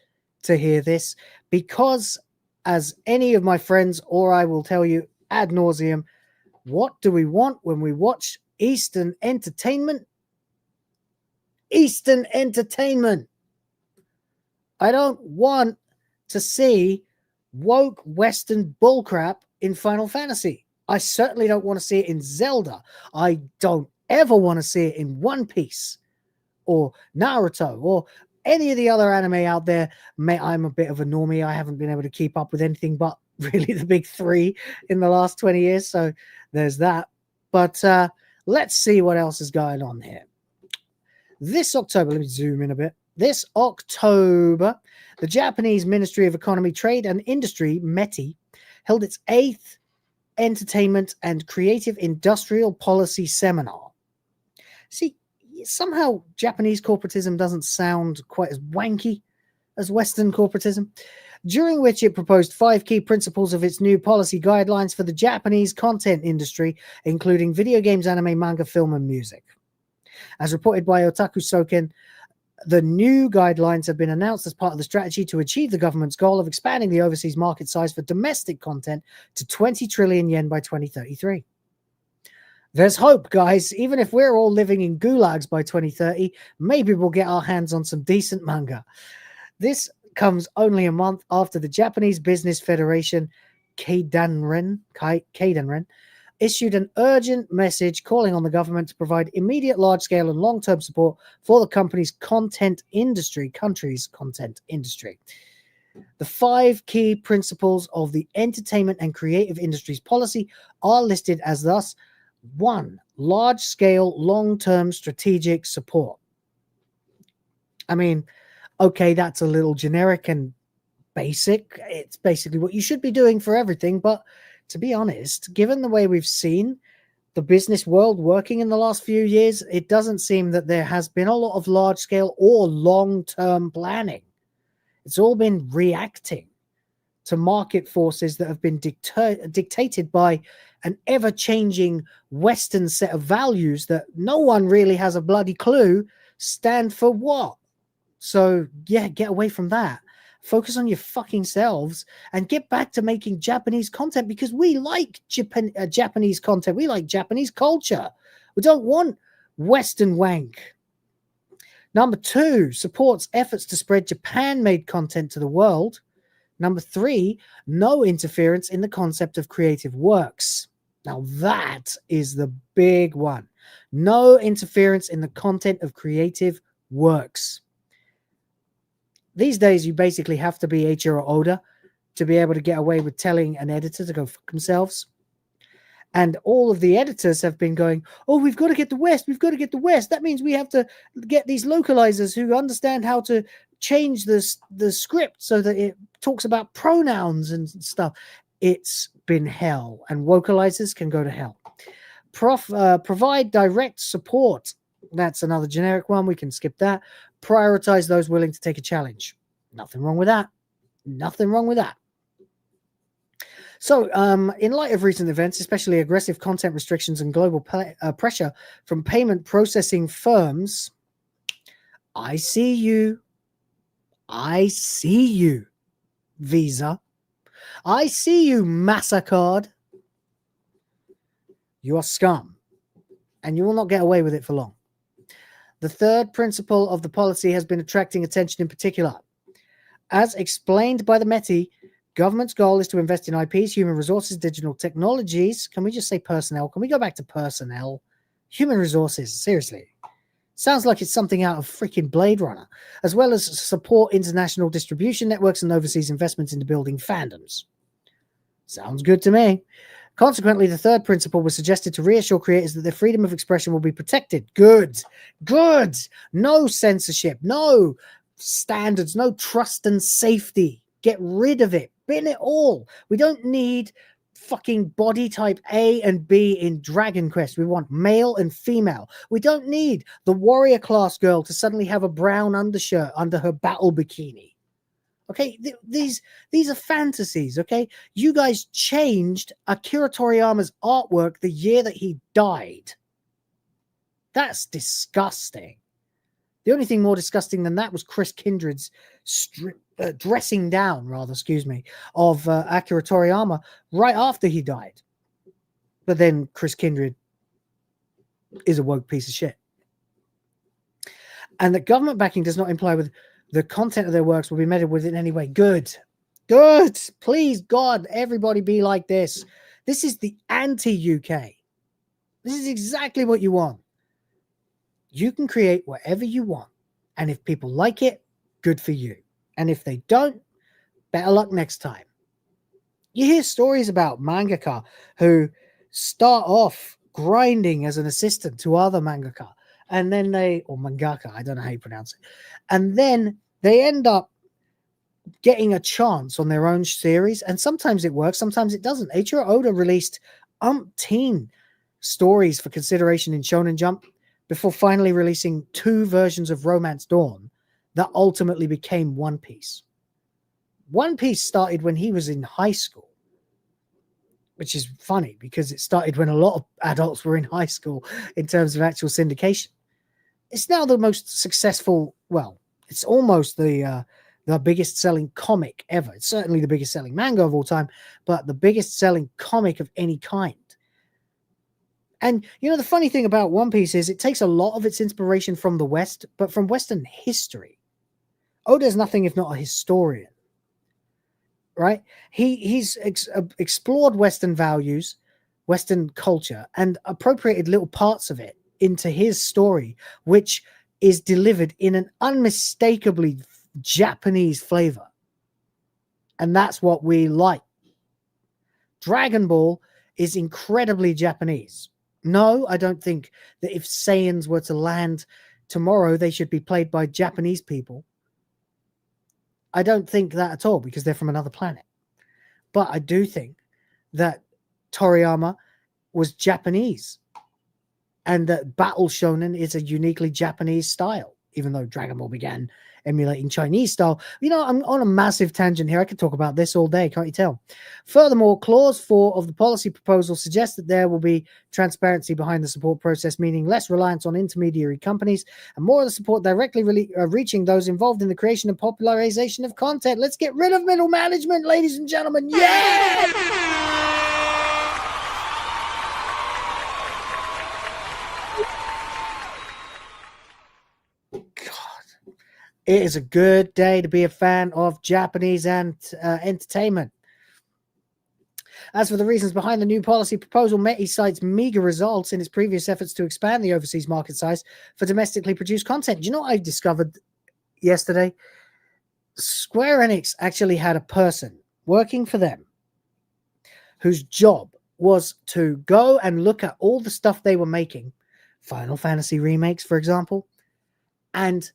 to hear this, because as any of my friends, or I will tell you ad nauseum, what do we want when we watch Eastern entertainment? Eastern entertainment. I don't want to see woke Western bullcrap in Final Fantasy. I certainly don't want to see it in Zelda. I don't ever want to see it in One Piece or Naruto or any of the other anime out there. I'm a bit of a normie. I haven't been able to keep up with anything but really the big 3 in the last 20 years. So there's that. But let's see what else is going on here. This October, let me zoom in a bit. This October, the Japanese Ministry of Economy, Trade and Industry, METI, held its 8th Entertainment and Creative Industrial Policy Seminar. See, somehow Japanese corporatism doesn't sound quite as wanky as Western corporatism, during which it proposed 5 key principles of its new policy guidelines for the Japanese content industry, including video games, anime, manga, film, and music. As reported by Otaku Soken, the new guidelines have been announced as part of the strategy to achieve the government's goal of expanding the overseas market size for domestic content to 20 trillion yen by 2033. There's hope, guys. Even if we're all living in gulags by 2030, maybe we'll get our hands on some decent manga. This comes only a month after the Japanese Business Federation, Keidanren, issued an urgent message calling on the government to provide immediate large-scale and long-term support for the country's content industry. The 5 key principles of the entertainment and creative industries policy are listed as thus: 1. Large-scale, long-term strategic support. I mean, okay, that's a little generic and basic. It's basically what you should be doing for everything, but to be honest, given the way we've seen the business world working in the last few years, it doesn't seem that there has been a lot of large-scale or long-term planning. It's all been reacting to market forces that have been dictated by an ever-changing Western set of values that no one really has a bloody clue stand for what. So, yeah, get away from that. Focus on your fucking selves and get back to making Japanese content, because we like Japanese content. We like Japanese culture. We don't want Western wank. Number 2, supports efforts to spread Japan-made content to the world. Number 3, no interference in the concept of creative works. Now that is the big one. No interference in the content of creative works. These days, you basically have to be Eiichiro Oda to be able to get away with telling an editor to go fuck themselves. And all of the editors have been going, oh, we've got to get the West. We've got to get the West. That means we have to get these localizers who understand how to change the script so that it talks about pronouns and stuff. It's been hell. And vocalizers can go to hell. Provide direct support. That's another generic one. We can skip that. Prioritize those willing to take a challenge. Nothing wrong with that. Nothing wrong with that. So, in light of recent events, especially aggressive content restrictions and global pressure from payment processing firms, I see you. I see you, Visa. I see you, MasterCard. You are scum, and you will not get away with it for long. The third principle of the policy has been attracting attention in particular. As explained by the METI, government's goal is to invest in IPs, human resources, digital technologies. Can we just say personnel? Can we go back to personnel? Human resources, seriously. Sounds like it's something out of freaking Blade Runner, as well as support international distribution networks and overseas investments into building fandoms. Sounds good to me. Consequently, the third principle was suggested to reassure creators that their freedom of expression will be protected. Good. Good. No censorship. No standards. No trust and safety. Get rid of it. Bin it all. We don't need fucking body type A and B in Dragon Quest. We want male and female. We don't need the warrior class girl to suddenly have a brown undershirt under her battle bikini. Okay, these are fantasies, okay? You guys changed Akira Toriyama's artwork the year that he died. That's disgusting. The only thing more disgusting than that was Chris Kindred's dressing down, of Akira Toriyama right after he died. But then Chris Kindred is a woke piece of shit. And that government backing does not imply with the content of their works will be measured with in any way. Good. Good. Please, God, everybody be like this. This is the anti-UK. This is exactly what you want. You can create whatever you want. And if people like it, good for you. And if they don't, better luck next time. You hear stories about mangaka who start off grinding as an assistant to other mangaka. And then or mangaka, I don't know how you pronounce it. And then they end up getting a chance on their own series. And sometimes it works, sometimes it doesn't. Eiichiro Oda released umpteen stories for consideration in Shonen Jump before finally releasing 2 versions of Romance Dawn that ultimately became One Piece. One Piece started when he was in high school, which is funny because it started when a lot of adults were in high school in terms of actual syndication. It's now the most successful, well, it's almost the biggest selling comic ever. It's certainly the biggest selling manga of all time, but the biggest selling comic of any kind. And, you know, the funny thing about One Piece is it takes a lot of its inspiration from the West, but from Western history. Oda's nothing if not a historian, right? He's explored Western values, Western culture, and appropriated little parts of it into his story, which is delivered in an unmistakably Japanese flavor. And that's what we like. Dragon Ball is incredibly Japanese. No, I don't think that if Saiyans were to land tomorrow, they should be played by Japanese people. I don't think that at all because they're from another planet. But I do think that Toriyama was Japanese and that Battle Shonen is a uniquely Japanese style, even though Dragon Ball began emulating Chinese style. You know, I'm on a massive tangent here. I could talk about this all day, can't you tell? Furthermore, Clause 4 of the policy proposal suggests that there will be transparency behind the support process, meaning less reliance on intermediary companies and more of the support directly reaching those involved in the creation and popularization of content. Let's get rid of middle management, ladies and gentlemen. Yeah! It is a good day to be a fan of Japanese entertainment. As for the reasons behind the new policy proposal, METI cites meager results in its previous efforts to expand the overseas market size for domestically produced content. Do you know what I discovered yesterday? Square Enix actually had a person working for them whose job was to go and look at all the stuff they were making, Final Fantasy remakes, for example, and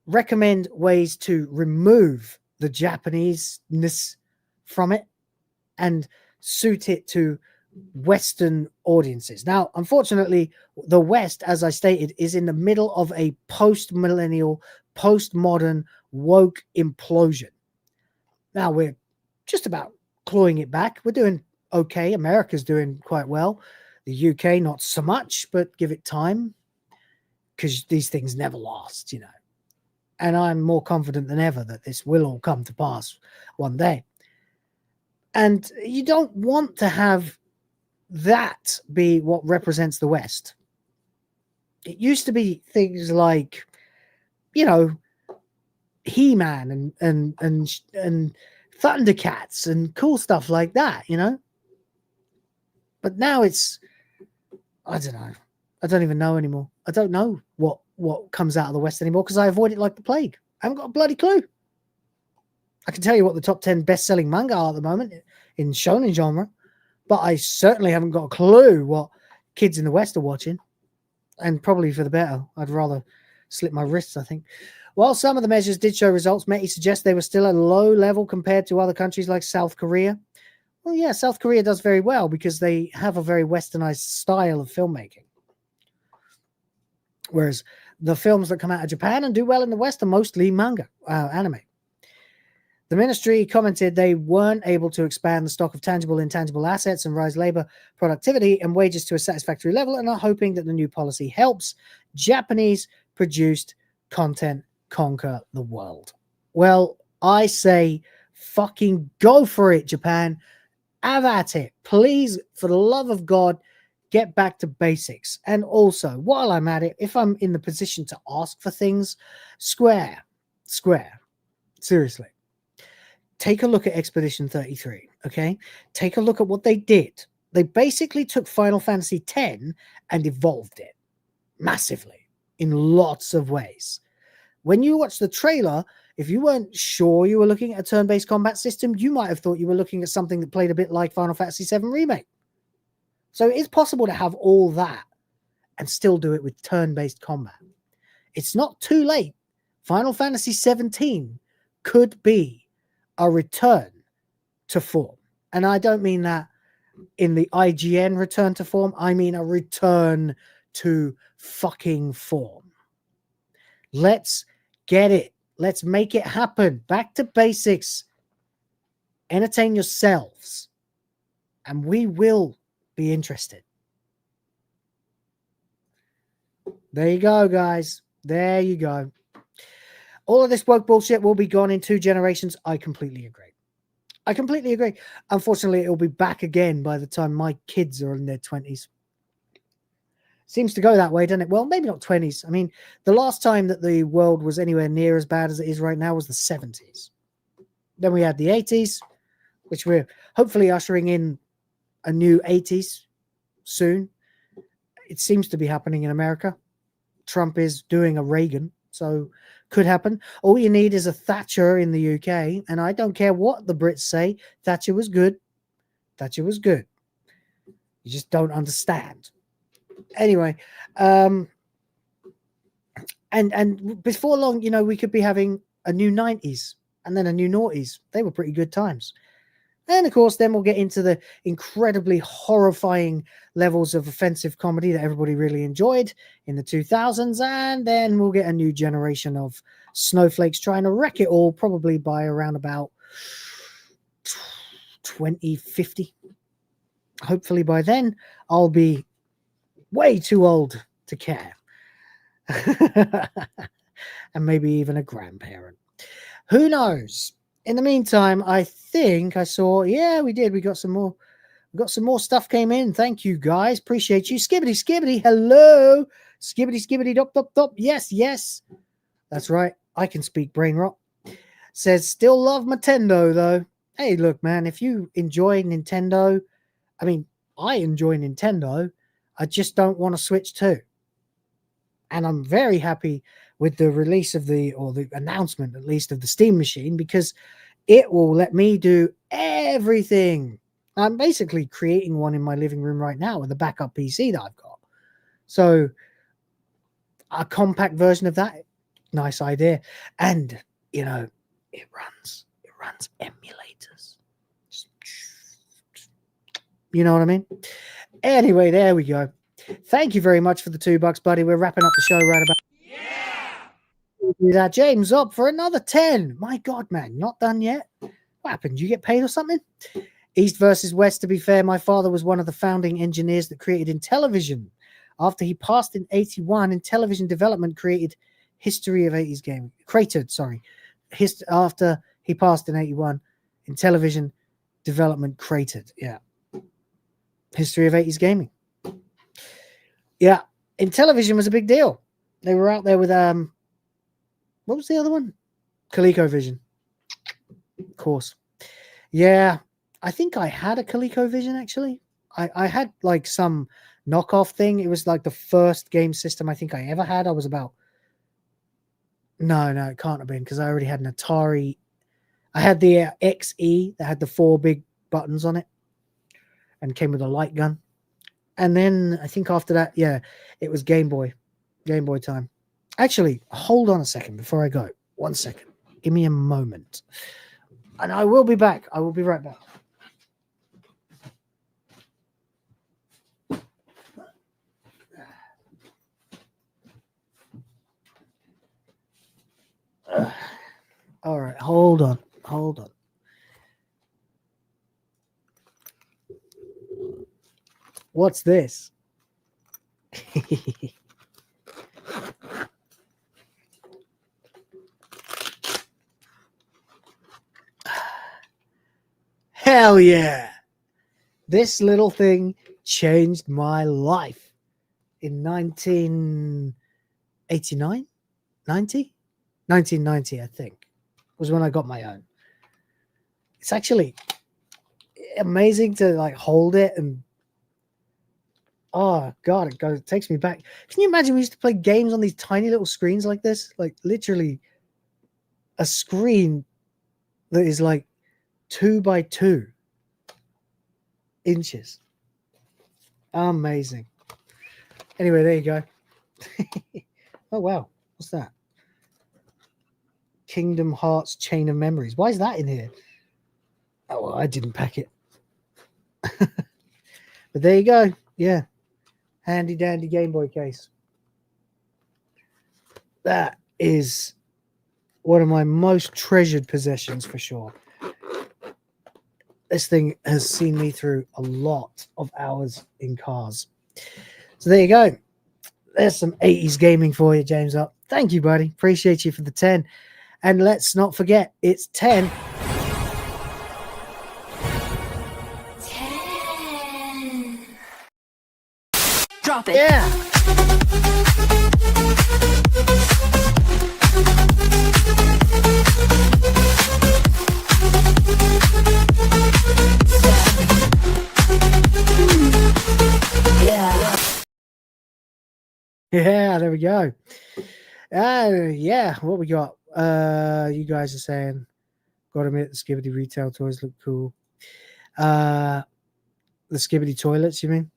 recommend ways to remove the Japanese-ness from it and suit it to Western audiences. Now, unfortunately, the West, as I stated, is in the middle of a post-millennial, post-modern, woke implosion. Now, we're just about clawing it back. We're doing okay. America's doing quite well. The UK, not so much, but give it time, because these things never last, you know. And I'm more confident than ever that this will all come to pass one day. And you don't want to have that be what represents the West. It used to be things like, you know, He-Man and Thundercats and cool stuff like that, you know. But now it's, I don't know. I don't even know anymore. I don't know what comes out of the West anymore, because I avoid it like the plague. I haven't got a bloody clue. I can tell you what the top 10 best-selling manga are at the moment in shonen genre, but I certainly haven't got a clue what kids in the West are watching, and probably for the better. I'd rather slip my wrists, I think. While some of the measures did show results, many suggest they were still at a low level compared to other countries like South Korea. Well, yeah, South Korea does very well because they have a very westernized style of filmmaking. Whereas the films that come out of Japan and do well in the West are mostly manga, anime. The ministry commented they weren't able to expand the stock of tangible and intangible assets and rise labor productivity and wages to a satisfactory level, and are hoping that the new policy helps Japanese produced content conquer the world. Well, I say fucking go for it, Japan. Have at it. Please, for the love of God, get back to basics. And also, while I'm at it, if I'm in the position to ask for things, Square, seriously, take a look at Expedition 33, okay? Take a look at what they did. They basically took Final Fantasy X and evolved it massively in lots of ways. When you watch the trailer, if you weren't sure you were looking at a turn-based combat system, you might have thought you were looking at something that played a bit like Final Fantasy VII Remake. So it's possible to have all that and still do it with turn-based combat. It's not too late. Final Fantasy XVII could be a return to form. And I don't mean that in the IGN return to form. I mean a return to fucking form. Let's get it. Let's make it happen. Back to basics. Entertain yourselves. And we will be interested. There you go, guys. There you go. All of this woke bullshit will be gone in 2 generations. I completely agree. Unfortunately, it will be back again by the time my kids are in their 20s. Seems to go that way, doesn't it? Well, maybe not 20s. I mean, the last time that the world was anywhere near as bad as it is right now was the 70s. Then we had the 80s, which we're hopefully ushering in a new 80s soon. It seems to be happening in America. Trump is doing a Reagan, so could happen. All you need is a Thatcher in the UK, and I don't care what the Brits say. Thatcher was good. You just don't understand. Anyway, and before long, you know, we could be having a new 90s and then a new noughties. They were pretty good times. And of course, then we'll get into the incredibly horrifying levels of offensive comedy that everybody really enjoyed in the 2000s. And then we'll get a new generation of snowflakes trying to wreck it all, probably by around about 2050. Hopefully by then, I'll be way too old to care. And maybe even a grandparent. Who knows? In the meantime, I think I saw, yeah, we did. We got some more. We got some more stuff came in. Thank you, guys. Appreciate you. Skibbity. Hello. Skibbity, dop. Yes. That's right. I can speak brain rot. Says, still love Nintendo, though. Hey, look, man, if you enjoy Nintendo, I mean, I enjoy Nintendo. I just don't want to switch too. And I'm very happy with the release of the announcement, at least, of the Steam machine, because it will let me do everything. I'm basically creating one in my living room right now with a backup PC that I've got. So a compact version of that, nice idea. And, you know, it runs emulators. You know what I mean? Anyway, there we go. Thank you very much for the $2, buddy. We're wrapping up the show right about. That James up for another 10. My God, man, not done yet. What happened? You get paid or something? East versus West, to be fair, my father was one of the founding engineers that created Intellivision. After he passed in 81, Intellivision development created History of 80s Gaming. After he passed in 81, Intellivision development created. Yeah. History of 80s Gaming. Yeah. Intellivision was a big deal. They were out there with, what was the other one? ColecoVision. Of course. Yeah. I think I had a ColecoVision, actually. I had like some knockoff thing. It was like the first game system I think I ever had. I was about... No, it can't have been because I already had an Atari. I had the XE that had the 4 big buttons on it and came with a light gun. And then I think after that, yeah, it was Game Boy time. Actually, hold on a second before I go. 1 second. Give me a moment. And I will be back. I will be right back. All right, hold on. What's this? Hell yeah. This little thing changed my life in 1989, 1990, I think, was when I got my own. It's actually amazing to like hold it and oh god, it takes me back. Can you imagine we used to play games on these tiny little screens like this? Like literally a screen that is like 2 by 2 inches. Amazing. Anyway, there you go. Oh wow, what's that? Kingdom Hearts Chain of Memories. Why is that in here? Oh, well, I didn't pack it. But there you go. Yeah. Handy dandy Game Boy case. That is one of my most treasured possessions for sure. This thing has seen me through a lot of hours in cars. So there you go. There's some 80s gaming for you, James Up. Thank you, buddy. Appreciate you for the 10. And let's not forget, it's 10. 10. Drop it. Yeah. Yeah, there we go. Yeah, what we got? You guys are saying, gotta admit, the Skibbity retail toys look cool. The Skibbity toilets, you mean?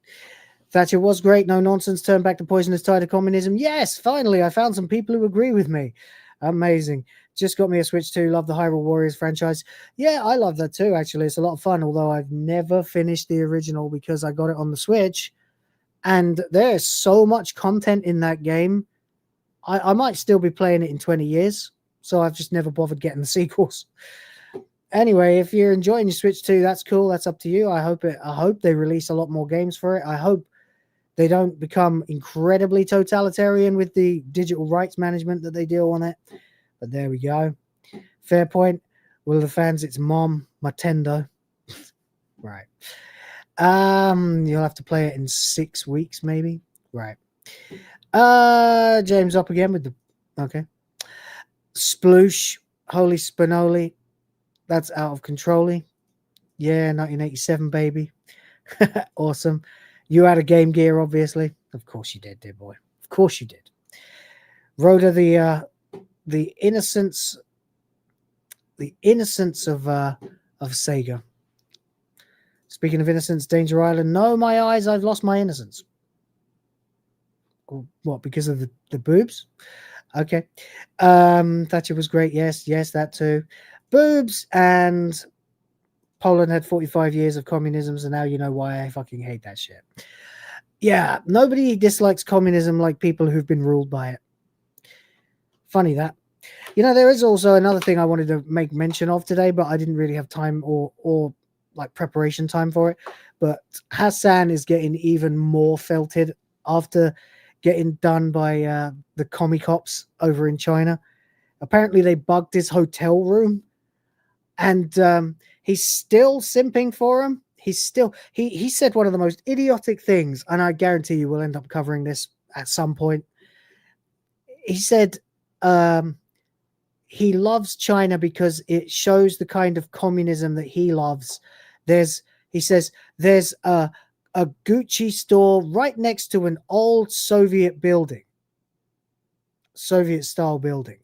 Thatcher was great, no nonsense, turn back the poisonous tide of communism. Yes, finally, I found some people who agree with me. Amazing. Just got me a Switch 2, love the Hyrule Warriors franchise. Yeah, I love that too, actually. It's a lot of fun, although I've never finished the original because I got it on the Switch. And there's so much content in that game. I might still be playing it in 20 years, so I've just never bothered getting the sequels. Anyway, if you're enjoying your Switch 2, that's cool. That's up to you. I hope they release a lot more games for it. I hope they don't become incredibly totalitarian with the digital rights management that they deal on it. But there we go. Fair point. Will the fans, it's Mom, Matendo. Right. You'll have to play it in 6 weeks, maybe. Right. James up again with the okay. Sploosh, Holy Spinoli. That's out of control. Yeah, 1987, baby. Awesome. You had a Game Gear, obviously. Of course you did, dear boy. Of course you did. Rhoda, the innocence of Sega. Speaking of innocence, Danger Island. No, my eyes, I've lost my innocence. What, because of the boobs? Okay. Thatcher was great. Yes, that too. Boobs, and Poland had 45 years of communism, so now you know why I fucking hate that shit. Yeah, nobody dislikes communism like people who've been ruled by it. Funny that. You know, there is also another thing I wanted to make mention of today, but I didn't really have time or like preparation time for it. But Hassan is getting even more felted after getting done by the commie cops over in China. Apparently they bugged his hotel room, and he's still simping for him. He's still he said one of the most idiotic things, and I guarantee you we'll end up covering this at some point. He said he loves China because it shows the kind of communism that he loves. He says there's a Gucci store right next to an old Soviet building, Soviet style building.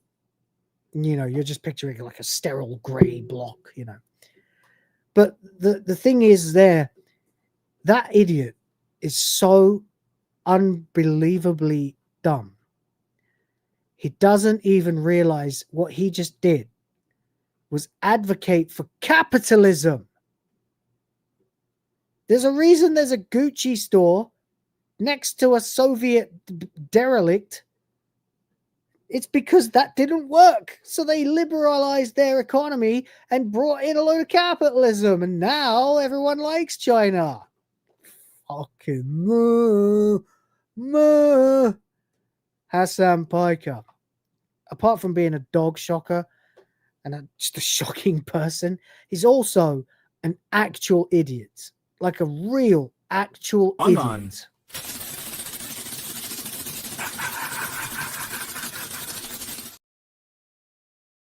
You know, you're just picturing like a sterile gray block, you know. But the thing is that idiot is so unbelievably dumb. He doesn't even realize what he just did was advocate for capitalism. There's a reason there's a Gucci store next to a Soviet derelict. It's because that didn't work. So they liberalized their economy and brought in a load of capitalism. And now everyone likes China. Fucking Hassan Piker. Apart from being a dog shocker and just a shocking person, he's also an actual idiot. Like a real, actual idiot.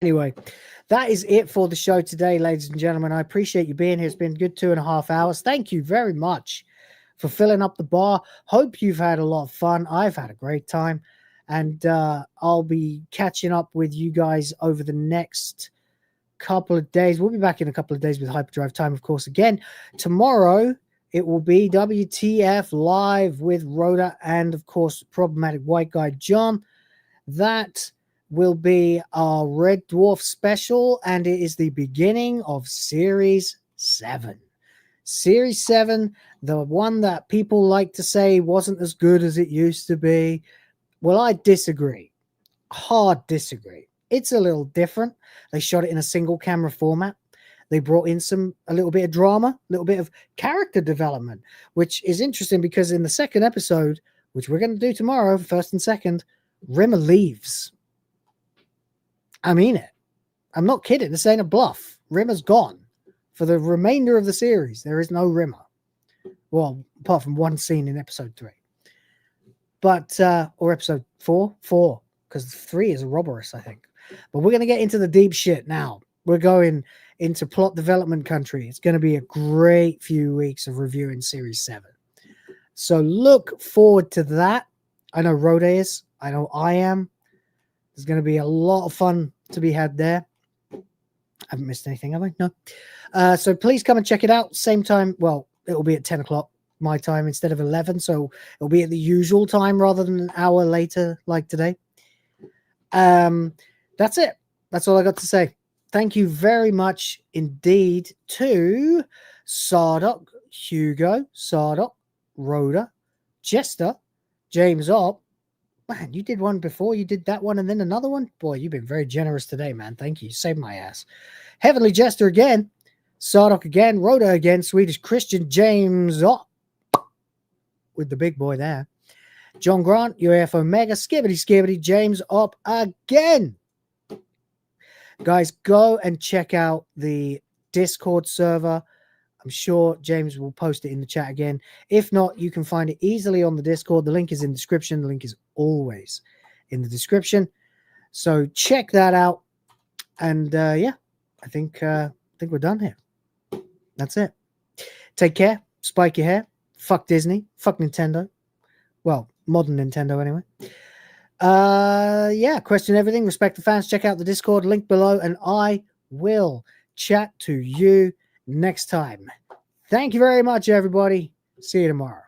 Anyway, that is it for the show today, ladies and gentlemen. I appreciate you being here. It's been a good 2.5 hours. Thank you very much for filling up the bar. Hope you've had a lot of fun. I've had a great time. And I'll be catching up with you guys over the next couple of days. We'll be back in a couple of days with HyperDrive time, of course. Again, tomorrow it will be WTF Live with Rhoda and, of course, Problematic White Guy John. That will be our Red Dwarf special, and it is the beginning of Series 7. Series 7, the one that people like to say wasn't as good as it used to be. Well, I disagree. Hard disagree. It's a little different. They shot it in a single camera format. They brought in a little bit of drama, a little bit of character development, which is interesting because in the second episode, which we're going to do tomorrow, first and second, Rimmer leaves. I mean it. I'm not kidding. This ain't a bluff. Rimmer's gone for the remainder of the series. There is no Rimmer. Well, apart from one scene in episode 3. But, or episode 4, because 3 is a Roborus, I think. But we're going to get into the deep shit now. We're going into plot development country. It's going to be a great few weeks of reviewing Series 7. So look forward to that. I know Rhoda is. I know I am. There's going to be a lot of fun to be had there. I haven't missed anything, have I? No. So please come and check it out. Same time. Well, it will be at 10 o'clock my time instead of 11. So it'll be at the usual time rather than an hour later like today. That's it. That's all I got to say. Thank you very much indeed to Sardok, Hugo, Sardok, Rhoda, Jester, James Opp. Man, you did one before. You did that one and then another one. Boy, you've been very generous today, man. Thank you. Saved my ass. Heavenly Jester again. Sardok again. Rhoda again. Swedish Christian. James Opp. With the big boy there. John Grant. UAF Omega. Skibbity. James Opp again. Guys, go and check out the Discord server. I'm sure James will post it in the chat again. If not, you can find it easily on the Discord. The link is in the description. The link is always in the description. So check that out. And yeah, I think we're done here. That's it. Take care. Spike your hair. Fuck Disney. Fuck Nintendo. Well, modern Nintendo anyway. Yeah, question everything. Respect the fans. Check out the Discord link below, and I will chat to you next time. Thank you very much, everybody. See you tomorrow.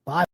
Bye.